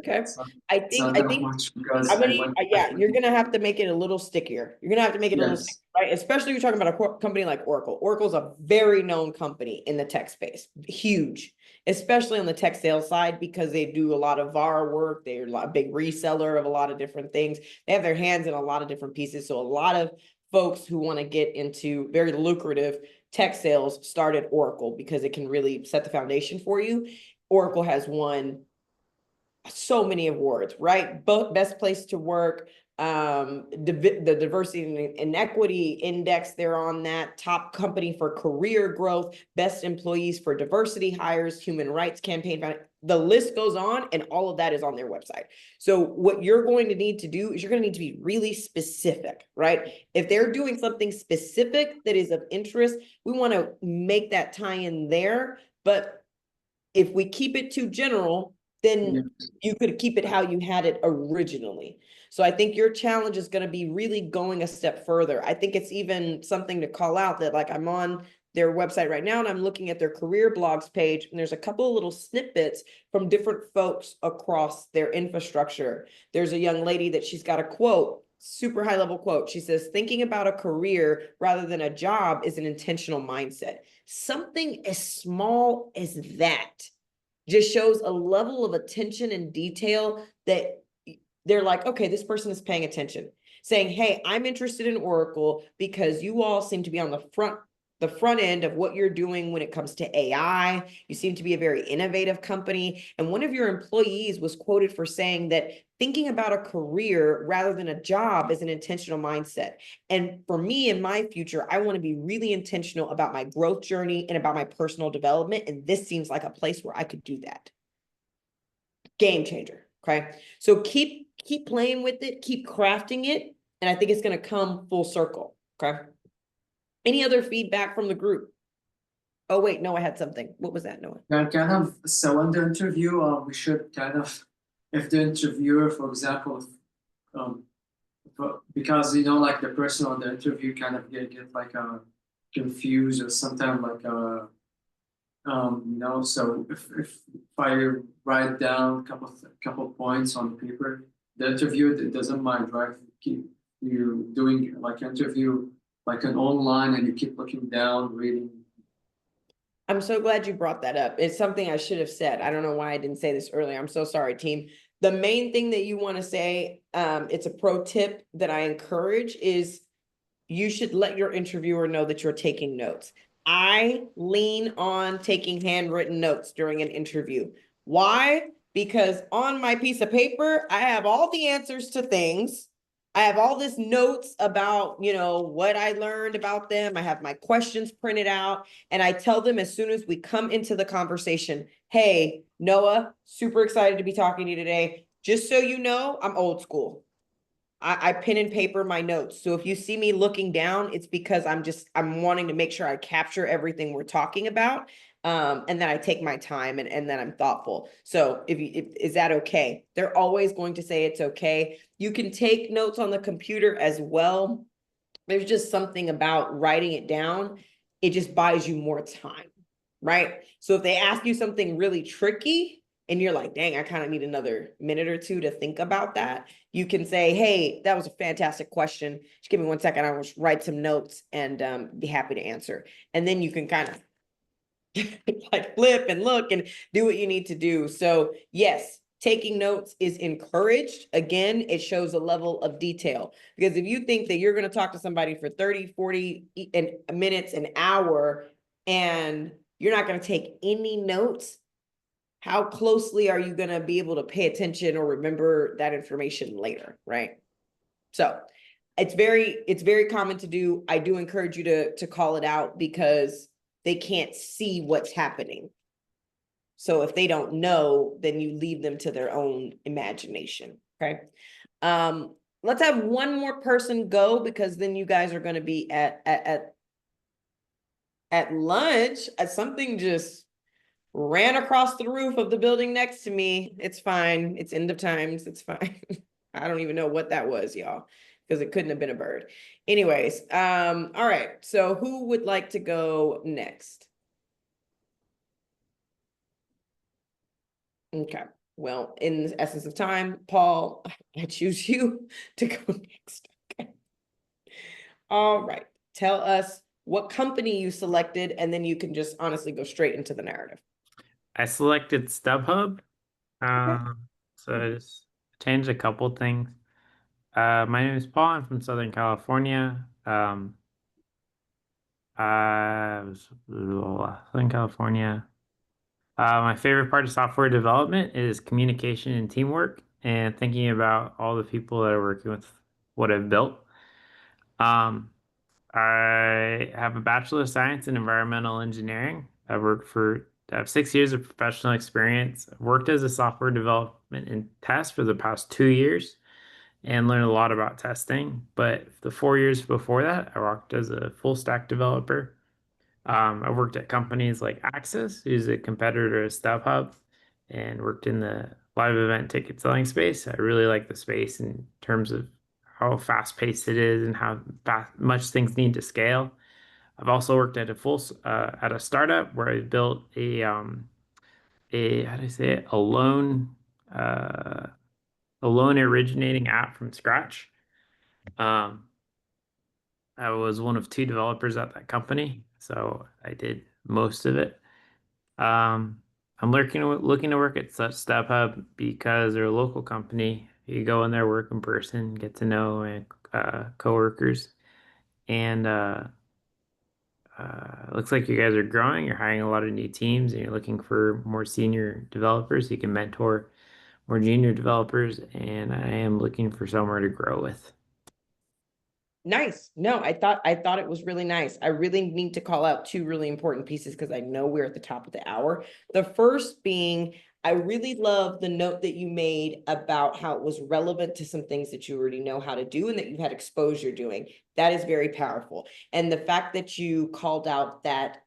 Speaker 1: Okay,
Speaker 2: It's not,
Speaker 1: I
Speaker 2: it's not
Speaker 1: think
Speaker 2: that much because
Speaker 1: I'm
Speaker 2: I
Speaker 1: gonna,
Speaker 2: went.
Speaker 1: yeah, you're gonna have to make it a little stickier. You're gonna have to make it a little
Speaker 2: Yes.
Speaker 1: stickier, right? Especially you're talking about a company like Oracle. Oracle's a very known company in the tech space, huge, especially on the tech sales side because they do a lot of VAR work. They're a big reseller of a lot of different things. They have their hands in a lot of different pieces. So a lot of folks who want to get into very lucrative tech sales start at Oracle because it can really set the foundation for you. Oracle has won so many awards, right? Both best place to work, the diversity and equity index, they're on that. Top company for career growth, best employees for diversity hires, human rights campaign. The list goes on, and all of that is on their website. So what you're going to need to do is you're going to need to be really specific, right? If they're doing something specific that is of interest, we want to make that tie in there. But if we keep it too general, then
Speaker 2: Yes.
Speaker 1: you could keep it how you had it originally. So I think your challenge is going to be really going a step further. I think it's even something to call out that, like, I'm on their website right now and I'm looking at their career blogs page, and there's a couple of little snippets from different folks across their infrastructure. There's a young lady that she's got a quote, super high level quote. She says, thinking about a career rather than a job is an intentional mindset. Something as small as that just shows a level of attention and detail that they're like, okay, this person is paying attention, saying, hey, I'm interested in Oracle because you all seem to be on the front end of what you're doing when it comes to AI. You seem to be a very innovative company. And one of your employees was quoted for saying that thinking about a career rather than a job is an intentional mindset. And for me in my future, I want to be really intentional about my growth journey and about my personal development. And this seems like a place where I could do that. Game changer. Okay. So keep playing with it, keep crafting it. And I think it's going to come full circle. Okay. Any other feedback from the group? Oh, wait, no, I had something. What was that, Noah?
Speaker 2: Yeah, kind of, so in the interview, we should kind of, if the interviewer, for example, um, because like the person on the interview kind of get like confused or sometimes like so if I write down a couple points on paper, the interviewer doesn't mind, right? Keep you doing like interview like an online and you keep looking down, reading.
Speaker 1: I'm so glad you brought that up. It's something I should have said. I don't know why I didn't say this earlier. I'm so sorry, team. The main thing that you want to say, it's a pro tip that I encourage, is you should let your interviewer know that you're taking notes. I lean on taking handwritten notes during an interview. Why? Because on my piece of paper, I have all the answers to things. I have all this notes about, what I learned about them. I have my questions printed out, and I tell them as soon as we come into the conversation, hey, Noah, super excited to be talking to you today. Just so you know, I'm old school. I pen and paper my notes. So if you see me looking down, it's because I'm wanting to make sure I capture everything we're talking about. And then I take my time and then I'm thoughtful. So is that okay? They're always going to say it's okay. You can take notes on the computer as well. There's just something about writing it down. It just buys you more time, right? So if they ask you something really tricky, and you're like, dang, I kind of need another minute or two to think about that, you can say, hey, that was a fantastic question. Just give me 1 second. I will write some notes and be happy to answer. And then you can kind of like flip and look and do what you need to do. So yes, taking notes is encouraged. Again, it shows a level of detail, because if you think that you're going to talk to somebody for 30, 40 minutes, an hour, and you're not going to take any notes, how closely are you going to be able to pay attention or remember that information later, right? So it's very common to do. I do encourage you to call it out, because they can't see what's happening. So if they don't know, then you leave them to their own imagination, okay? Let's have one more person go, because then you guys are going to be at lunch. Something just ran across the roof of the building next to me. It's fine. It's end of times. It's fine. I don't even know what that was, y'all, because it couldn't have been a bird. Anyways, all right. So who would like to go next? Okay. Well, in the essence of time, Paul, I choose you to go next. Okay. All right. Tell us what company you selected, and then you can just honestly go straight into the narrative.
Speaker 5: I selected StubHub. So I just changed a couple things. My name is Paul. I'm from Southern California. Southern California. My favorite part of software development is communication and teamwork, and thinking about all the people that are working with what I've built. Um, I have a Bachelor of Science in Environmental Engineering. I have 6 years of professional experience. I've worked as a software development and test for the past 2 years and learned a lot about testing. But the 4 years before that, I worked as a full stack developer. I worked at companies like Axis, who's a competitor to StubHub, and worked in the live event ticket selling space. I really like the space in terms of how fast paced it is and how much things need to scale. I've also worked at at a startup where I built a how do I say it, uh, a loan originating app from scratch. Um, I was one of two developers at that company, so I did most of it. Um, I'm looking to work at such StubHub because they're a local company. You go in there, work in person, get to know coworkers, and looks like you guys are growing. You're hiring a lot of new teams, and you're looking for more senior developers. You can mentor more junior developers, and I am looking for somewhere to grow with.
Speaker 1: Nice. No, I thought it was really nice. I really need to call out two really important pieces because I know we're at the top of the hour. The first being, I really love the note that you made about how it was relevant to some things that you already know how to do and that you've had exposure doing. That is very powerful. And the fact that you called out that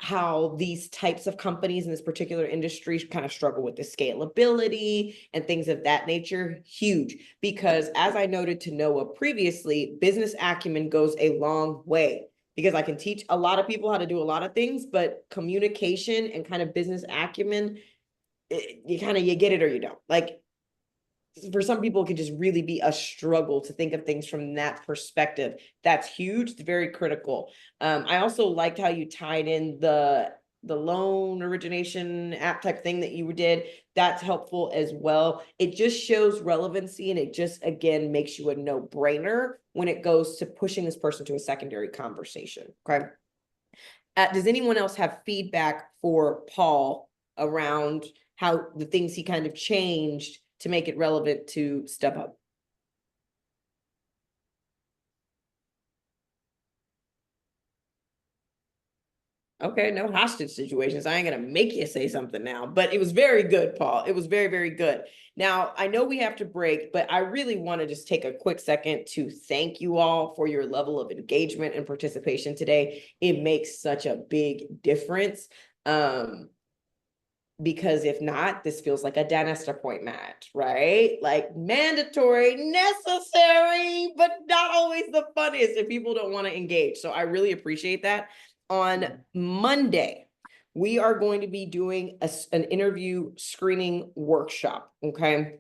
Speaker 1: how these types of companies in this particular industry kind of struggle with the scalability and things of that nature, huge. Because as I noted to Noah previously, business acumen goes a long way. Because I can teach a lot of people how to do a lot of things, but communication and kind of business acumen, you get it or you don't. Like, for some people, it can just really be a struggle to think of things from that perspective. That's huge. It's very critical. I also liked how you tied in the loan origination app type thing that you did. That's helpful as well. It just shows relevancy, and it just, again, makes you a no-brainer when it goes to pushing this person to a secondary conversation. Okay. Does anyone else have feedback for Paul around how the things he kind of changed to make it relevant to StubHub? Okay, no hostage situations. I ain't gonna make you say something now, but it was very good, Paul. It was very, very good. Now, I know we have to break, but I really want to just take a quick second to thank you all for your level of engagement and participation today. It makes such a big difference. Because if not, this feels like a dentist appointment, right? Like mandatory, necessary, but not always the funniest if people don't want to engage. So I really appreciate that. On Monday, we are going to be doing an interview screening workshop, okay?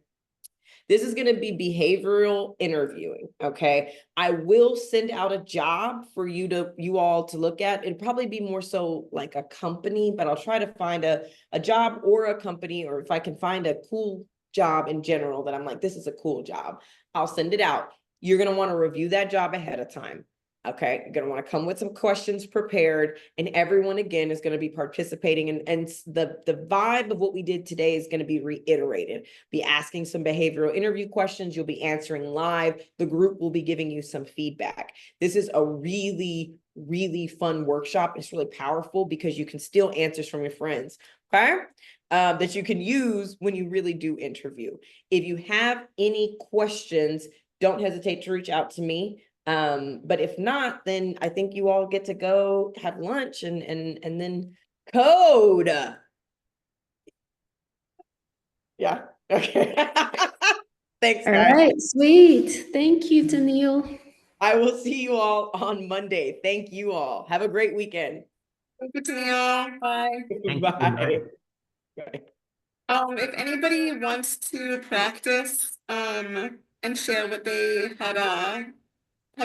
Speaker 1: This is going to be behavioral interviewing, okay? I will send out a job for you all to look at. It'll probably be more so like a company, but I'll try to find a job or a company, or if I can find a cool job in general that I'm like, this is a cool job, I'll send it out. You're going to want to review that job ahead of time. Okay, you're going to want to come with some questions prepared, and everyone again is going to be participating, and the vibe of what we did today is going to be reiterated. Be asking some behavioral interview questions, you'll be answering live, the group will be giving you some feedback. This is a really, really fun workshop. It's really powerful because you can steal answers from your friends, okay? That you can use when you really do interview. If you have any questions, don't hesitate to reach out to me. But if not, then I think you all get to go have lunch and then code. Yeah. Okay. Thanks,
Speaker 4: All
Speaker 1: guys.
Speaker 4: right, sweet. Thank you, Daniil.
Speaker 1: I will see you all on Monday. Thank you all. Have a great weekend.
Speaker 2: Bye.
Speaker 5: Thank you.
Speaker 1: Bye. Okay.
Speaker 6: If anybody wants to practice, and share what they had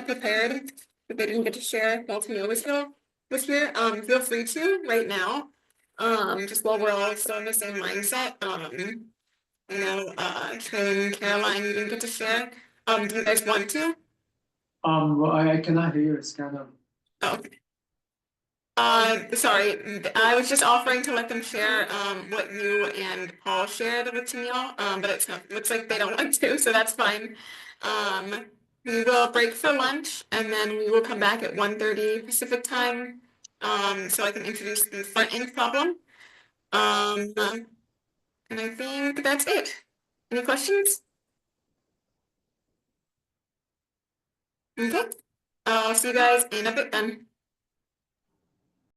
Speaker 6: prepared, that they didn't get to share while Tania was here, feel free to right now. Just while we're all still in the same mindset, you know, Trey and Caroline, you didn't get to share. Do you guys want to?
Speaker 2: Well, I cannot hear, it's kind of,
Speaker 6: Oh. Sorry, I was just offering to let them share, what you and Paul shared with Tennille, but looks like they don't want to, so that's fine. We will break for lunch and then we will come back at 1:30 Pacific time, so I can introduce the front end problem. And I think that's it. Any questions? Okay, I'll see you guys in a bit then.